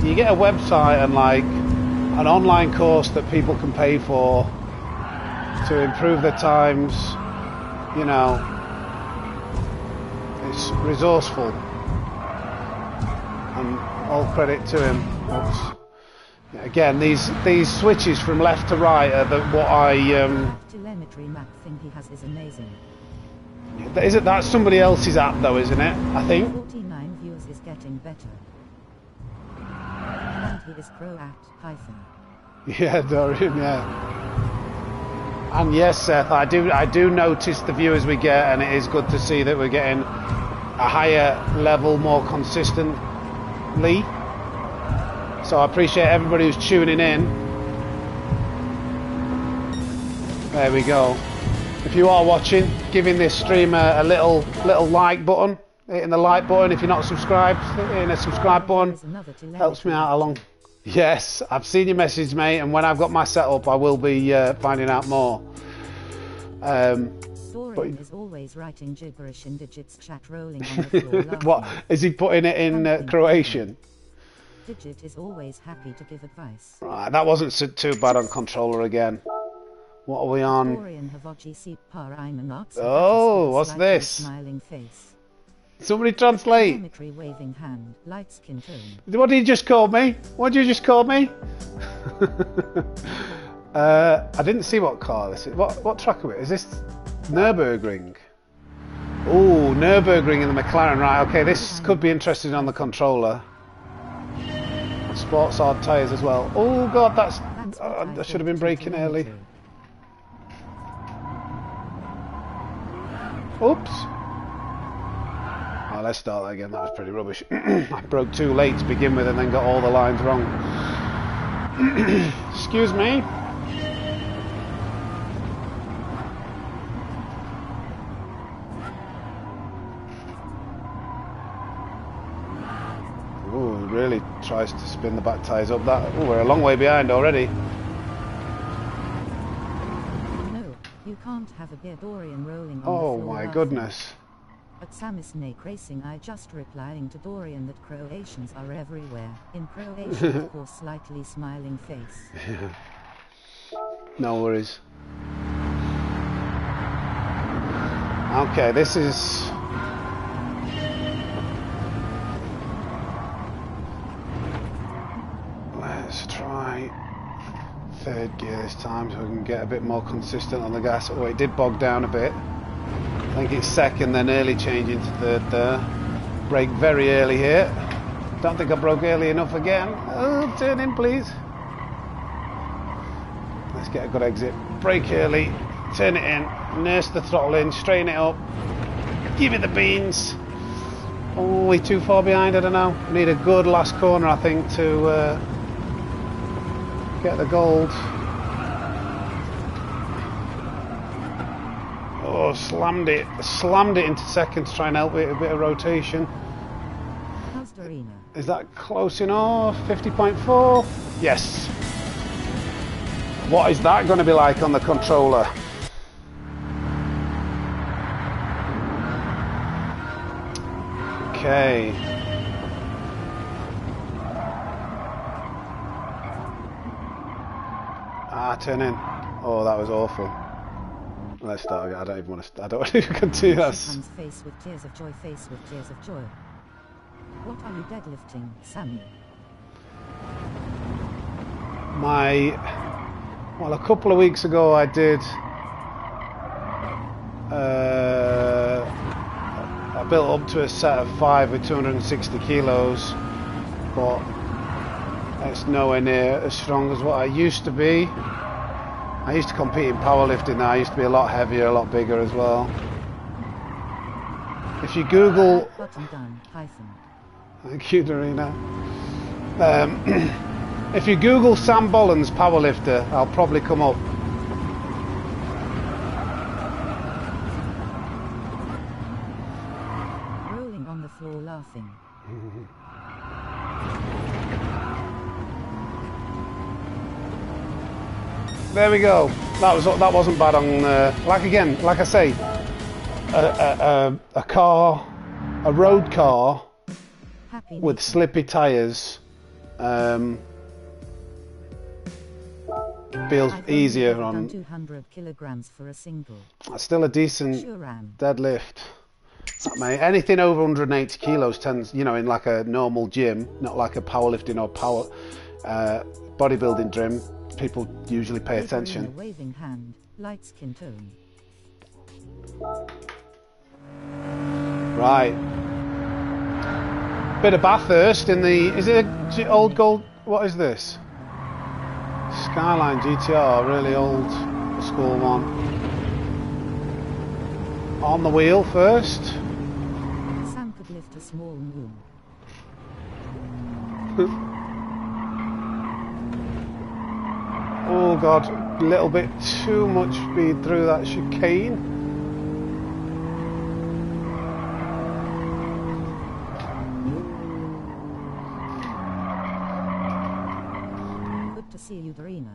you get a website and like an online course that people can pay for to improve their times, you know, it's resourceful, and all credit to him. Oops. Again, these switches from left to right are what I telemetry map thing he has is amazing. That's somebody else's app though, isn't it? I think 49 views is getting better. And he is pro at Python. Yeah, Dorian, yeah. And yes, Seth, I do notice the viewers we get, and it is good to see that we're getting a higher level more consistently. So I appreciate everybody who's tuning in. There we go. If you are watching, giving this stream a little like button, hitting the like button. If you're not subscribed, hitting a subscribe button helps me out along. Yes, I've seen your message, mate, and when I've got my setup, I will be finding out more. Dorian is always writing gibberish in digits chat, rolling on the floor laughing. What, is he putting it in Croatian? Digit is always happy to give advice. Right, that wasn't too bad on controller again. What are we on? Oh, what's this? Smiling face. Somebody translate. Geometry waving hand, light skin tone. What did you just call me? What did you just call me? I didn't see what car this is. What track are we? Is this Nürburgring? Oh, Nürburgring in the McLaren. Right, okay, this could be interesting on the controller. Sports hard tyres as well. Oh god, that's I should have been braking early. Oops. Oh, let's start that again. That was pretty rubbish. I broke too late to begin with and then got all the lines wrong. Excuse me. Ooh, really tries to spin the back tyres up. Ooh, we're a long way behind already. No, you can't have a beer. Dorian rolling on Oh the floor my laughing. goodness. At Sammysnake Racing, I just replying to Dorian that Croatians are everywhere. In Croatian, of course, slightly smiling face. No worries. Okay, this is... Let's try third gear this time so we can get a bit more consistent on the gas. Oh, it did bog down a bit. I think it's second, then early change into third there. Brake very early here. Don't think I broke early enough again. Oh, turn in, please. Let's get a good exit. Brake early, turn it in, nurse the throttle in, straighten it up. Give it the beans. Oh, we're too far behind, I don't know. We need a good last corner, I think, to get the gold. Oh, slammed it into second to try and help it, a bit of rotation. Is that close enough? 50.4? Yes. What is that going to be like on the controller? Okay. Turn in. Oh, that was awful. Let's start again. I don't even want to. I don't want to continue this. Face with tears of joy. Face with tears of joy. What are you deadlifting, Sammy? Well, a couple of weeks ago I did. I built up to a set of 5 with 260 kilos, but it's nowhere near as strong as what I used to be. I used to compete in powerlifting now. I used to be a lot heavier, a lot bigger as well. If you Google... Thank you, Dorina. If you Google Sam Bollins powerlifter, I'll probably come up. Rolling on the floor laughing. There we go. That wasn't bad on. Like I say, a road car with slippy tyres feels easier on. 200 kilograms for a single. That's still a decent deadlift. Mate, anything over 180 kilos tends, in like a normal gym, not like a powerlifting or power bodybuilding gym. People usually pay attention. Waving hand, light skin tone. Right. Bit of Bathurst in the. Is it a old gold? What is this? Skyline GTR, really old school one. On the wheel first. Sam could lift a small moon. Oh god, a little bit too much speed through that chicane. see you, Darina.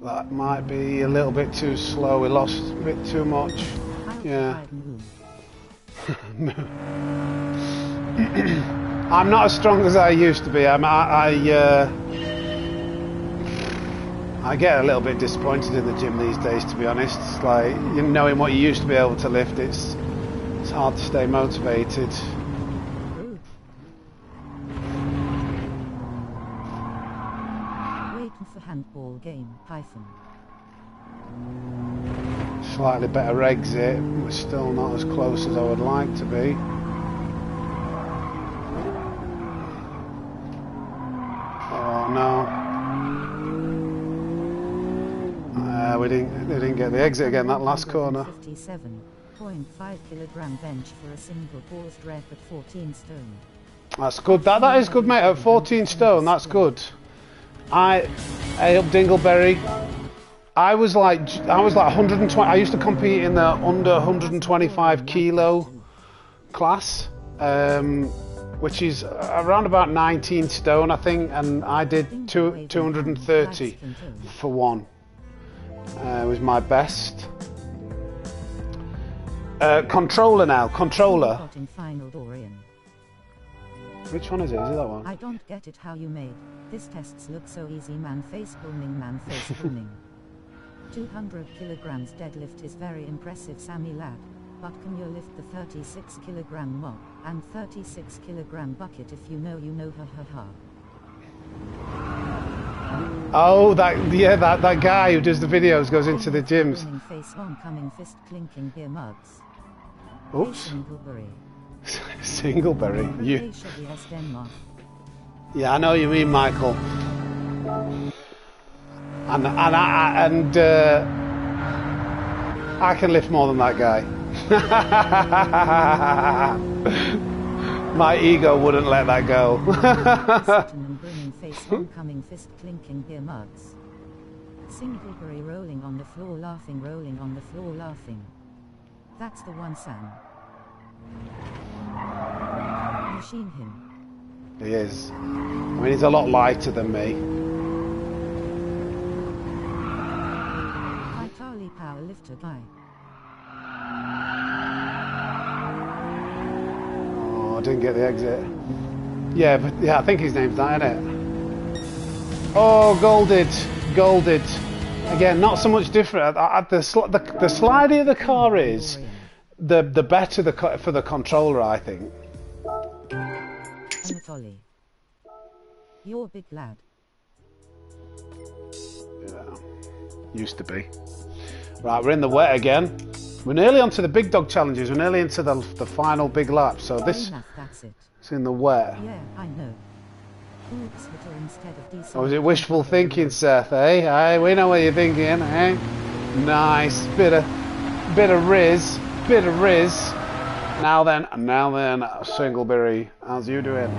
That might be a little bit too slow. We lost a bit too much. Yeah. I'm not as strong as I used to be. I get a little bit disappointed in the gym these days, to be honest. It's like, you knowing what you used to be able to lift, it's hard to stay motivated. Waiting for handball game, Python. Slightly better exit. We're still not as close as I would like to be. Oh no. They didn't get the exit again, that last corner. 57.5 kilogram bench for a single paused rep at 14 stone. That's good. That is good, mate. At 14 stone, that's good. Up Dingleberry. I was like 120. I used to compete in the under 125 kilo class, which is around about 19 stone, I think, and I did 230 for one. Was my best. Controller now. Controller. Which one is it? Is it that one? I don't get it how you made. This tests look so easy, man face booming. 200 kilograms deadlift is very impressive, Sammy lad. But can you lift the 36 kilogram mop and 36 kilogram bucket if you know, ha ha ha. Oh, that guy who does the videos goes into the gyms. Face oncoming fist clinking beer mugs. Oops. Singleberry. Singleberry. Yeah, I know what you mean, Michael. And I can lift more than that guy. My ego wouldn't let that go. Face oncoming fist clinking beer mugs. Singleberry rolling on the floor laughing, rolling on the floor laughing. That's the one, Sam. Machine him. He is. I mean, he's a lot lighter than me. Vitali powerlifter guy. Oh, I didn't get the exit. Yeah, but yeah, I think his name's that, isn't it? Oh, golded. Again, not so much different. The slider the car is, the better for the controller, I think. Anatoly, you're a big lad. Yeah, used to be. Right, we're in the wet again. We're nearly onto the big dog challenges. We're nearly into the final big lap. So this is in the wet. Yeah, I know. Oops, instead of diesel. Oh, is it wishful thinking, Seth? Eh? We know what you're thinking, eh? Nice, bit of riz. Now then, Singleberry, how's you doing?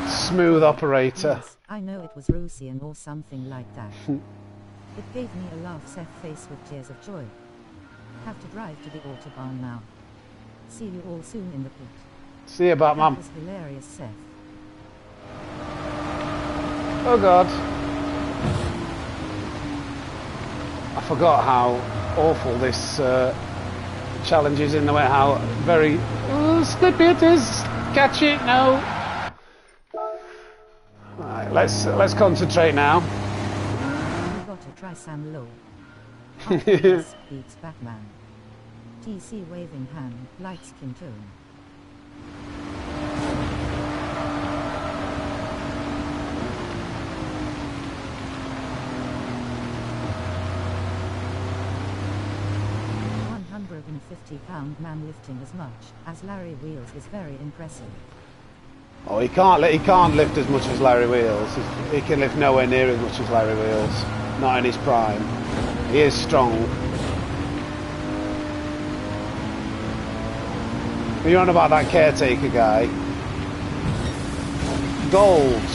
Smooth operator. Yes, I know it was Russian or something like that. It gave me a laugh, Seth face with tears of joy. Have to drive to the Autobahn now. See you all soon in the pit. See you, Batman. That was hilarious, Seth. Oh God. I forgot how awful this challenge is in the way, how very slippy it is. Catch it, no. Right, let's concentrate now. You gotta try Sam Low. Beats Batman. TC waving hand, light skin tone. £150 man lifting as much as Larry Wheels is very impressive. Oh, he can't lift as much as Larry Wheels. He can lift nowhere near as much as Larry Wheels. Not in his prime. He is strong. You're on about that caretaker guy. Gold.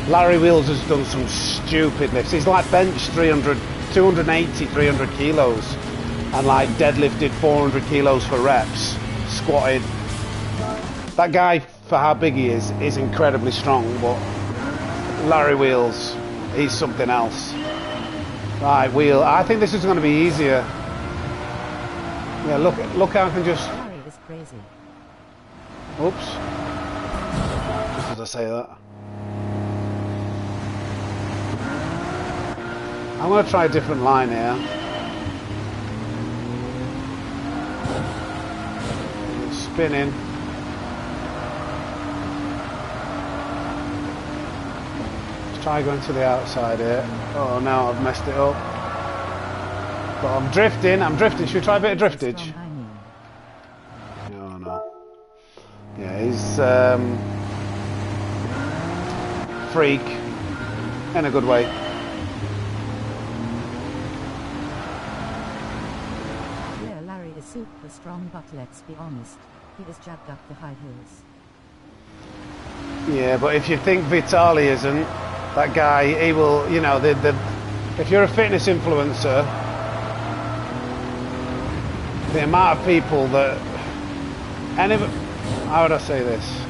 Larry Wheels has done some stupid lifts. He's like bench 280, 300 kilos. And like deadlifted 400 kilos for reps. squatted. That guy, for how big he is incredibly strong, but Larry Wheels, he's something else. Right, Wheel. I think this is going to be easier. Yeah, look how I can just... Larry is crazy. Oops. Just as I say that. I'm going to try a different line here. Spinning. Let's try going to the outside here. Oh no, I've messed it up. But I'm drifting. Should we try a bit of driftage? Oh no. Yeah, he's freak in a good way. Yeah, Larry is super strong, but let's be honest, he is jabbed up the high hills. Yeah, but if you think Vitaly isn't, that guy, he will, you know, if you're a fitness influencer, the amount of people that, how would I say this?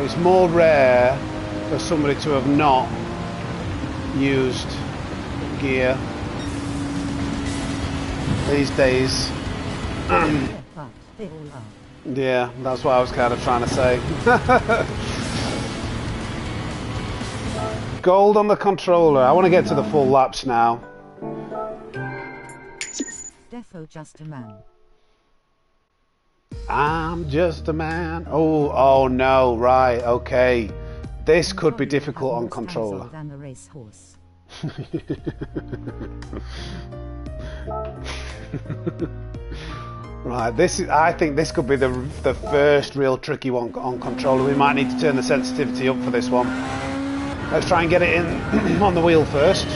It's more rare for somebody to have not used gear these days. Yeah, that's what I was kind of trying to say. Gold on the controller. I want to get to the full laps now. Defo just a man. I'm just a man. Oh no, right, okay. This could be difficult on controller. Than a racehorse. Right, I think this could be the first real tricky one on controller. We might need to turn the sensitivity up for this one. Let's try and get it in on the wheel first.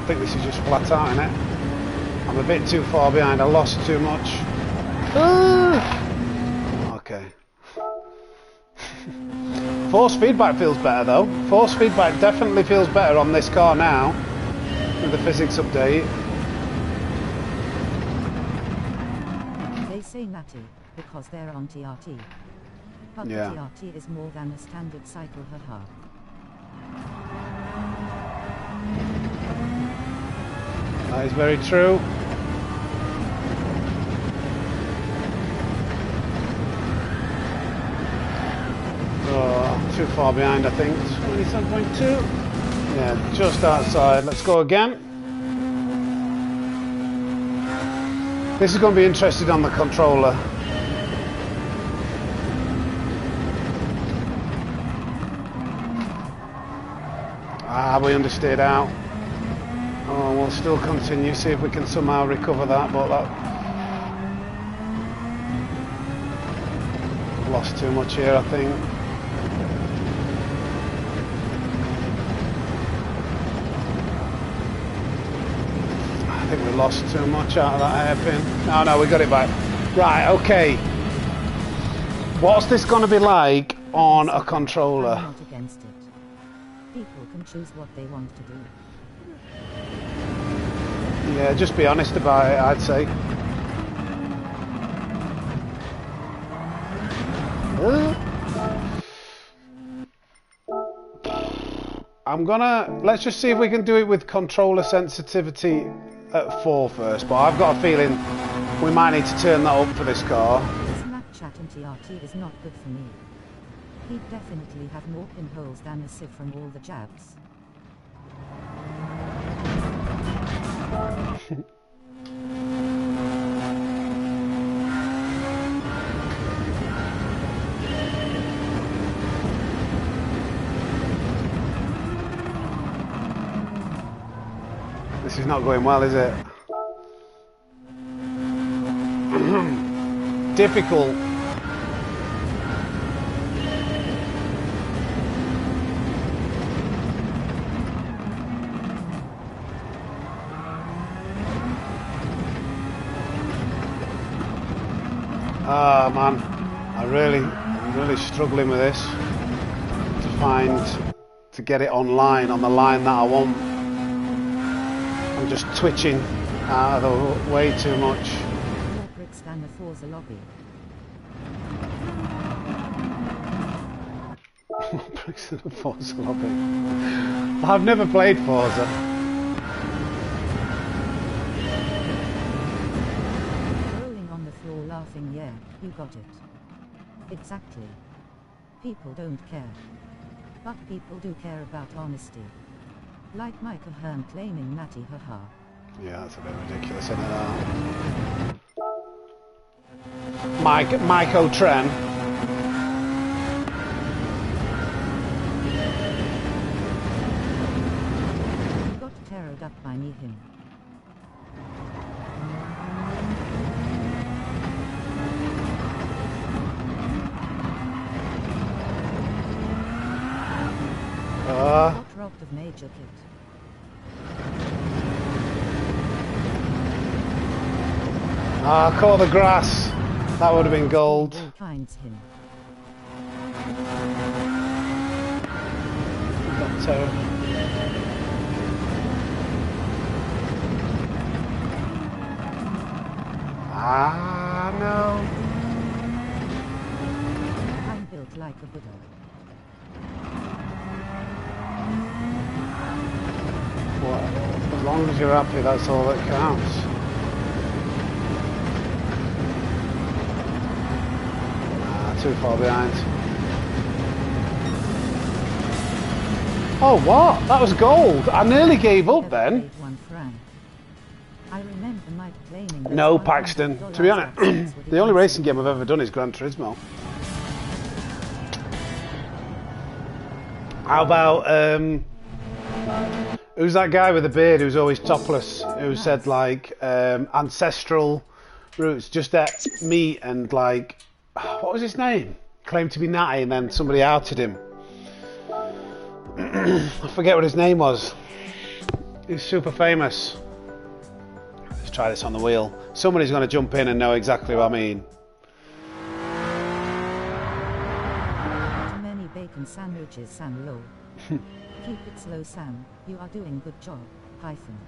I think this is just flat out, isn't it? I'm a bit too far behind. I lost too much. Okay. Force feedback feels better though. Force feedback definitely feels better on this car now with the physics update. They say natty because they're on TRT. But yeah. The TRT is more than a standard cycle, haha. That is very true. Oh, too far behind, I think. 27.2. Yeah, just outside. Let's go again. This is going to be interesting on the controller. We understeered out. Oh, we'll still continue, see if we can somehow recover that, but that... Lost too much here, I think. I think we lost too much out of that hairpin. No, we got it back. Right, okay. What's this going to be like on a controller? I'm not against it. People can choose what they want to do. Yeah, just be honest about it, I'd say. Let's just see if we can do it with controller sensitivity at 4 first, but I've got a feeling we might need to turn that up for this car. Snapchat and TRT is not good for me. He'd definitely have more pinholes than a sieve from all the jabs. This is not going well, is it? Difficult. out, man. I'm really struggling with this to get it online on the line that I want. I'm just twitching out of the way too much. Brixton and Forza lobby. I've never played Forza. Rolling on the floor laughing, yeah, you got it. Exactly. People don't care. But people do care about honesty. Like Micah Hearn claiming Natty haha. Yeah, that's a bit ridiculous, isn't it? That? Mike O'Tren. Got terrored up by me him. Got robbed of major kit. Ah, caught the grass. That would have been gold. Finds him. Ah, no. I'm built like a Buddha. Well, as long as you're happy, that's all that counts. Too far behind. Oh, what? That was gold. I nearly gave up then. No, Paxton. To be honest, the only racing game I've ever done is Gran Turismo. How about, who's that guy with the beard who's always topless? Who said, like, ancestral roots, just that meat and, like, what was his name? Claimed to be Natty and then somebody outed him. I forget what his name was. He's super famous. Let's try this on the wheel. Somebody's going to jump in and know exactly what I mean. Too many bacon sandwiches, Sam Low. Keep it slow, Sam. You are doing good job. Hyphen.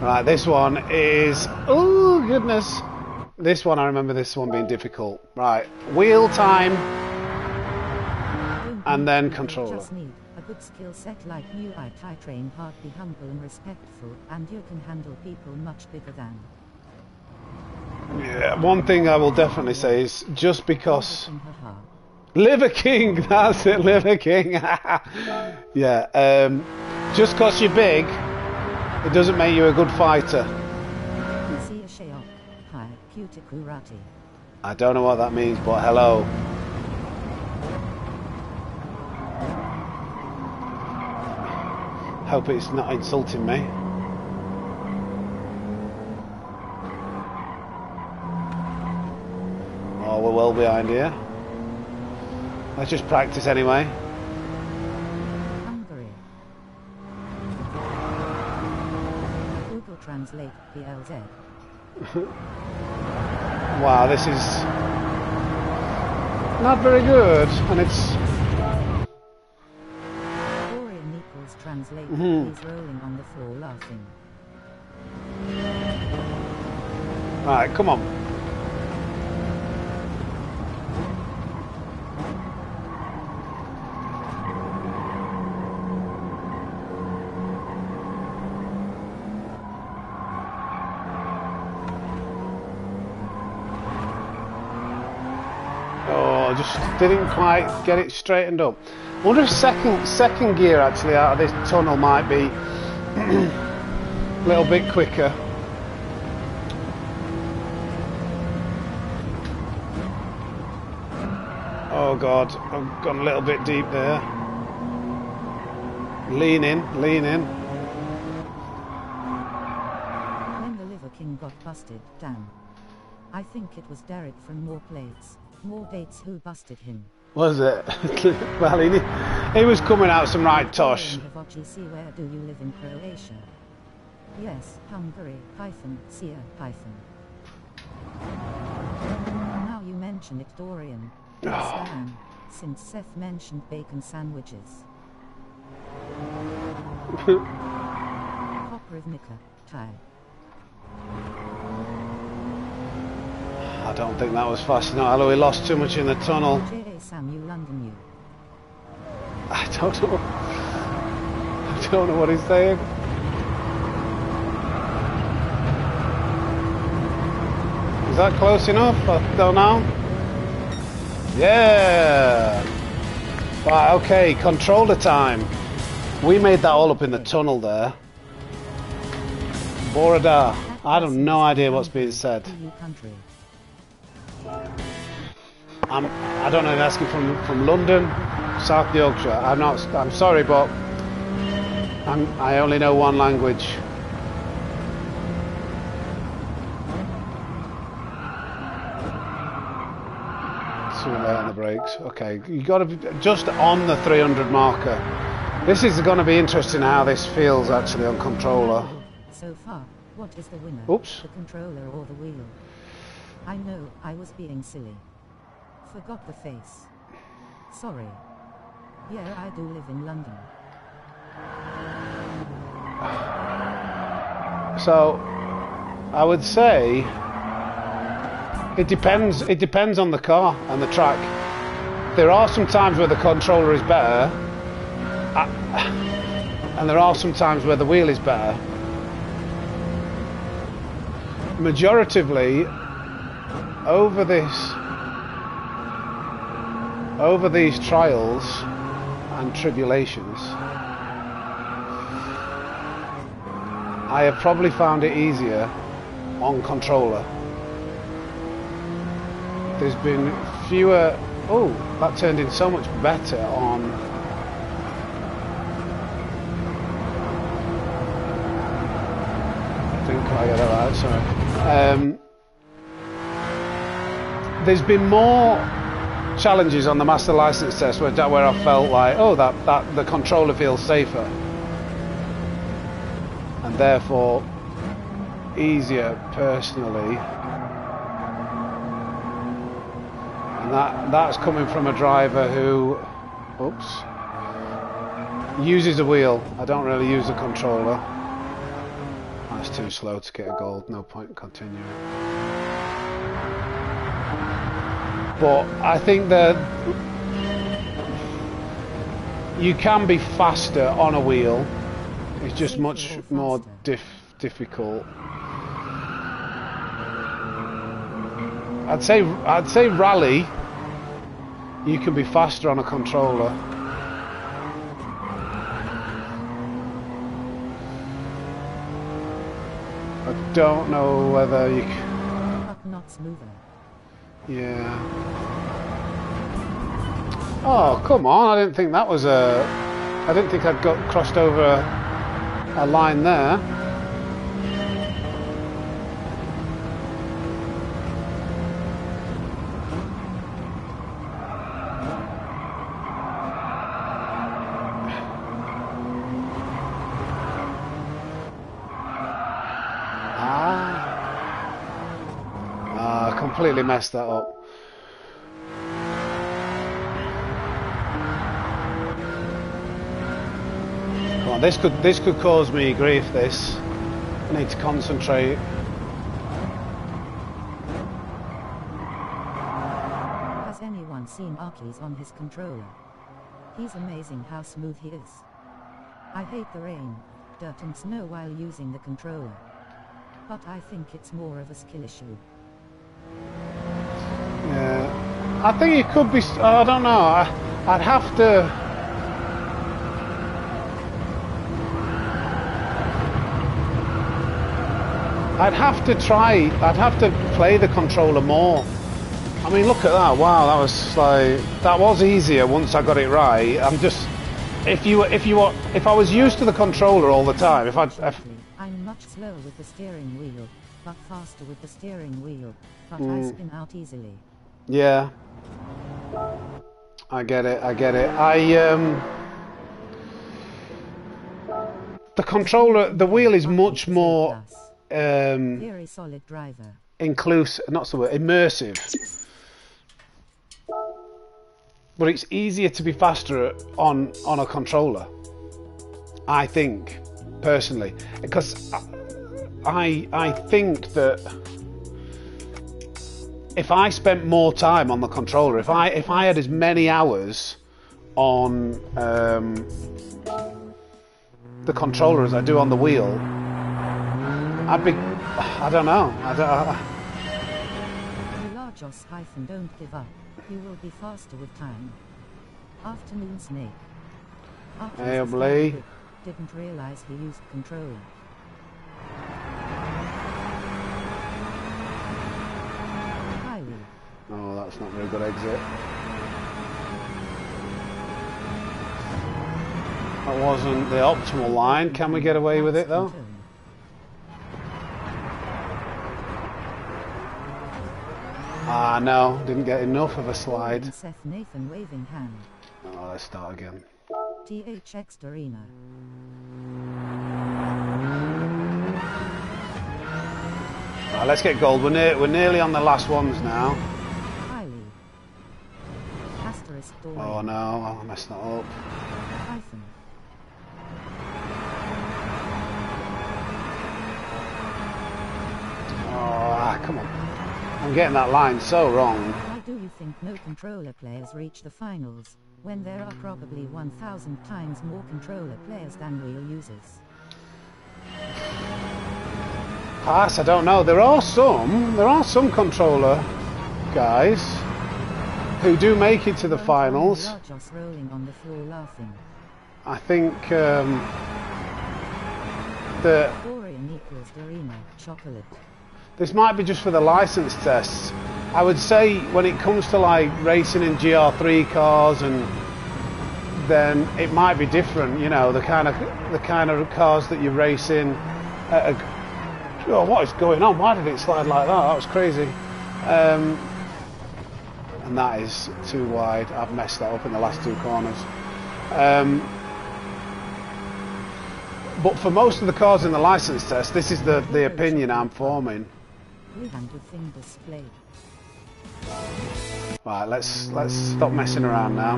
Right, this one is... Oh, goodness. This one, I remember this one being difficult. Right, wheel time, and then controller. Just need a good skill set like you. I train hard, be humble and respectful, and you can handle people much bigger than. Yeah, one thing I will definitely say is just because... Liver King, that's it, Liver King. Yeah, just because you're big, it doesn't make you a good fighter. I don't know what that means, but hello. Hope it's not insulting me. Oh, we're well behind here. Let's just practice anyway. Hungary. Google Translate PLZ. Wow, this is not very good, and it's... Dorian Nichols translate, he's rolling on the floor laughing. Alright, come on. Just didn't quite get it straightened up. I wonder if second gear actually out of this tunnel might be a little bit quicker. Oh God, I've gone a little bit deep there. Lean in, lean in. When the Liver King got busted, damn. I think it was Derek from More Plates. More dates who busted him. Was it? Well, he was coming out some right tosh. Where do you live in Croatia? Yes, Hungary, -Sia, -. mention it, Dorian. Stan, since Seth mentioned bacon sandwiches. Poprivnica, Thai. I don't think that was fast enough. Although we lost too much in the tunnel. J.A. Sam, you London, you. I don't know. I don't know what he's saying. Is that close enough? I don't know. Yeah. Right, okay, controller time. We made that all up in the tunnel there. Borada. I have no idea what's being said. I don't know if asking from London, South Yorkshire. I'm sorry, but I only know one language. Too late on the brakes. Okay, you got to be just on the 300 marker. This is going to be interesting how this feels actually on controller. So far, what is the winner? Oops. The controller or the wheel? I know, I was being silly. Forgot the face. Sorry. Yeah, I do live in London. So, I would say it depends. It depends on the car and the track. There are some times where the controller is better, and there are some times where the wheel is better. Majoritively, over these trials and tribulations, I have probably found it easier on controller. There's been fewer... Oh, that turned in so much better on... I didn't quite get that right, sorry. There's been more challenges on the master license test where I felt like, oh, that the controller feels safer. And therefore easier personally. And that's coming from a driver who, oops, uses a wheel. I don't really use a controller. That's too slow to get a gold, no point in continuing. But I think that you can be faster on a wheel. It's just much more difficult. I'd say rally. You can be faster on a controller. I don't know whether you can... But not smoother. Yeah. Oh, come on. I didn't think that was a... I didn't think I'd got crossed over a line there. Completely messed that up. Come on, this could cause me grief. This, I need to concentrate. Has anyone seen Arkies on his controller? He's amazing how smooth he is. I hate the rain, dirt and snow while using the controller. But I think it's more of a skill issue. Yeah, I think it could be. I don't know. I'd have to. I'd have to try. I'd have to play the controller more. I mean, look at that! Wow, that was like that was easier once I got it right. I'm just. If I was used to the controller all the time, I'm much slower with the steering wheel, but faster with the steering wheel. But I spin out easily. Yeah. I get it. The controller, the wheel is much more very solid driver. inclusive, not so immersive. but it's easier to be faster on a controller, I think, personally, because I think that if I spent more time on the controller, if I had as many hours on the controller as I do on the wheel, I'd be, I don't know. Don't give up. You will be faster with time. Afternoon Snake. Hey, Lee. Didn't realize he used controller. Oh, that's not a very good exit. That wasn't the optimal line. Can we get away with it though? Ah, no, didn't get enough of a slide. Seth Nathan waving hand. Oh, let's start again. THX Dorina. Right, let's get gold. We're nearly on the last ones now. Oh no, I messed that up. Oh, come on. I'm getting that line so wrong. Why do you think no controller players reach the finals, when there are probably 1,000 times more controller players than real users? Pass, I don't know. There are some controller guys who do make it to the finals. Just rolling on the floor laughing. I think chocolate. This might be just for the license tests. I would say when it comes to like racing in GR3 cars, and then it might be different. You know, the kind of cars that you race in. Oh, what is going on? Why did it slide like that? That was crazy. And that is too wide. I've messed that up in the last two corners. But for most of the cars in the license test, this is the opinion I'm forming. Right, let's stop messing around now.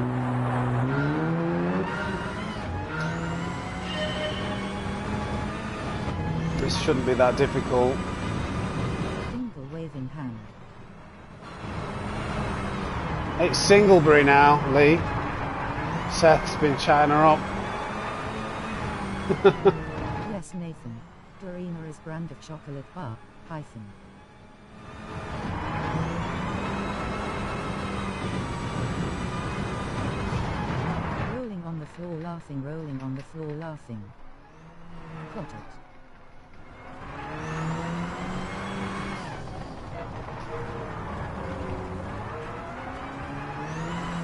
This shouldn't be that difficult. Single waving hand. It's Singlebury now, Lee. Seth's been chatting her up. Yes, Nathan. Dorina is brand of chocolate bar, hyphen. Rolling on the floor laughing, rolling on the floor laughing. Got it.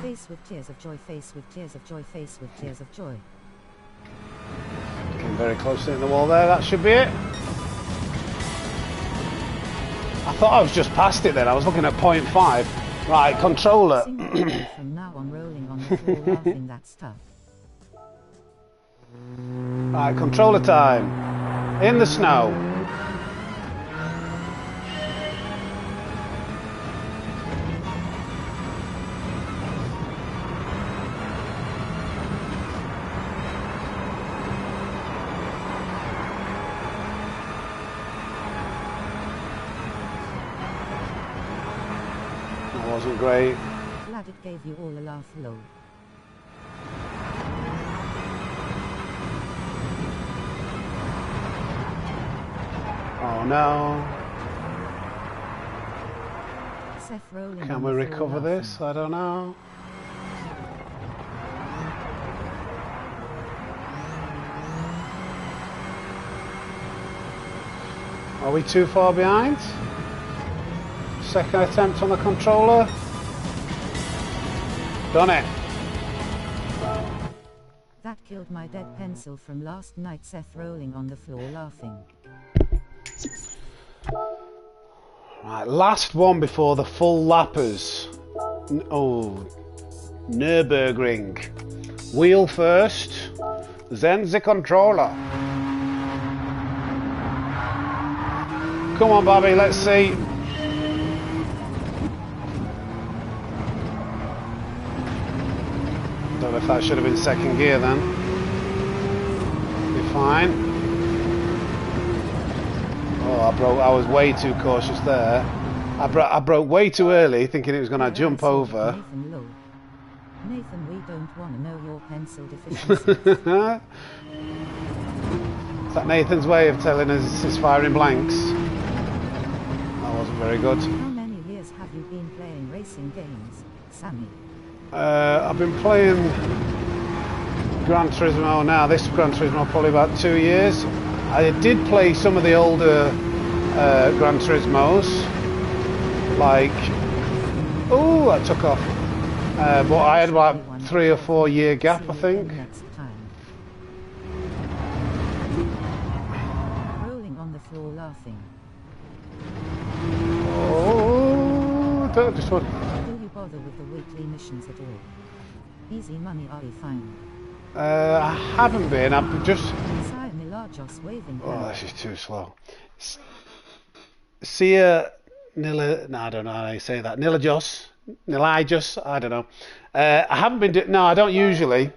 Face with tears of joy, face with tears of joy, face with tears of joy. Getting very close to the wall there, that should be it. I thought I was just past it then, I was looking at 0.5. Right, controller. From now on, rolling on the floor laughing, that's tough. Right, controller time. In the snow. Wasn't great. Glad it gave you all a laugh, lol. Oh no. Seth rolling. Can we recover this? I don't know. Are we too far behind? Second attempt on the controller. Done it. That killed my dead pencil from last night. Seth rolling on the floor laughing. Right, last one before the full lappers. Oh, Nürburgring. Wheel first, then the controller. Come on, Bobby, let's see. don't know if that should have been second gear then. Be fine. Oh, I was way too cautious there. I broke way too early, thinking it was going to jump over. Nathan, we don't want to know your pencil deficiencies. Is that Nathan's way of telling us he's firing blanks? That wasn't very good. How many years have you been playing racing games, Sammy? I've been playing Gran Turismo now. This Gran Turismo probably about 2 years. I did play some of the older Gran Turismos, like, oh, that took off. But I had about 3 or 4 year gap, I think. Rolling on the floor laughing. Oh, don't just want. Do you bother with the weekly missions at all? Easy money, are you fine? I haven't been. I'm just. Waving. Oh, this is too slow. Sia Nila. No, I don't know how you say that. Nilajos. I don't know. I haven't been. No, I don't usually.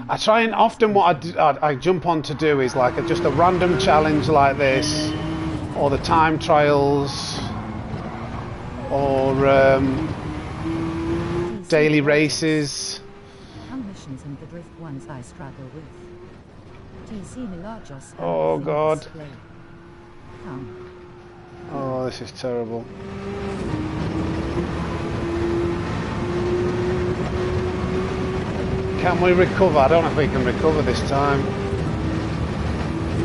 I try and often what I jump on to do is like just a random challenge like this, or the time trials, or daily races. Missions and the drift ones I struggle with. Oh God. Oh, this is terrible. Can we recover? I don't know if we can recover this time.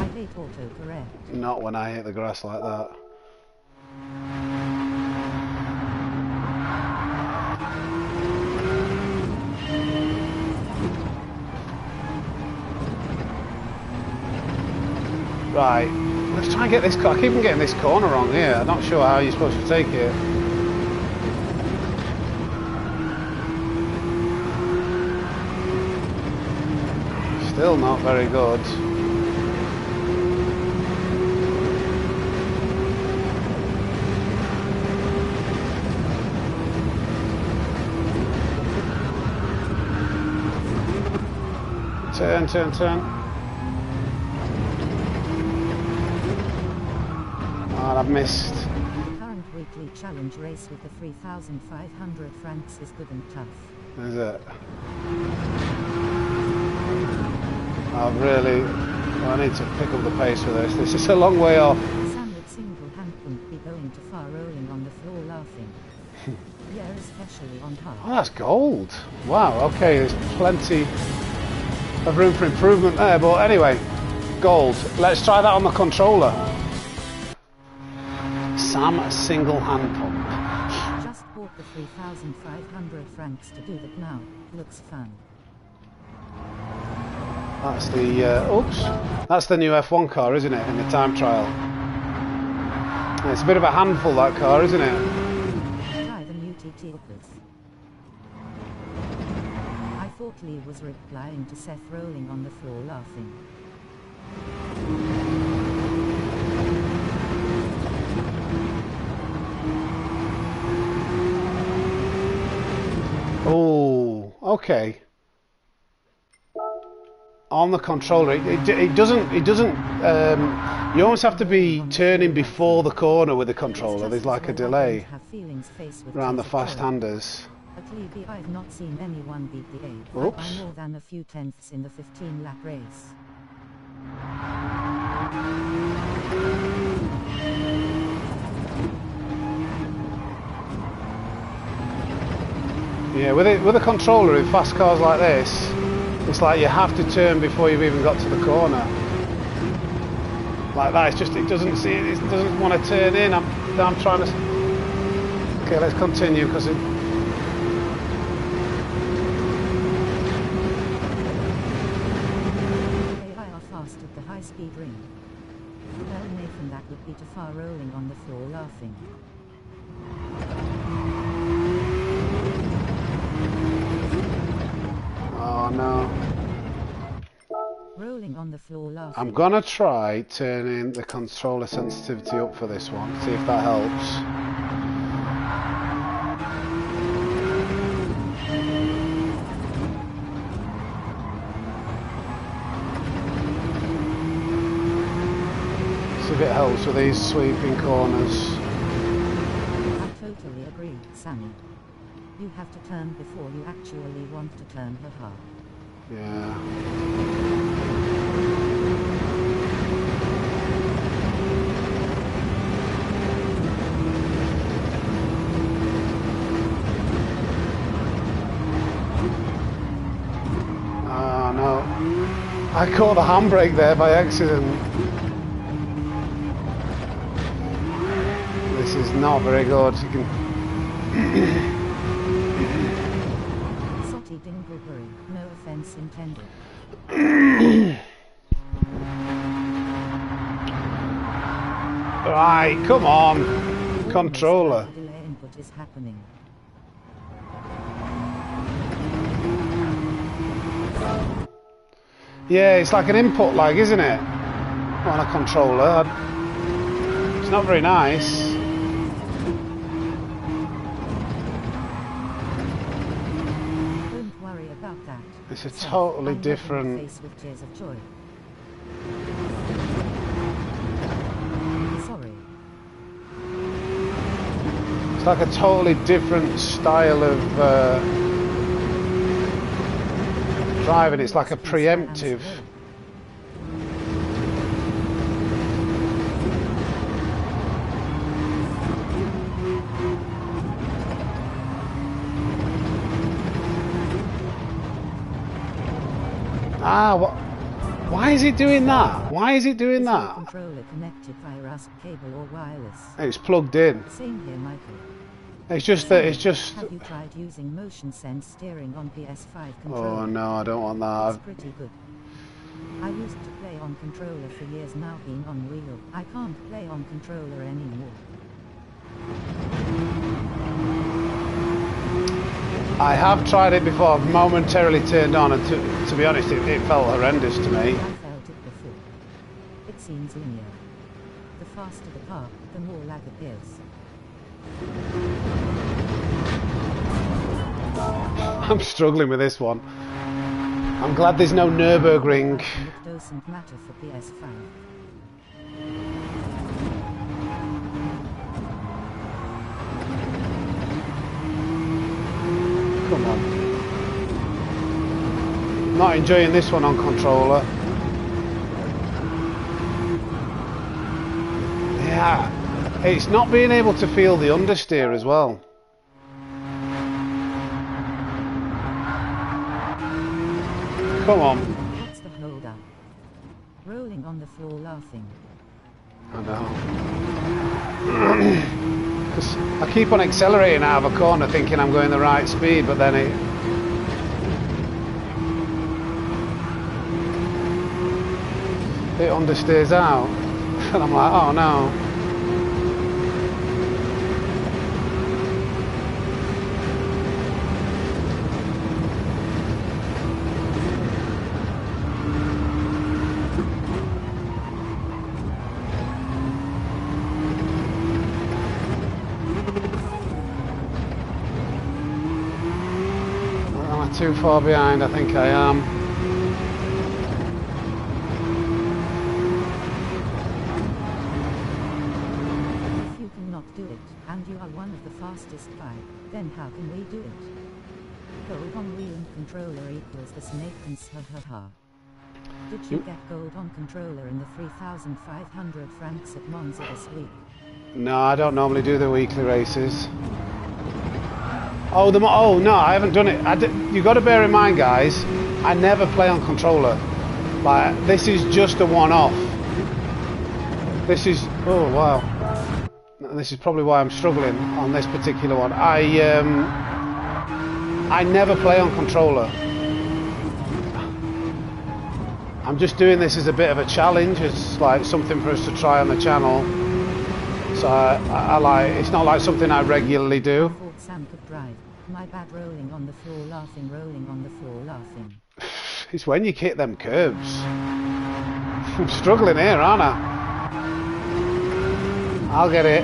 I hate autocorrect. Not when I hit the grass like that. Right, let's try and get this. I keep on getting this corner wrong here. I'm not sure how you're supposed to take it. Still not very good. Turn. Oh, I've missed. Current weekly challenge race with the 3,500 francs is good and tough. Is it? I need to pick up the pace with this. This is a long way off. Sam would single-hand wouldn't be going too far, rolling on the floor laughing. Yeah, especially on hard. Oh, that's gold. Wow, okay, there's plenty of room for improvement there, but anyway, gold. Let's try that on the controller. Sam single-hand pump. Just bought the 3,500 francs to do that now. Looks fun. That's the, oops, that's the new F1 car, isn't it, in the time trial? It's a bit of a handful, that car, isn't it? Try the new TT Opus. I thought Lee was replying to Seth, rolling on the floor laughing. Oh, okay. On the controller, it doesn't. You almost have to be turning before the corner with the controller. There's like a delay around the fast-handers. I've not seen anyone beat the 8 by more than a few tenths in the 15-lap race. Yeah, with a controller in fast cars like this, it's like you have to turn before you've even got to the corner. Like that, it doesn't want to turn in. I'm trying to. Okay, let's continue because it. AI are fast at the high-speed ring. Well, Nathan, that would be too far, rolling on the floor laughing. Oh no. Rolling on the floor laughing. I'm gonna try turning the controller sensitivity up for this one, see if that helps. it helps with these sweeping corners. I totally agree, Sammy. You have to turn before you actually want to turn, haha. Yeah. Oh no. I caught the handbrake there by accident. This is not very good. You can Sotty Dingleberry, no offense intended. Right, come on. Controller. Delay input is happening. Yeah, it's like an input lag, isn't it? On a controller. It's not very nice. Don't worry about that. It's a totally different... Face with tears of joy. Sorry. It's like a totally different style of driving. It's like a preemptive. Ah, what? Why is it doing that? Why is it doing that? Controller connected via USB cable or wireless. It's plugged in. Same here, Michael. It's just that it's just... Have you tried using motion sense steering on PS5 controller? Oh no, I don't want that. It's pretty good. I used to play on controller for years, now being on wheel. I can't play on controller anymore. I have tried it before. I've momentarily turned on, and to be honest, it felt horrendous to me. I felt it before. It seems linear. The faster the car, the more lag appears. I'm struggling with this one. I'm glad there's no Nürburgring. It doesn't matter for PS5. Come on. Not enjoying this one on controller. Yeah. It's not being able to feel the understeer as well. Come on. What's the hold up? Rolling on the floor laughing. I know. 'Cause I keep on accelerating out of a corner thinking I'm going the right speed, but then it understeers out. And I'm like, oh no. Am I too far behind? I think I am. If you cannot do it, and you are one of the fastest five, then how can we do it? Gold on wheel and controller equals the snake and ha. Did you get gold on controller in the 3,500 francs at Monza this week? No, I don't normally do the weekly races. Oh, no, I haven't done it. You got to bear in mind, guys, I never play on controller. Like, this is just a one-off. This is... Oh, wow. This is probably why I'm struggling on this particular one. I never play on controller. I'm just doing this as a bit of a challenge. It's like something for us to try on the channel. So I like, it's not like something I regularly do. I thought Sam could drive. My bad, rolling on the floor laughing, rolling on the floor laughing. It's when you hit them curves. I'm struggling here, aren't I? I'll get it.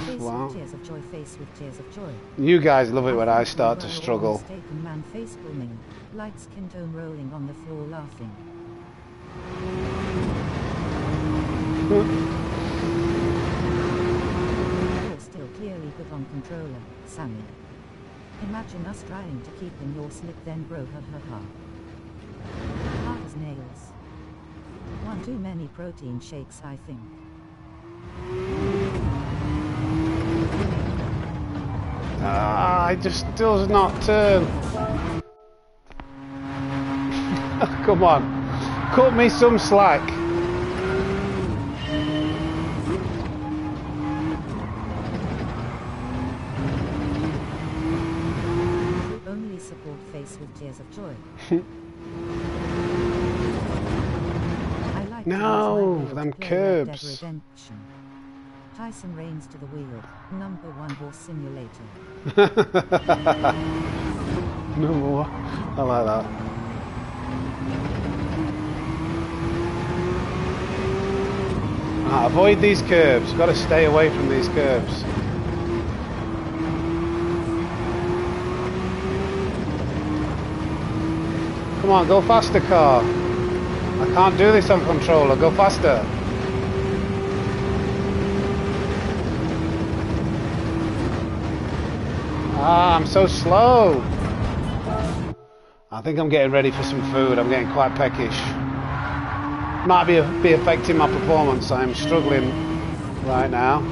Face Wow. tears of joy face with tears of joy. You guys love it when I start to struggle. Mistaken man face palming, light skin tone rolling on the floor laughing. You're still clearly good on controller, Sammy. Imagine us trying to keep in your slip then bro ha ha ha. Hard as nails. One too many protein shakes I think. It just does not turn. Come on. Cut me some slack. Only support face with tears of joy. No, them curbs. Tyson reigns to the wheel. Number 1 horse simulator. Number 1. I like that. Avoid these curbs. Got to stay away from these curbs. Come on, go faster, car. I can't do this on controller. Go faster. I'm so slow. I think I'm getting ready for some food. I'm getting quite peckish. Might be affecting my performance. I'm struggling right now.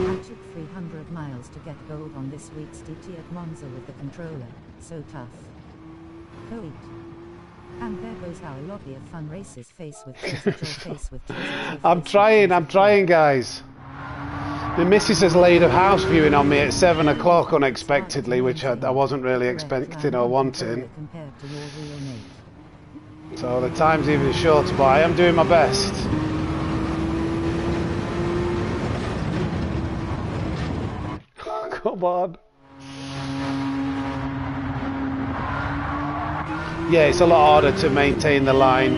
I took 300 miles to get gold on this week's TT at Monza with the controller. So tough. Go eat. And there goes our lobby of fun races face with face with I'm trying guys. The missus has laid a house viewing on me at 7 o'clock unexpectedly, which I wasn't really expecting or wanting. So the time's even shorter, but I am doing my best. Come on. Yeah, it's a lot harder to maintain the line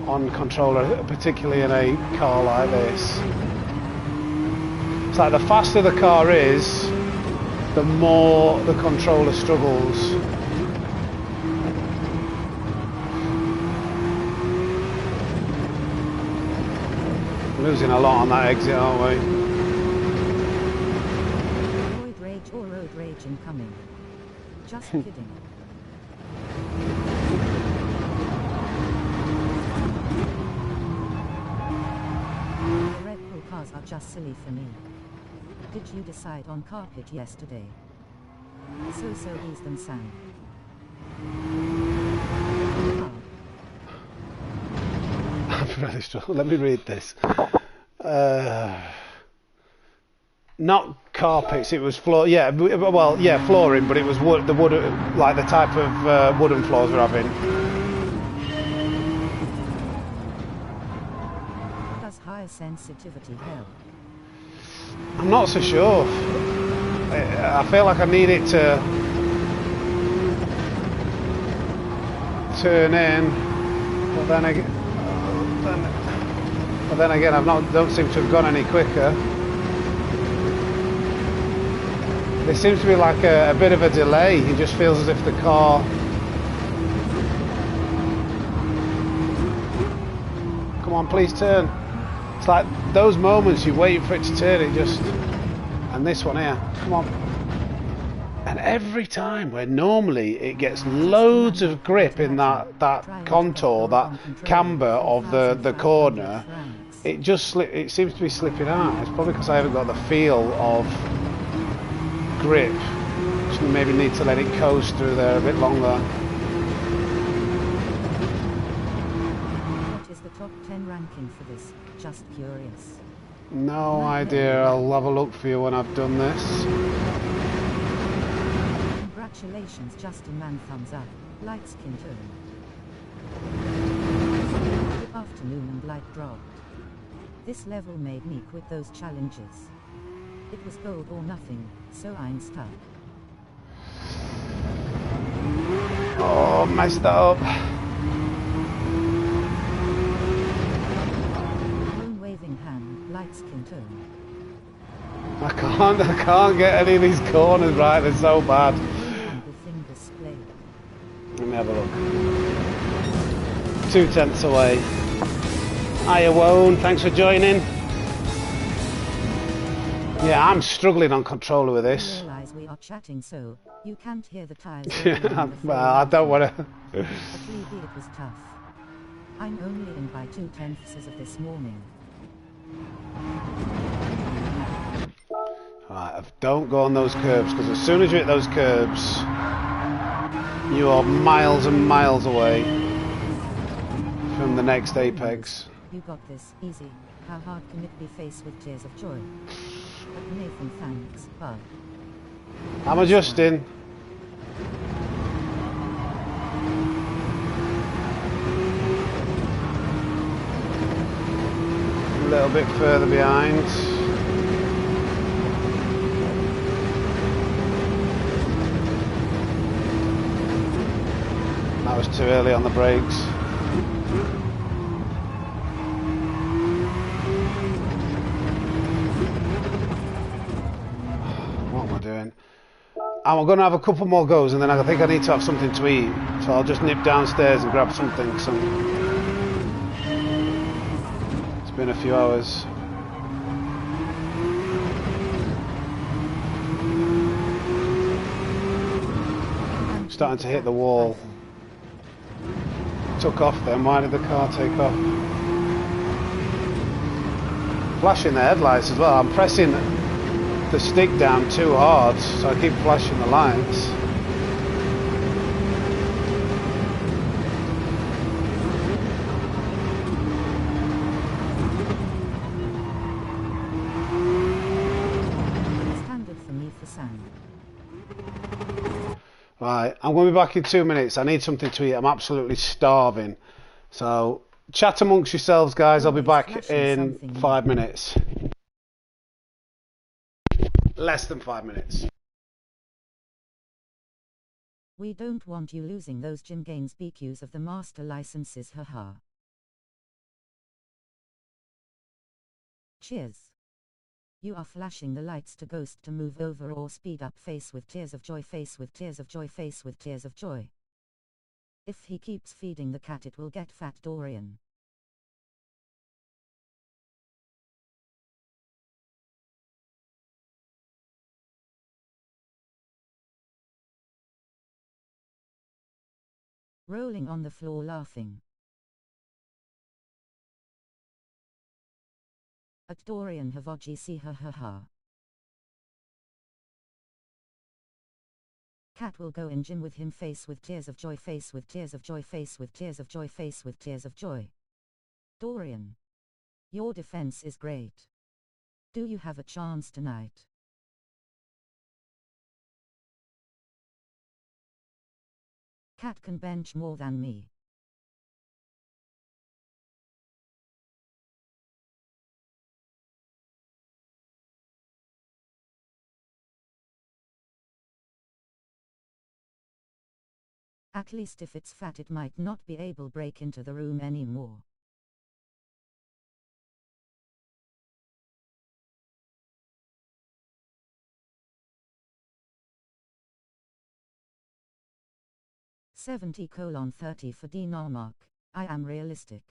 on controller, particularly in a car like this. It's like the faster the car is, the more the controller struggles. We're losing a lot on that exit, aren't we? Road rage or road rage incoming. Just kidding. The Red Bull cars are just silly for me. Did you decide on carpet yesterday? So ease them Sam. I'm really struggling. Let me read this. Not carpets, it was floor. Yeah, well, yeah, flooring, but it was wood. The wood, like the type of wooden floors we're having. Does higher sensitivity help? I'm not so sure. I feel like I need it to turn in, but then again, don't seem to have gone any quicker. There seems to be like a bit of a delay. It just feels as if the car... Come on, please turn. It's like those moments you wait for it to turn, it just... And this one here, come on. And every time, where normally it gets loads of grip in that contour, that camber of the corner, it seems to be slipping out. It's probably because I haven't got the feel of grip. Just maybe need to let it coast through there a bit longer. What is the top 10 ranking for this? Just curious. No idea. I'll have a look for you when I've done this. Congratulations, Justin Man, thumbs up. Light skin tone. Good afternoon and light dropped. This level made me quit those challenges. It was gold or nothing, so I'm stuck. Oh, messed up. skin tone. I can't get any of these corners right, they're so bad. And the fingers splayed. Let me have a look. 2/10 away. Hiya Wone, thanks for joining. Yeah, I'm struggling on controller with this. I realize we are chatting, so you can't hear the tires. Well, I don't want to. But really it was tough. I'm only in by 2/10 of this morning. Right, don't go on those curbs, because as soon as you hit those curbs, you are miles and miles away from the next apex. You got this, easy. How hard can it be faced with tears of joy? But Nathan, thanks, bud. I'm adjusting. A little bit further behind. That was too early on the brakes. What am I doing? I'm going to have a couple more goes and then I think I need to have something to eat. So I'll just nip downstairs and grab something. It's been a few hours. Starting to hit the wall. Took off then. Why did the car take off? Flashing the headlights as well. I'm pressing the stick down too hard, so I keep flashing the lights. Standard for me for sand. Right, I'm going to be back in 2 minutes. I need something to eat. I'm absolutely starving. So, chat amongst yourselves, guys. I'll be back in 5 minutes. Less than 5 minutes. We don't want you losing those Jim Gaines BQs of the master licenses, haha. Cheers. You are flashing the lights to Ghost to move over or speed up. Face with tears of joy, face with tears of joy, face with tears of joy. If he keeps feeding the cat, it will get fat, Dorian. Rolling on the floor laughing. At Dorian Havoji, see ha ha ha. Cat will go in gym with him. Face with tears of joy, face with tears of joy, face with tears of joy, face with tears of joy. Dorian. Your defense is great. Do you have a chance tonight? Cat can bench more than me. At least if it's fat, it might not be able to break into the room anymore. $70:30 for dinar mark. I am realistic.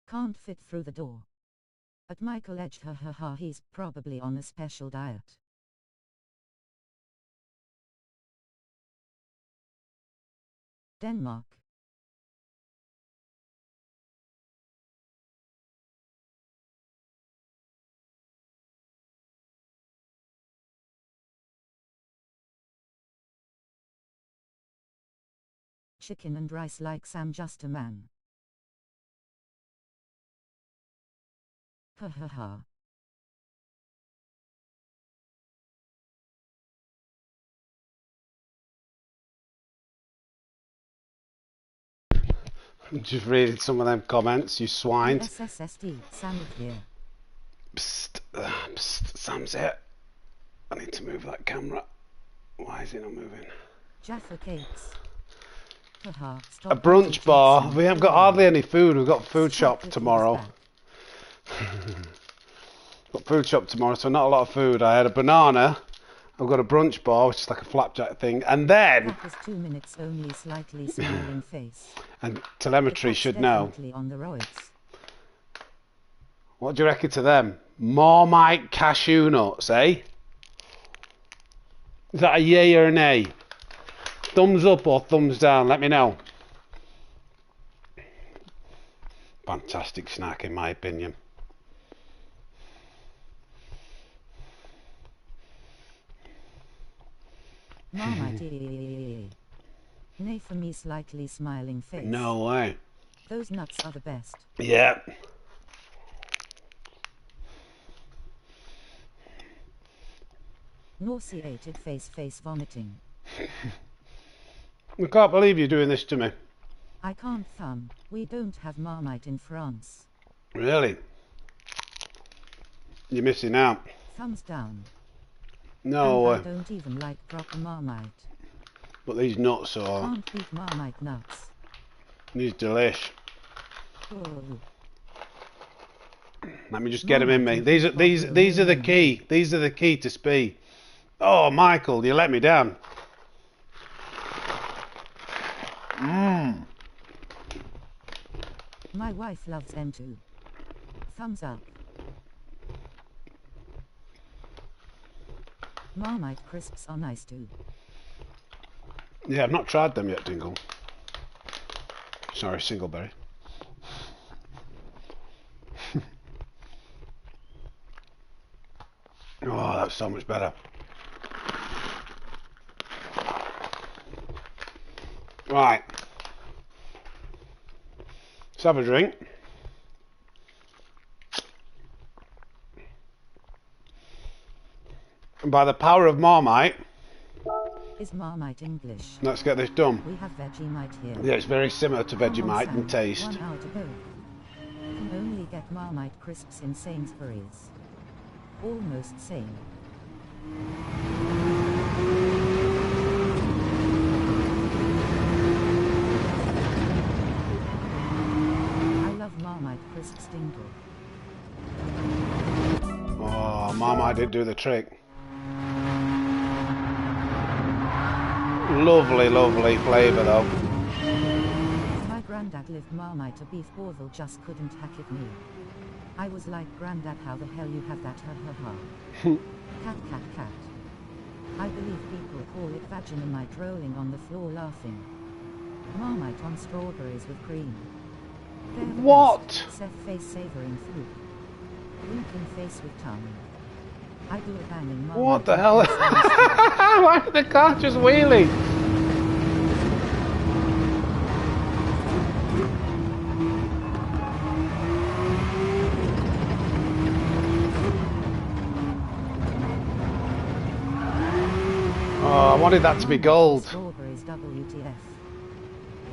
Can't fit through the door. At Michael Edge, ha ha ha, he's probably on a special diet. Denmark. Chicken and rice like Sam, just a man. Ha ha ha. Just reading some of them comments, you swine. SSSD, Sam here. Psst, psst, Sam's here. I need to move that camera. Why is it not moving? Jaffa cakes. Haha, A stop brunch bar. Jackson. We haven't got hardly any food. We've got food Stop shop with tomorrow. that. Got food shop tomorrow, so not a lot of food. I had a banana. I've got a brunch bar, which is like a flapjack thing, and then That was 2 minutes only. Slightly smiling face. and telemetry The should cat's know. definitely on the roids. What do you reckon to them? Marmite cashew nuts, eh? Is that a yay or a nay? Thumbs up or thumbs down? Let me know. Fantastic snack, in my opinion. Marmite. Nay for me, slightly smiling face. No way. Those nuts are the best. Yeah. Nauseated face vomiting. I can't believe you're doing this to me. I can't thumb. We don't have Marmite in France. Really? You're missing out. Thumbs down. No and way. I don't even like proper Marmite. But these nuts are... Can't beat Marmite nuts. These delish. Oh. Let me just get them in me. Marmite These are the key. These are the key to speed. Oh, Michael, you let me down. My wife loves them too. Thumbs up. Marmite crisps are nice too. Yeah, I've not tried them yet, Dingle. Sorry, Singleberry. Oh, that's so much better. Right. Let's have a drink. And by the power of Marmite, Is Marmite English? let's get this done. We have Vegemite here. Yeah, it's very similar to Vegemite in taste. 1 hour to go. Can only get Marmite crisps in Sainsbury's. Almost same. I love Marmite crisps, Dingle. Oh, Marmite did do the trick. Lovely, lovely flavour though. My granddad lived Marmite, a beef Orville just couldn't hack it me. I was like, Granddad, how the hell you have that, ha ha ha. Cat. I believe people call it Vegemite, rolling on the floor laughing. Marmite on strawberries with cream. They're the What? best. Seth face savouring fruit. Winking face with tongue. I do a banging Marmite. What the hell? Why did the car just wheelie? Oh, I wanted that to be gold. Strawberries WTF.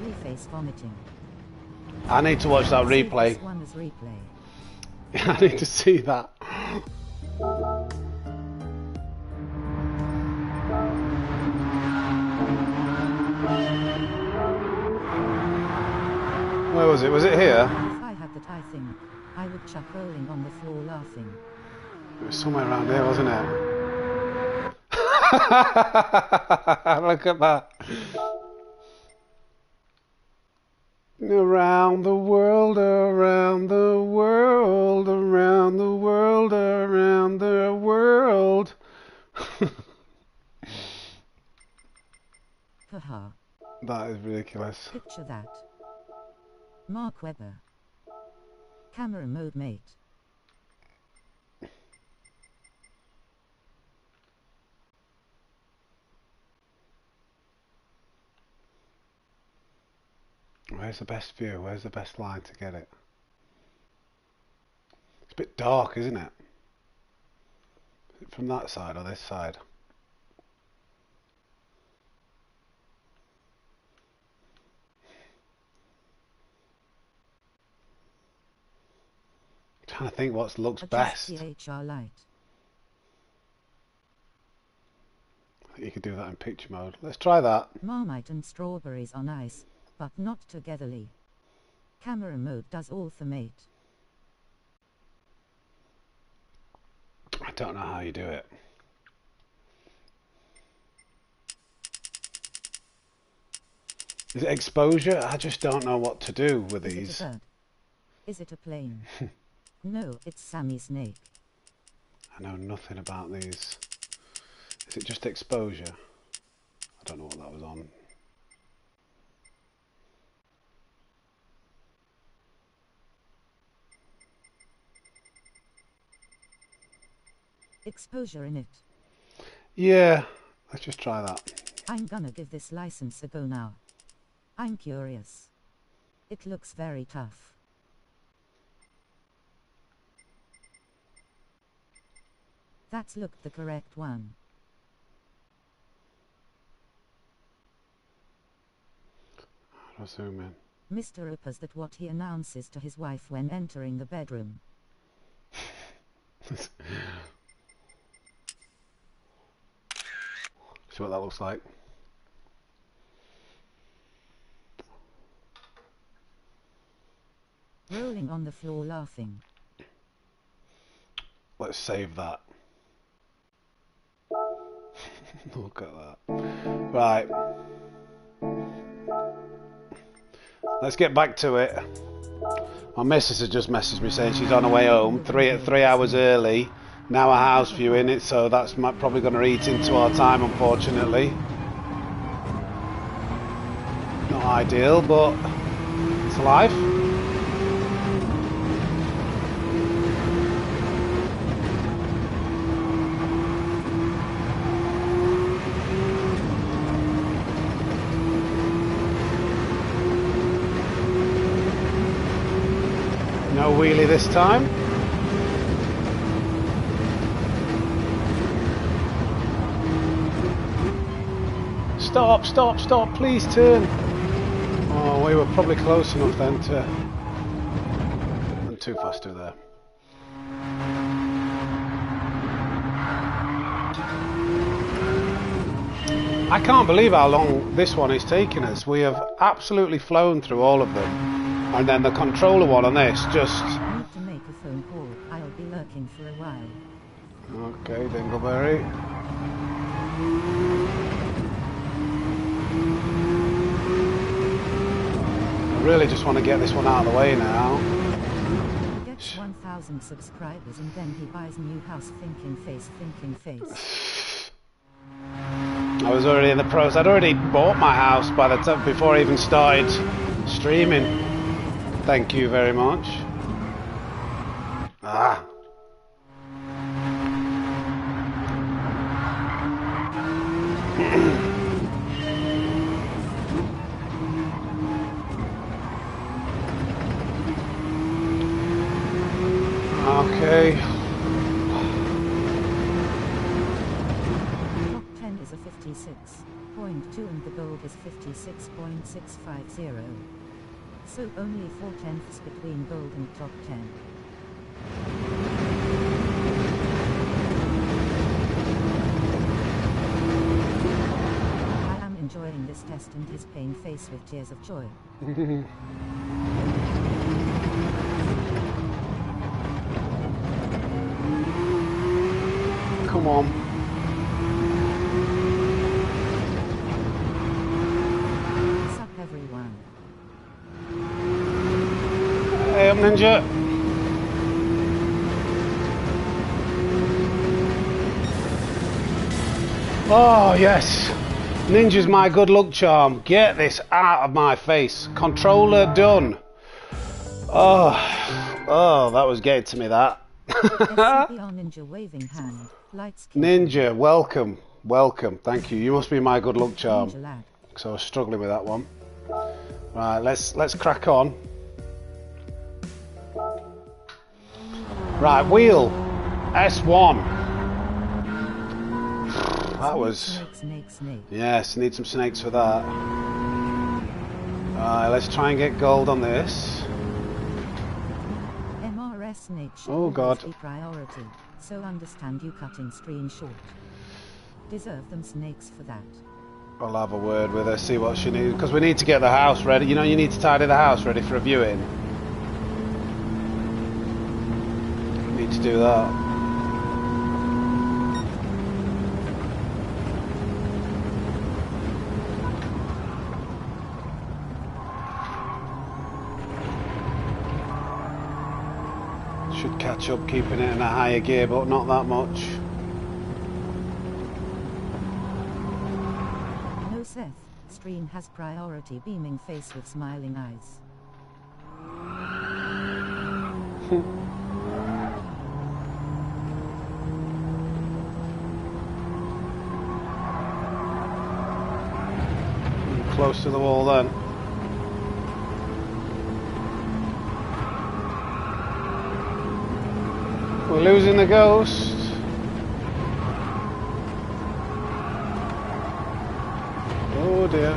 Reface vomiting. I need to watch that Save replay. this one as replay. I need to see that. Where was it? Was it here? If I had that, I think I would chuck rolling on the floor laughing. It was somewhere around here, wasn't it? Look at that. Around the world, around the world, around the world, around the world. Haha. That is ridiculous. Picture that. Mark Webber. Camera mode mate. Where's the best view? Where's the best line to get it? It's a bit dark, isn't it? Is it from that side or this side? I'm trying to think what looks best. Adjust CHR light. I think you could do that in picture mode. Let's try that. Marmite and strawberries are nice. but not togetherly. Camera mode does automate. I don't know how you do it. Is it exposure? I just don't know what to do with these. Is it a bird? Is it a plane? No, it's Sammysnake. I know nothing about these. Is it just exposure? I don't know what that was on. Exposure in it. Yeah, let's just try that. I'm gonna give this license a go now. I'm curious. It looks very tough. That's looked the correct one. I'll zoom in. Mr. Uppers that what he announces to his wife when entering the bedroom. See what that looks like. Rolling on the floor laughing. Let's save that. Look at that. Right. Let's get back to it. My missus has just messaged me saying she's on her way home, 3 hours early. Now a house viewing it, so that's probably going to eat into our time, unfortunately. Not ideal, but it's life. No wheelie this time. Stop, stop, stop, please turn. Oh, we were probably close enough then to... I'm too fast through there. I can't believe how long this one is taking us. We have absolutely flown through all of them. And then the controller one on this just... Need to make a phone call. I'll be lurking for a while. Okay, Dingleberry. I really just want to get this one out of the way now. Gets 1,000 subscribers and then he buys new house. Thinking face. I was already in the process. I'd already bought my house by the time before I even started streaming. Thank you very much. Ah. Okay. Top 10 is a 56.2 and the gold is 56.650. So only 4/10ths between gold and top 10. I am enjoying this test and his pain face with tears of joy. Come on. Sup everyone. Hey, I'm Ninja. Oh, yes. Ninja's my good luck charm. Get this out of my face. Controller done. Oh, that was getting to me, that. Ninja waving hand. Ninja, welcome. Welcome. Thank you. You must be my good luck charm. So I was struggling with that one. Right, let's crack on. Right, wheel. S1. That was... Snake. Yes, need some snakes for that. Alright, let's try and get gold on this. MRS snake Oh god. Priority, so understand you cutting screen short. Deserve them snakes for that. I'll have a word with her, see what she needs, because we need to get the house ready. You know, you need to tidy the house ready for a viewing. We need to do that. Should catch up keeping it in a higher gear, but not that much. No Seth, stream has priority beaming face with smiling eyes. Close to the wall then. We're losing the ghost. Oh dear.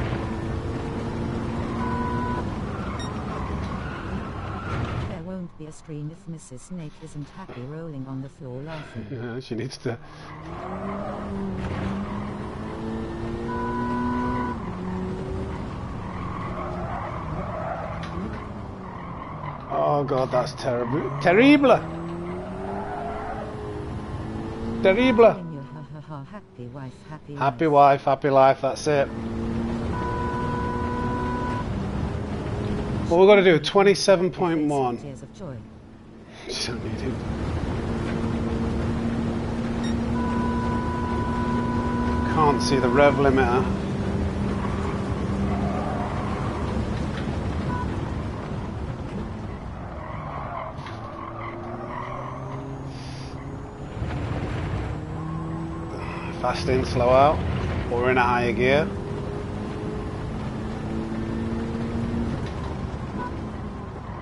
There won't be a stream if Mrs. Snake isn't happy rolling on the floor laughing. Yeah, she needs to. Oh god, that's terrible. Terrible! Terrible! Happy wife, happy wife, happy life, that's it. What we've got to do, 27.1. Tears of joy. She don't need him. Can't see the rev limiter. Fast in, slow out. We're in a higher gear.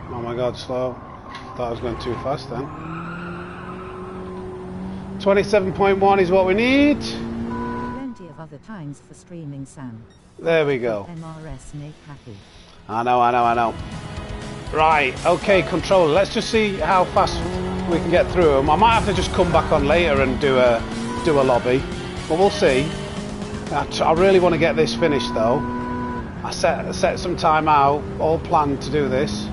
Oh my god, slow. Thought I was going too fast then. 27.1 is what we need. Plenty of other times for streaming Sam. There we go. MRS Snake happy. I know. Right, okay, controller. Let's just see how fast we can get through them. I might have to just come back on later and do a lobby. But we'll see. I really want to get this finished though. I set some time out, all planned to do this.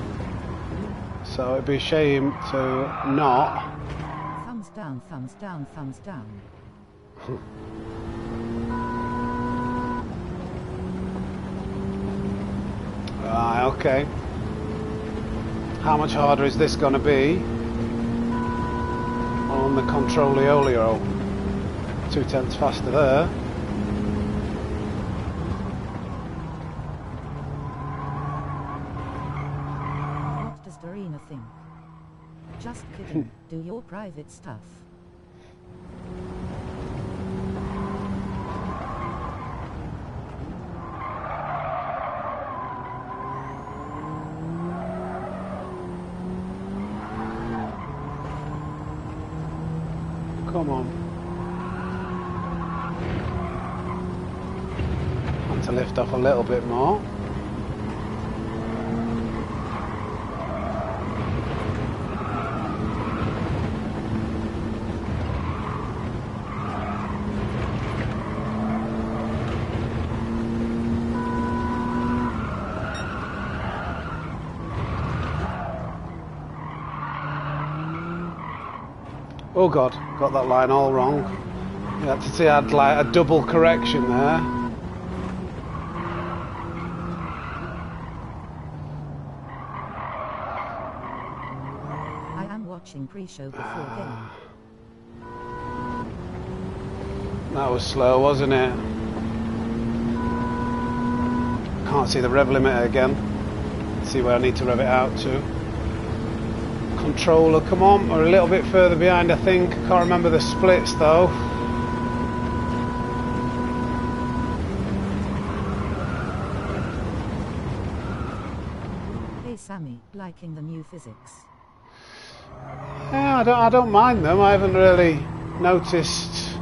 So it'd be a shame to not. Thumbs down, thumbs down, thumbs down. Right, okay. How much harder is this going to be on the controlio? 2/10 faster there. What does Dorina think? Just kidding. Do your private stuff. Come on. Want to lift off a little bit more. Oh god, got that line all wrong. You had to see I had like a double correction there. I am watching pre-show before game. That was slow, wasn't it? Can't see the rev limiter again. See where I need to rev it out to. Controller, come on, we're a little bit further behind I think. Can't remember the splits though. Hey Sammy, liking the new physics. Yeah, I don't mind them. I haven't really noticed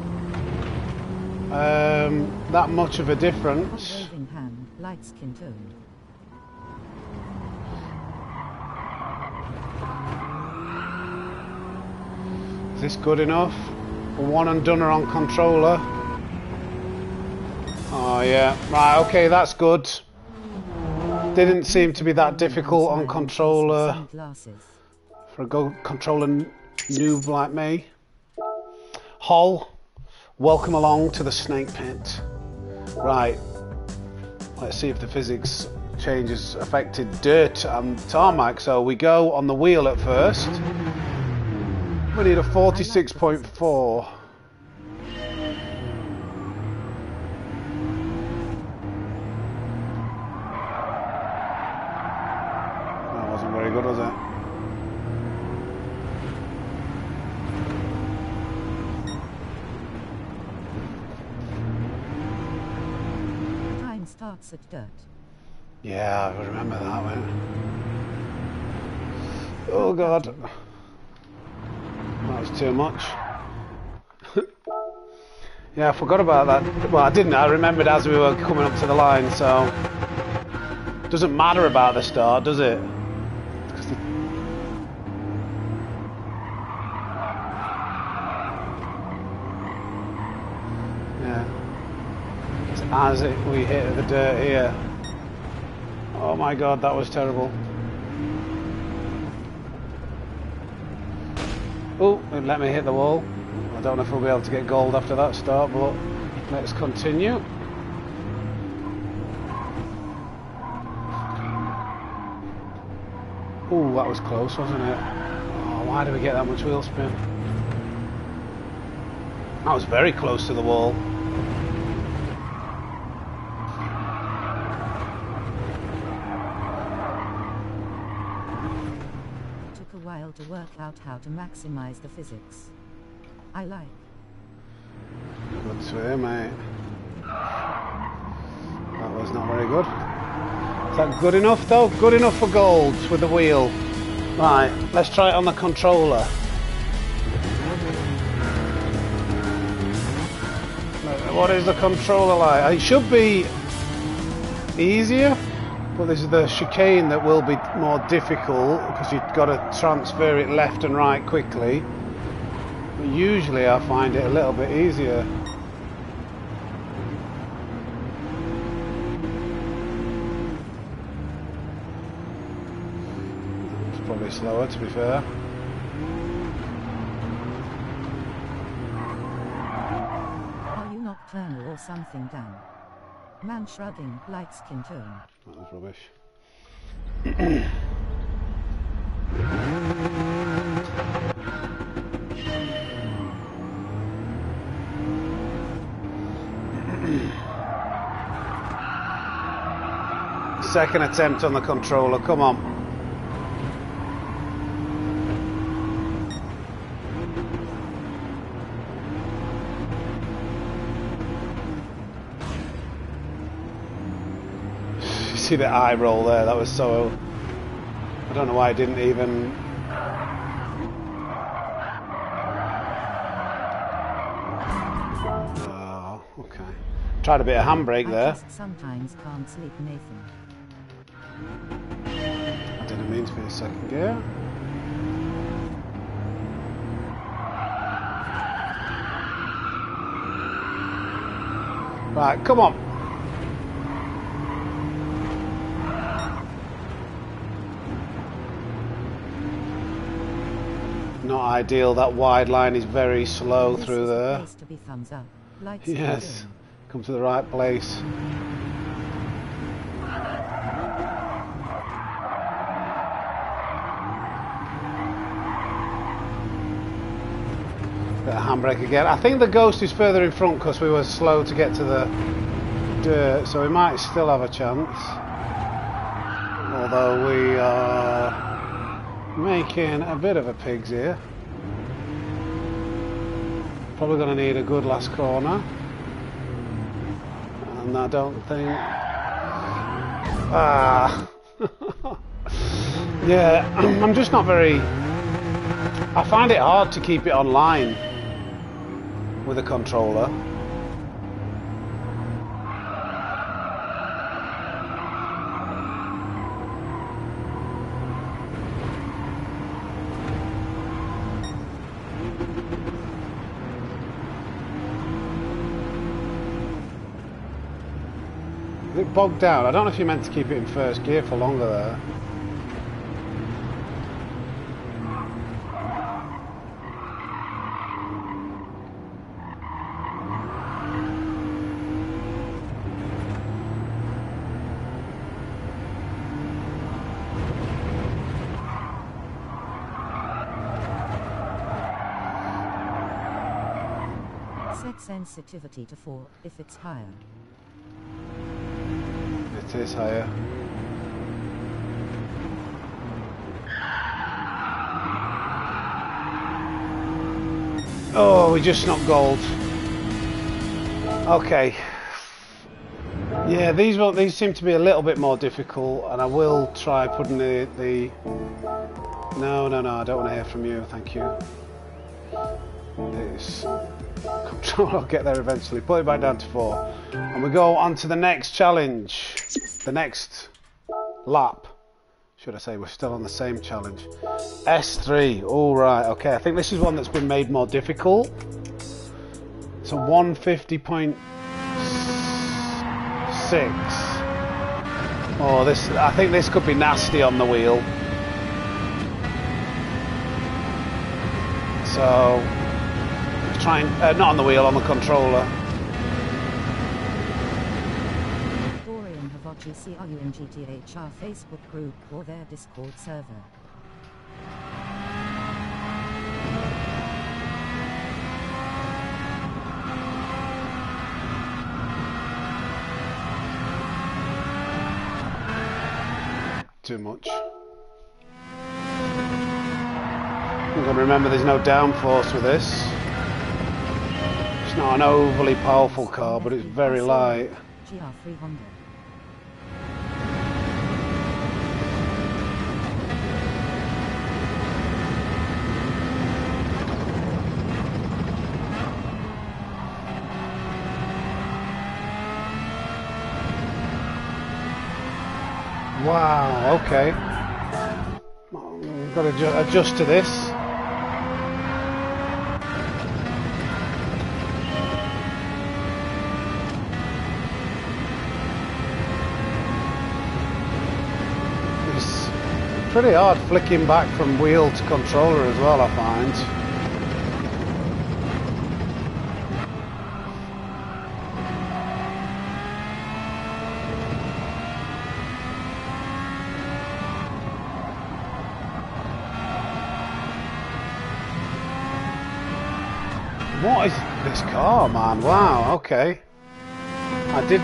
that much of a difference. Waving hand, light skin tone. Is this good enough? One and done on controller. Oh yeah, right, okay, that's good. Didn't seem to be that difficult on controller for a controller noob like me. Hol, welcome along to the snake pit. Right, let's see if the physics changes affected dirt and tarmac. So we go on the wheel at first. We need a 46.4. That wasn't very good, was it? Time starts at dirt. Yeah, I remember that one. Oh god. That was too much. Yeah, I forgot about that. Well, I didn't. I remembered as we were coming up to the line, so... Doesn't matter about the start, does it? Yeah. It's as we hit the dirt here. Oh my god, that was terrible. Oh, it let me hit the wall. I don't know if we'll be able to get gold after that start, but let's continue. Oh, that was close, wasn't it? Oh, why did we get that much wheel spin? That was very close to the wall. While to work out how to maximize the physics. I like. Good to hear, mate. That was not very good. Is that good enough though? Good enough for gold with the wheel. Right, let's try it on the controller. What is the controller like? It should be easier. But this is the chicane that will be more difficult because you've got to transfer it left and right quickly. But usually I find it a little bit easier. It's probably slower, to be fair. Are you nocturnal or something, Dan? Man shrugging, light skin tone. That was rubbish. Second attempt on the controller, come on. See the eye roll there, that was so... I don't know why I didn't even... Oh, okay. Tried a bit of handbrake there. I just sometimes can't sleep, Nathan. I didn't mean to be in second gear. Right, come on. Not ideal, that wide line is very slow through there. To be thumbs up. Yes, come to the right place. Bit of handbrake again. I think the Ghost is further in front because we were slow to get to the dirt, so we might still have a chance. Although we are making a bit of a pigs here. Probably going to need a good last corner. And I don't think... Ah! Yeah, I'm just not very... I find it hard to keep it online with a controller. Is it bogged down? I don't know if you meant to keep it in first gear for longer there. Set sensitivity to 4 if it's higher. It is higher. Oh, we just knocked gold. Okay. Yeah, these seem to be a little bit more difficult, and I will try putting the... No, I don't want to hear from you, thank you. This control, I'll get there eventually. Put it back down to 4. And we go on to the next challenge. The next lap. Should I say, we're still on the same challenge. S3, alright, okay. I think this is one that's been made more difficult. It's a 150.6. Oh, I think this could be nasty on the wheel. So, try and, not on the wheel, on the controller. See you in GTHR Facebook group or their Discord server. Too much. You've got to remember there's no downforce with this. It's not an overly powerful car, but it's very light. GR3 Honda. Wow, okay. I've got to adjust to this. It's pretty hard flicking back from wheel to controller as well, I find. What is this car, man? Wow, okay. I did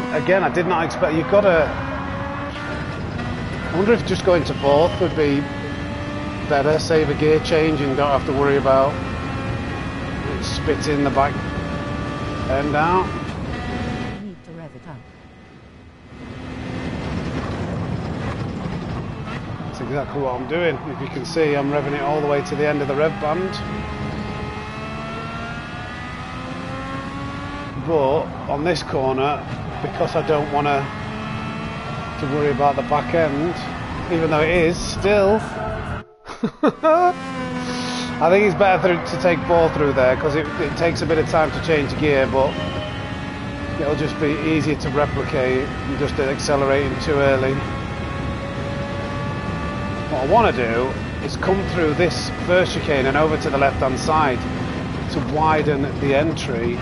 not expect... You've got to... I wonder if just going to 4th would be better. Save a gear change and don't have to worry about it spitting the back end out. You need to rev it up. That's exactly what I'm doing. If you can see, I'm revving it all the way to the end of the rev band. But on this corner, because I don't want to worry about the back end, even though it is still, I think it's better to take 4 through there because it takes a bit of time to change gear, but it'll just be easier to replicate and just accelerating too early. What I want to do is come through this first chicane and over to the left hand side to widen the entry.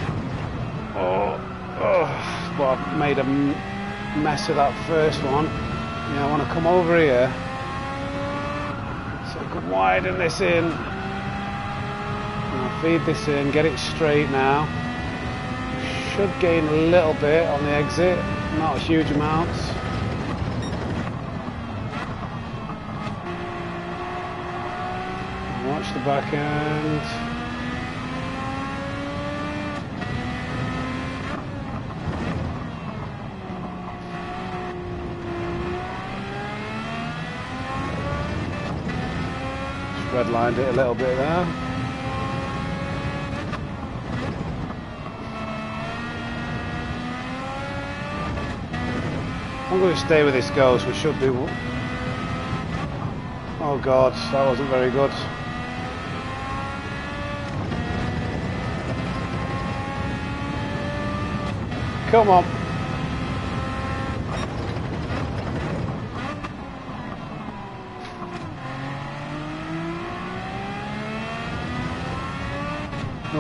But I've made a mess of that first one. Yeah, I want to come over here so I can widen this in. And I'll feed this in, get it straight now. Should gain a little bit on the exit, not huge amounts. Watch the back end. Redlined it a little bit there. I'm going to stay with this ghost. We should be... Oh god, that wasn't very good. Come on.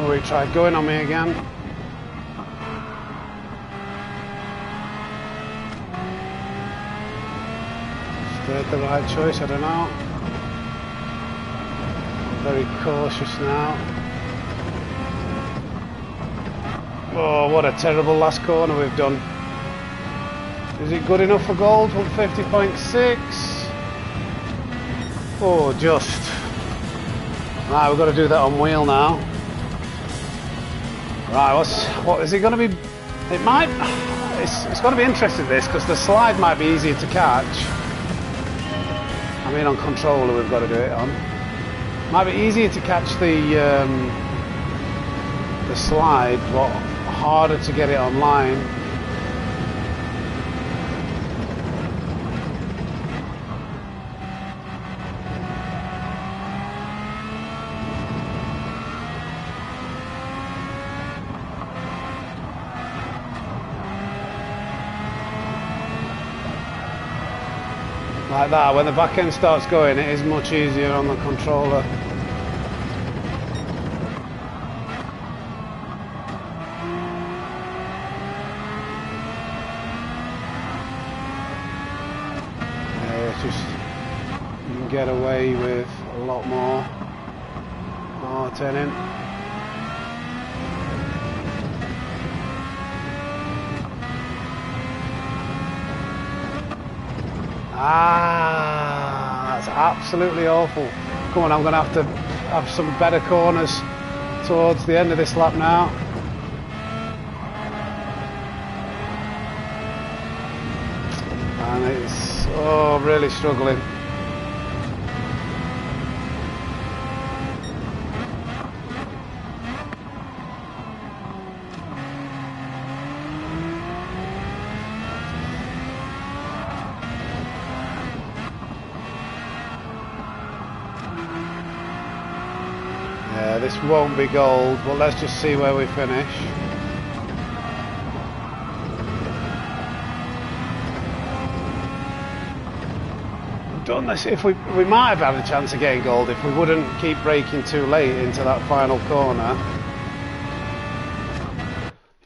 Oh, he tried going on me again. Is that the right choice? I don't know. I'm very cautious now. Oh, what a terrible last corner we've done. Is it good enough for gold? 150.6. Oh, just. Right, we've got to do that on wheel now. Right, what is it going to be? It might. It's going to be interesting this because the slide might be easier to catch. I mean, on controller we've got to do it on. Might be easier to catch the slide, but harder to get it online. Like that, when the back end starts going, it is much easier on the controller. Just you can get away with a lot more. Oh, turning. Ah, that's absolutely awful. Come on, I'm going to have some better corners towards the end of this lap now. And it's, oh, really struggling. Yeah, this won't be gold, but let's just see where we finish. Done this. If we might have had a chance of getting gold if we wouldn't keep braking too late into that final corner.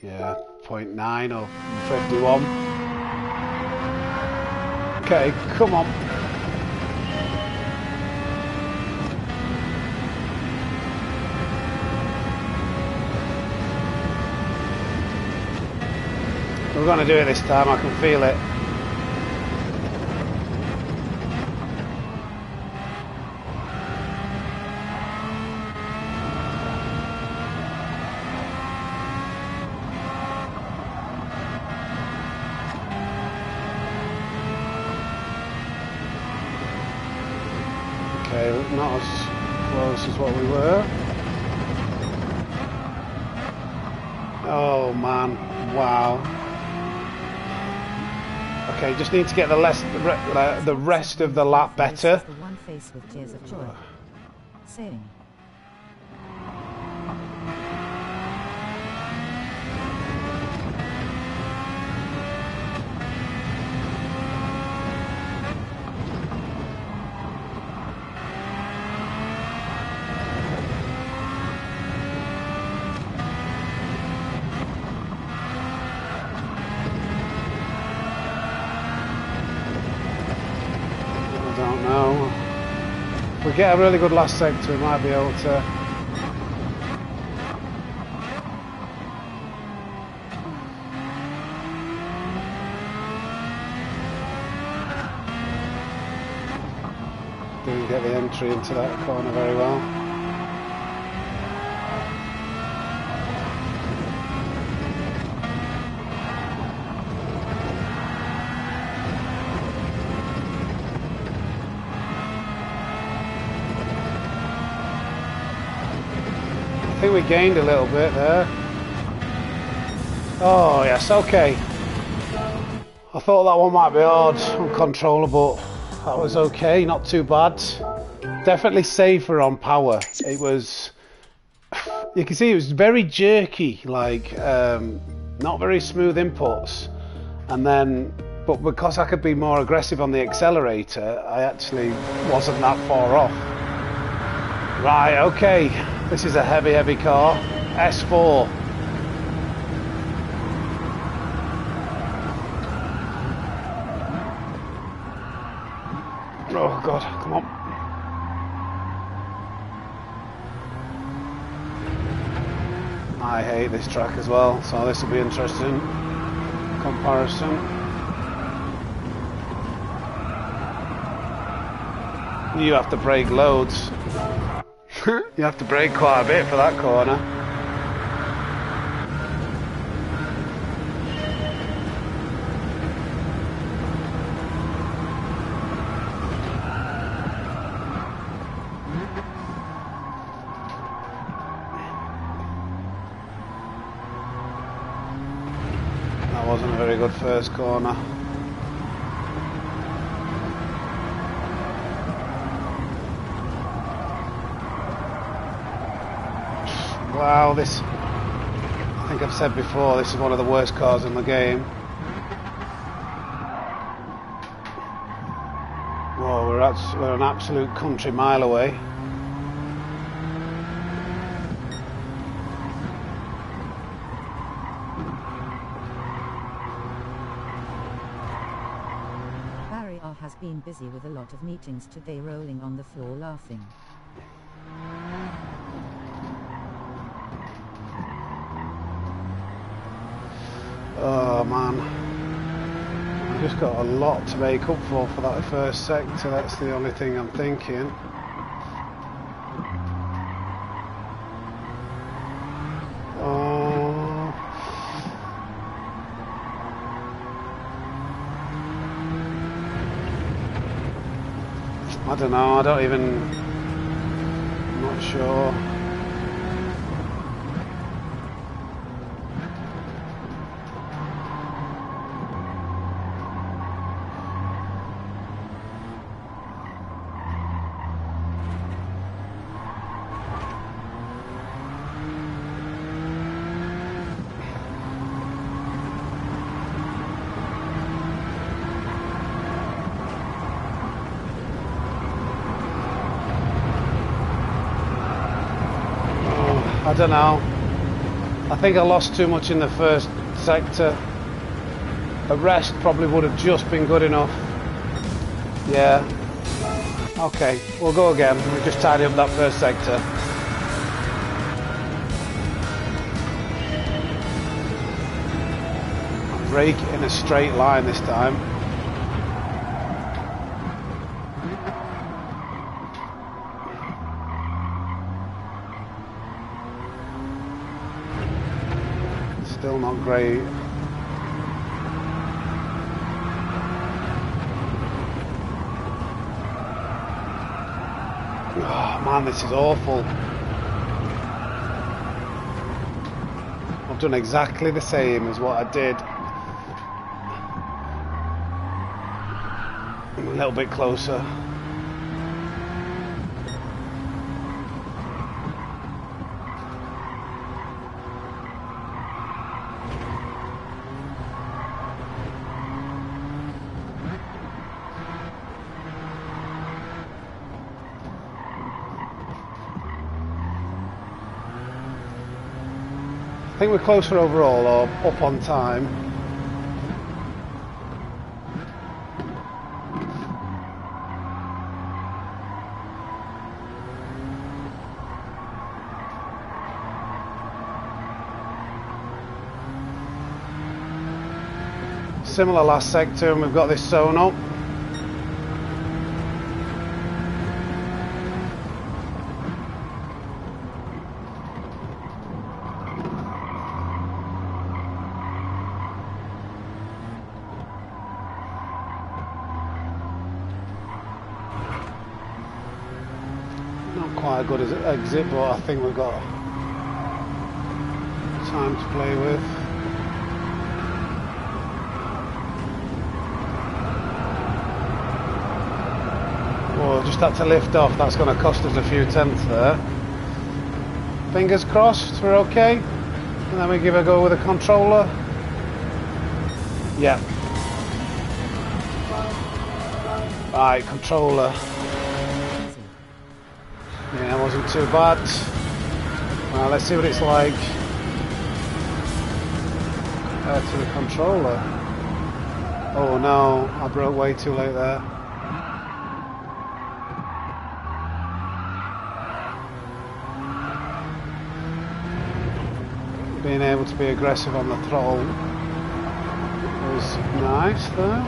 Yeah, 0.9 or 51. Okay, come on. We're going to do it this time, I can feel it. Okay, not as close as what we were. Oh man, wow. Okay, just need to get the rest of the lap better. The one face with tears of joy. Saying. If we get a really good last sector, we might be able to. Didn't get the entry into that corner very well. I think we gained a little bit there. Oh yes, okay. I thought that one might be hard, uncontrollable. That was okay, not too bad. Definitely safer on power. It was, you can see it was very jerky, like not very smooth inputs. And then, but because I could be more aggressive on the accelerator, I actually wasn't that far off. Right, okay. This is a heavy car. S4. Oh god, come on. I hate this track as well, so this will be interesting. Comparison. You have to brake loads. You have to brake quite a bit for that corner. That wasn't a very good first corner. Wow, this, I think I've said before, this is one of the worst cars in the game. Whoa, we're an absolute country mile away. Barry R has been busy with a lot of meetings today, rolling on the floor laughing. Oh man, I've just got a lot to make up for that first sector, that's the only thing I'm thinking. Oh. I don't know, I'm not sure. I don't know. I think I lost too much in the first sector. A rest probably would have just been good enough. Yeah. Okay, we'll go again. We'll just tidy up that first sector. Brake in a straight line this time. Still not great. Oh man, this is awful. I've done exactly the same as what I did. I'm a little bit closer. I think we're closer overall, or up on time. Similar last sector, and we've got this zone up. Quite a good exit, but I think we've got time to play with. Whoa, just had to lift off. That's going to cost us a few tenths there. Fingers crossed we're okay. And then we give it a go with the controller. Yeah. Right, controller. Yeah, it wasn't too bad. Well, let's see what it's like to the controller. Oh no, I broke way too late there. Being able to be aggressive on the throttle was nice though.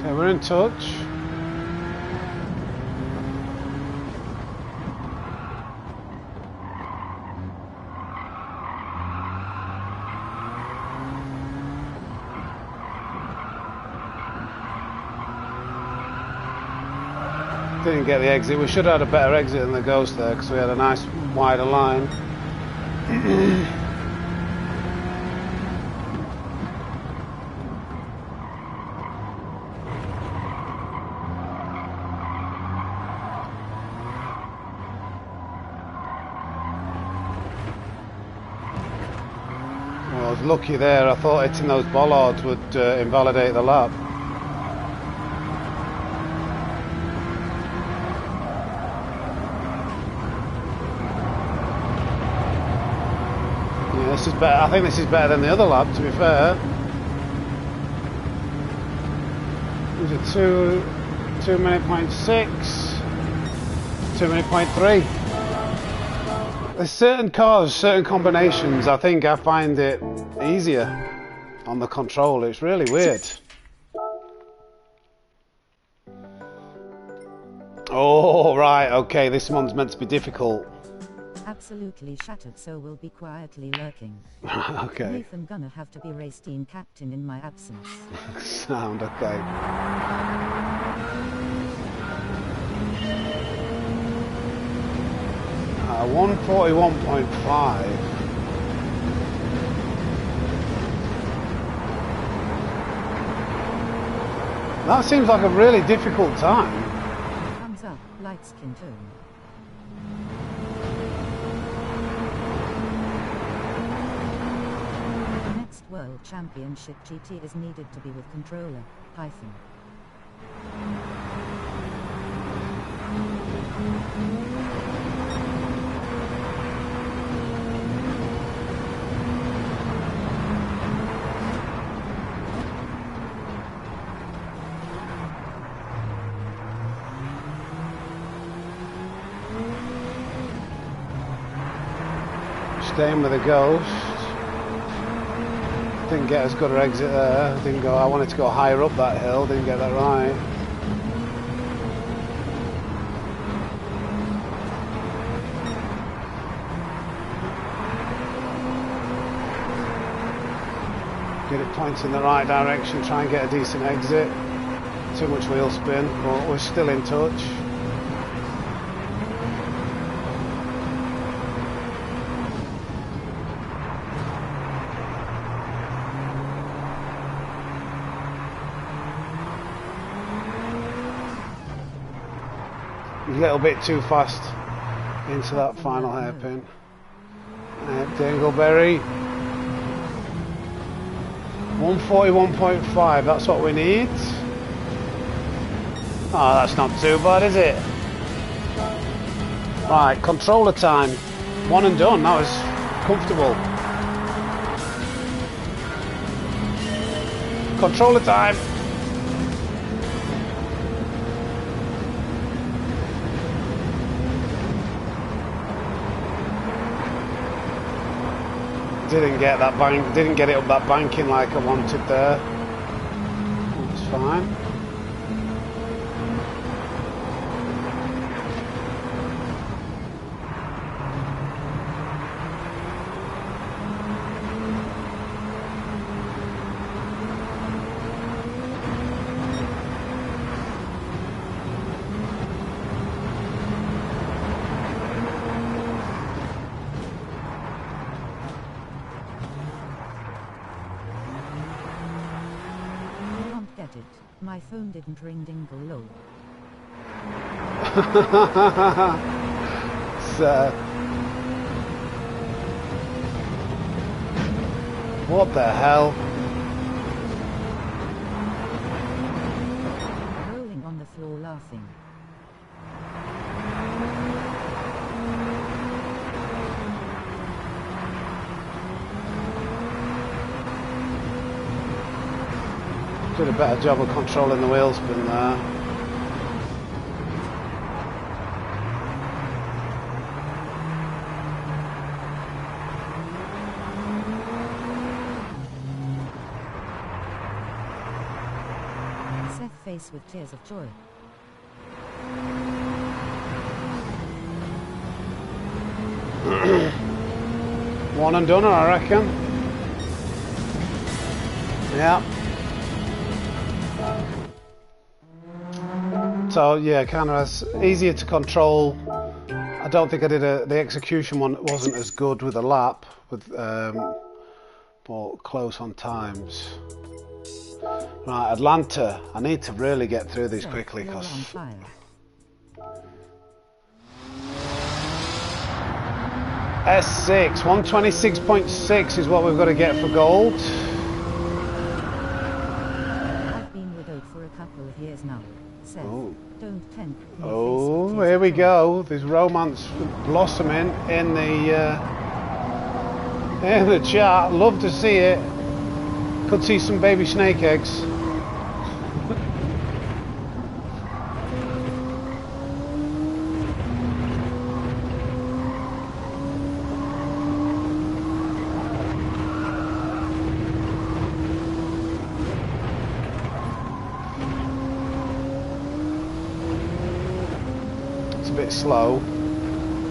Okay, we're in touch. Didn't get the exit. We should have had a better exit than the Ghost there because we had a nice wider line. Well, I was lucky there. I thought hitting those bollards would invalidate the lap. This is better. I think this is better than the other lap, to be fair. It was a 2 minute point 6, 2 minute point 3. There's certain cars, certain combinations, I think I find it easier on the controller. It's really weird. Oh, right, okay, this one's meant to be difficult. Absolutely shattered, so we'll be quietly lurking. Okay. Nathan gonna have to be race team captain in my absence. Sound okay. 141.5. That seems like a really difficult time. Thumbs up, light skin tone. Next World Championship GT is needed to be with controller, Python. Staying with the Ghost. Didn't get as good an exit there. Didn't go. I wanted to go higher up that hill. Didn't get that right. Get it pointing in the right direction. Try and get a decent exit. Too much wheel spin, but we're still in touch. A little bit too fast into that final hairpin. Dingleberry. 141.5, that's what we need. Oh, that's not too bad, is it? Right, controller time. One and done, that was comfortable. Controller time. Didn't get that bank, didn't get it up that banking like I wanted there. That's fine. My phone didn't ring dingle lol. What the hell? Rolling on the floor laughing. Did a better job of controlling the wheel spin there. Seth face with tears of joy. One and done, I reckon. Yeah. So yeah, kind of easier to control. I don't think I did the execution one wasn't as good with a lap, with but close on times. Right, Atlanta. I need to really get through these quickly because S6 126.6 is what we've got to get for gold. I've been widowed for a couple of years now. Seth, Oh. don't tempt me. Oh, here we go. There's romance blossoming in the chat. Love to see it. Could see some baby snake eggs. It's a bit slow,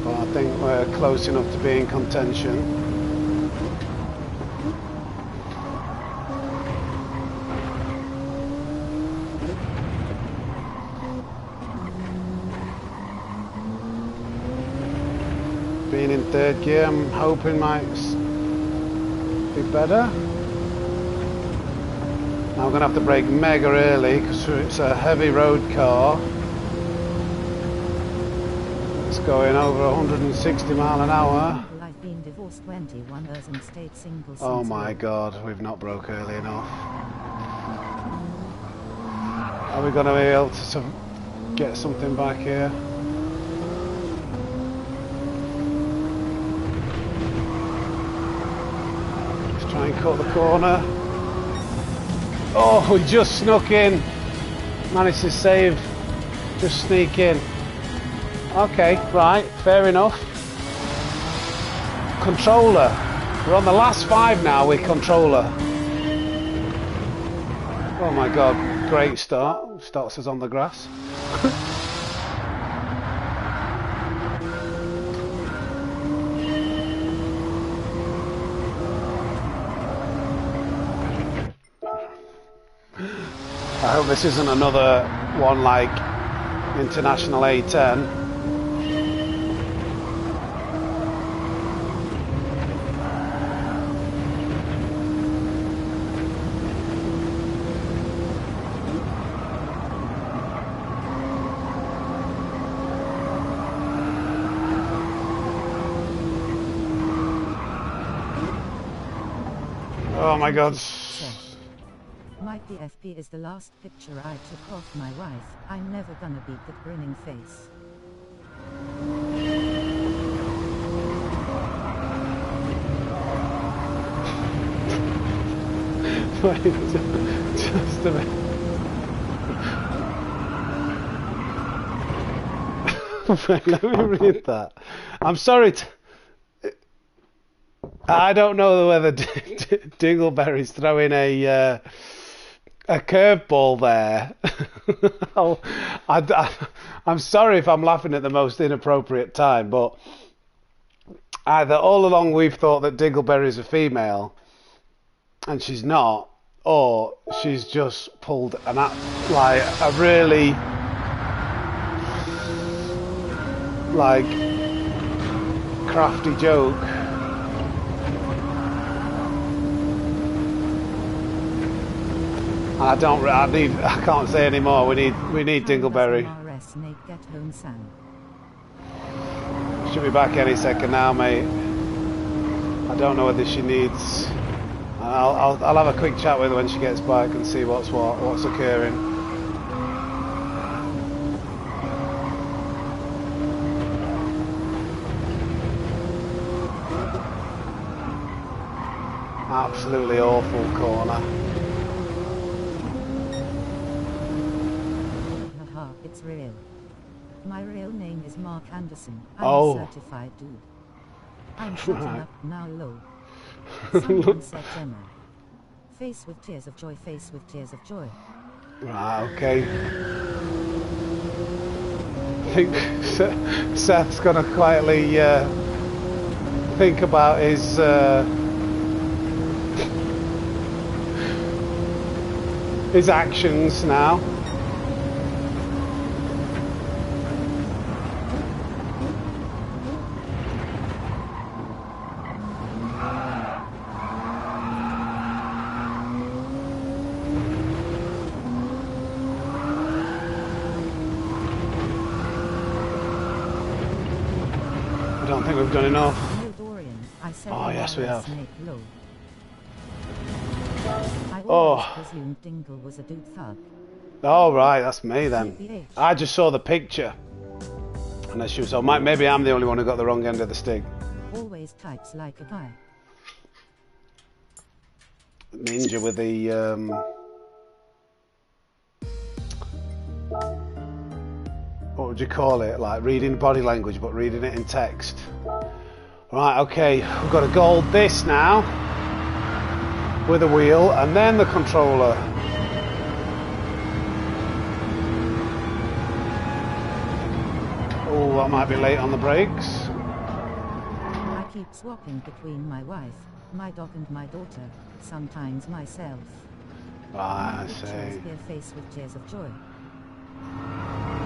but I think we're close enough to be in contention. Being in third gear, I'm hoping might be better. Now I'm going to have to brake mega early because it's a heavy road car. It's going over 160 mile an hour. I've been divorced 21 years and stayed single since. Oh my god, we've not broke early enough. Are we going to be able to get something back here? Try and cut the corner. Oh, we just snuck in. Managed to save. Just sneak in. Okay, right, fair enough. Controller. We're on the last 5 now with controller. Oh my god, great start. Starts us on the grass. I hope this isn't another one like International A10. Oh my god. Mike the FP is the last picture I took of my wife. I'm never gonna beat that grinning face. Wait, just a minute. Wait, let me read that. I'm sorry to... I don't know whether Dingleberry's throwing a curveball there. I'm sorry if I'm laughing at the most inappropriate time, but either all along we've thought that Dingleberry's a female, and she's not, or she's just pulled like a really like crafty joke. I can't say any more. We need Dingleberry. Sammysnake get home, Sam? She'll be back any second now, mate. I don't know whether she needs. I'll have a quick chat with her when she gets back and see what's occurring. Absolutely awful corner. Haha, it's real. My real name is Mark Anderson. I'm a certified dude. I'm shutting up now, low. Someone said Gemma. Face with tears of joy, face with tears of joy. Right, okay. I think Seth's gonna quietly think about his actions now. I don't think we've done enough. Oh yes, we have. I always presumed Dingle was a dude thug. Oh right, that's me then. I just saw the picture. Unless you saw, maybe I'm the only one who got the wrong end of the stick. Always types like a guy. Ninja with the what would you call it? Like reading body language, but reading it in text. Right, okay, we've got to gold this now with a wheel and then the controller. Oh, that might be late on the brakes. I keep swapping between my wife, my dog and my daughter, sometimes myself. Ah, I see. Here face with tears of joy.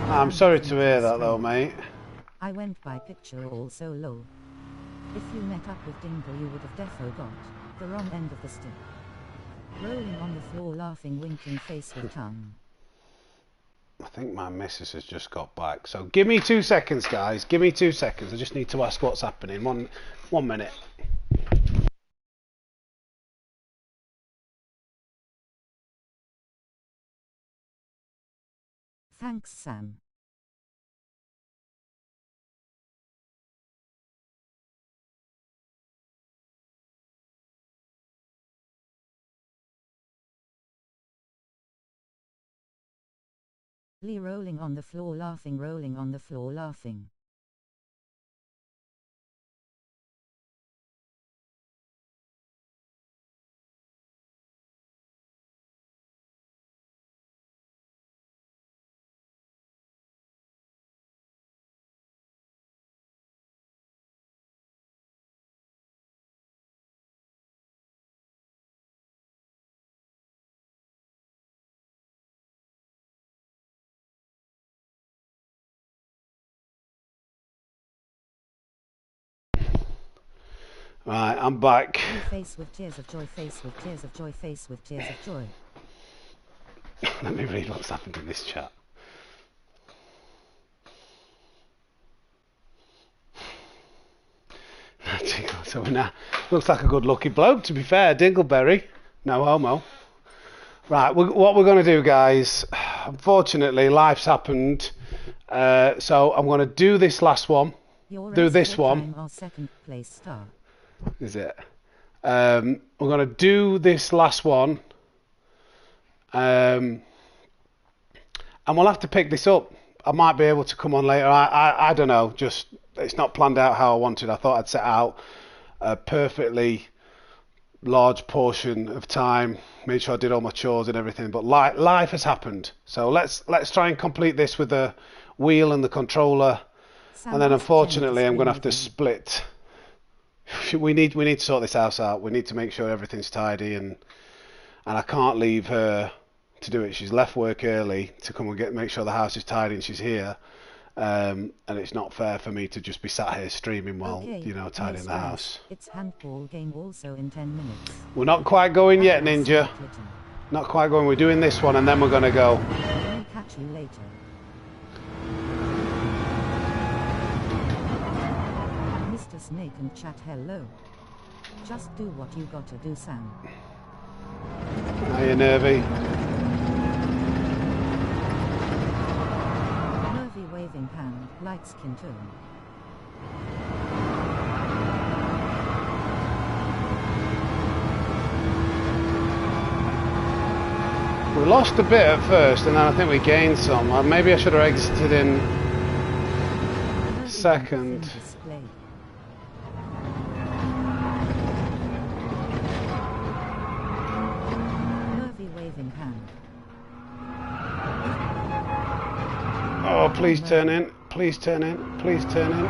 I'm sorry to hear that though, mate. I went by picture all so low. If you met up with Dingle you would have defo got the wrong end of the stick. Rolling on the floor laughing winking face with tongue. I think my missus has just got back. So give me 2 seconds, guys. Give me 2 seconds. I just need to ask what's happening. One minute. Thanks, Sam. Lee rolling on the floor laughing, rolling on the floor laughing. Right, I'm back. Face with tears of joy, face with tears of joy, face with tears of joy. Let me read what's happened in this chat. So now looks like a good lucky bloke, to be fair. Dingleberry, no homo. Right, what we're going to do, guys, unfortunately life's happened, so I'm going to do this last one. Do this one. Our second place star. Is it? We're going to do this last one, and we'll have to pick this up. I might be able to come on later. I don't know. Just it's not planned out how I wanted. I thought I'd set out a perfectly large portion of time, made sure I did all my chores and everything. But life has happened. So let's try and complete this with the wheel and the controller, and then unfortunately I'm going to have to split. We need to sort this house out. We need to make sure everything's tidy, and I can't leave her to do it. She's left work early to come and make sure the house is tidy, and she's here. And it's not fair for me to just be sat here streaming while tidying the house. It's handball game also in 10 minutes. We're not quite going yet, Ninja. Not quite going. We're doing this one and then we're going to go. I'll catch you later. Mr. Snake and chat hello. Just do what you gotta do, Sam. Are you nervy? Nervy waving hand, light skin tone. We lost a bit at first and then I think we gained some. Maybe I should have exited in second. Oh, please turn in. Please turn in. Please turn in.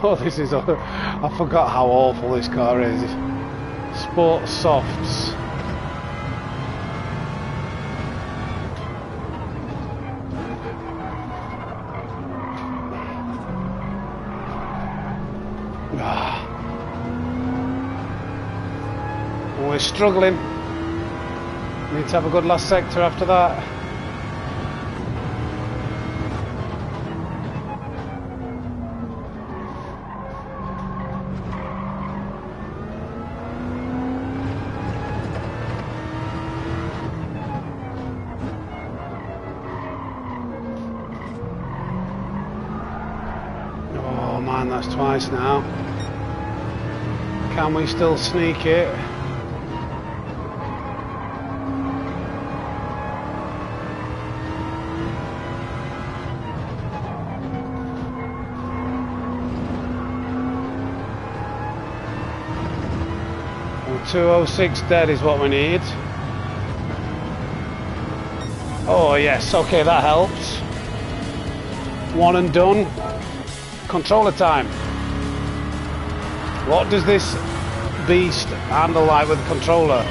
Oh, this is... I forgot how awful this car is. Sport softs. We're struggling. Need to have a good last sector after that. Oh man, that's twice now. Can we still sneak it? Well, 206 dead is what we need. Oh yes, okay, that helps. One and done. Controller time. What does this beast handle like with the controller?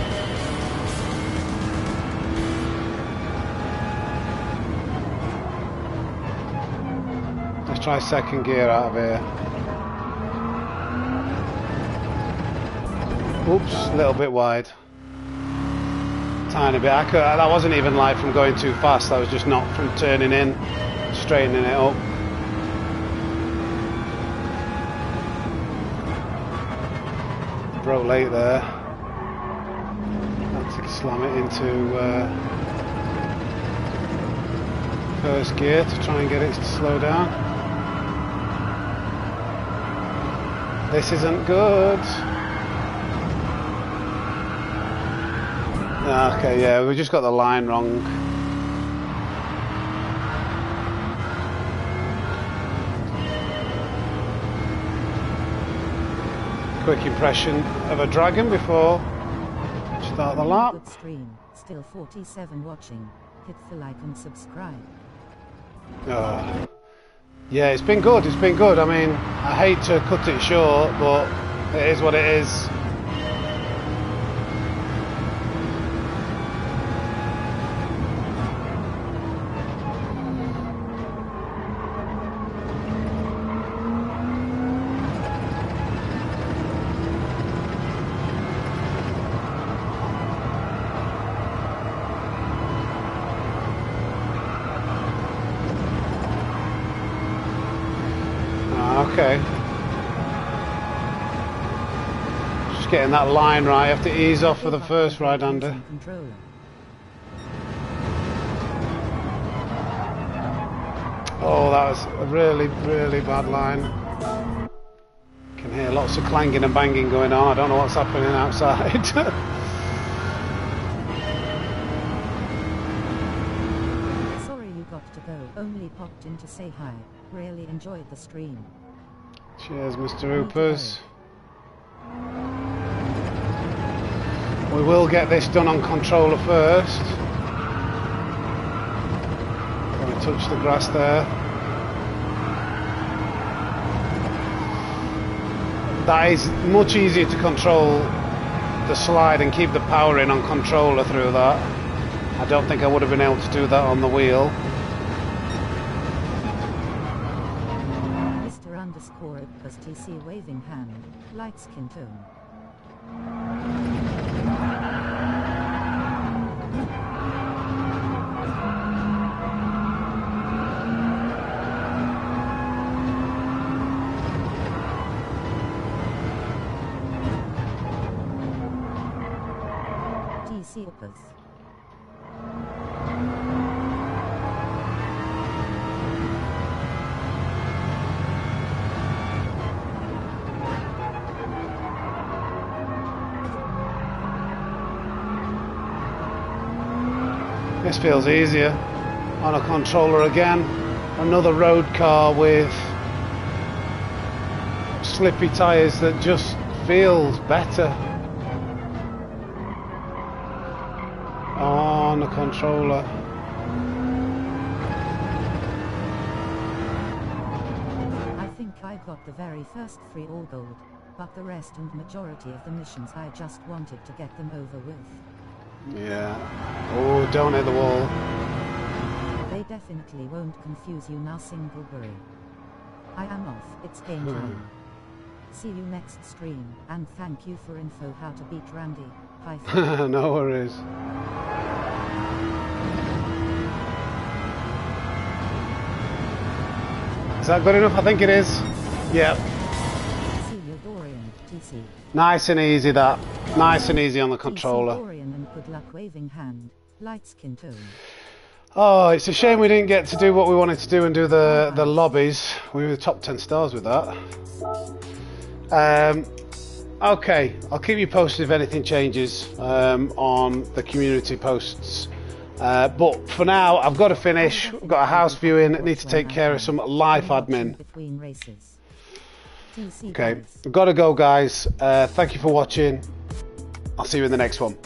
Let's try second gear out of here. Oops, a little bit wide. Tiny bit. That wasn't even like from going too fast, that was just not from turning in, straightening it up. Broke late there. Had to slam it into first gear to try and get it to slow down. This isn't good. Okay, yeah, we just got the line wrong. Quick impression of a dragon before start the lap. Good stream. Still 47 watching. Hit the like and subscribe. Oh. Yeah, it's been good. It's been good. I mean, I hate to cut it short, but it is what it is. Okay. Just getting that line right. I have to ease off for the first right-hander. Oh, that was a really, really bad line. Can hear lots of clanging and banging going on. I don't know what's happening outside. Sorry you got to go. Only popped in to say hi. Really enjoyed the stream. Cheers, Mr. Hoopers. We will get this done on controller first. Going to touch the grass there. That is much easier to control the slide and keep the power in on controller through that. I don't think I would have been able to do that on the wheel. DC waving hand, light skin tone. DC uppers. This feels easier on a controller again. Another road car with slippy tyres that just feels better on a controller. I think I got the very first 3 all gold, but the rest and majority of the missions I just wanted to get them over with. Yeah. Oh, don't hit the wall. They definitely won't confuse you now, Singlebury. I am off, it's game time. See you next stream, and thank you for info how to beat Randy. Hi. No worries. Is that good enough? I think it is. Yep. See you, Dorian, TC. Nice and easy that. Nice and easy on the controller. Dorian and good luck waving hand, light skin tone. Oh, it's a shame we didn't get to do what we wanted to do and do the lobbies. We were the top 10 stars with that. Okay, I'll keep you posted if anything changes on the community posts. But for now, I've got to finish. I've got a house viewing. Need to take care of some life admin. Okay, I've got to go, guys. Thank you for watching. I'll see you in the next one.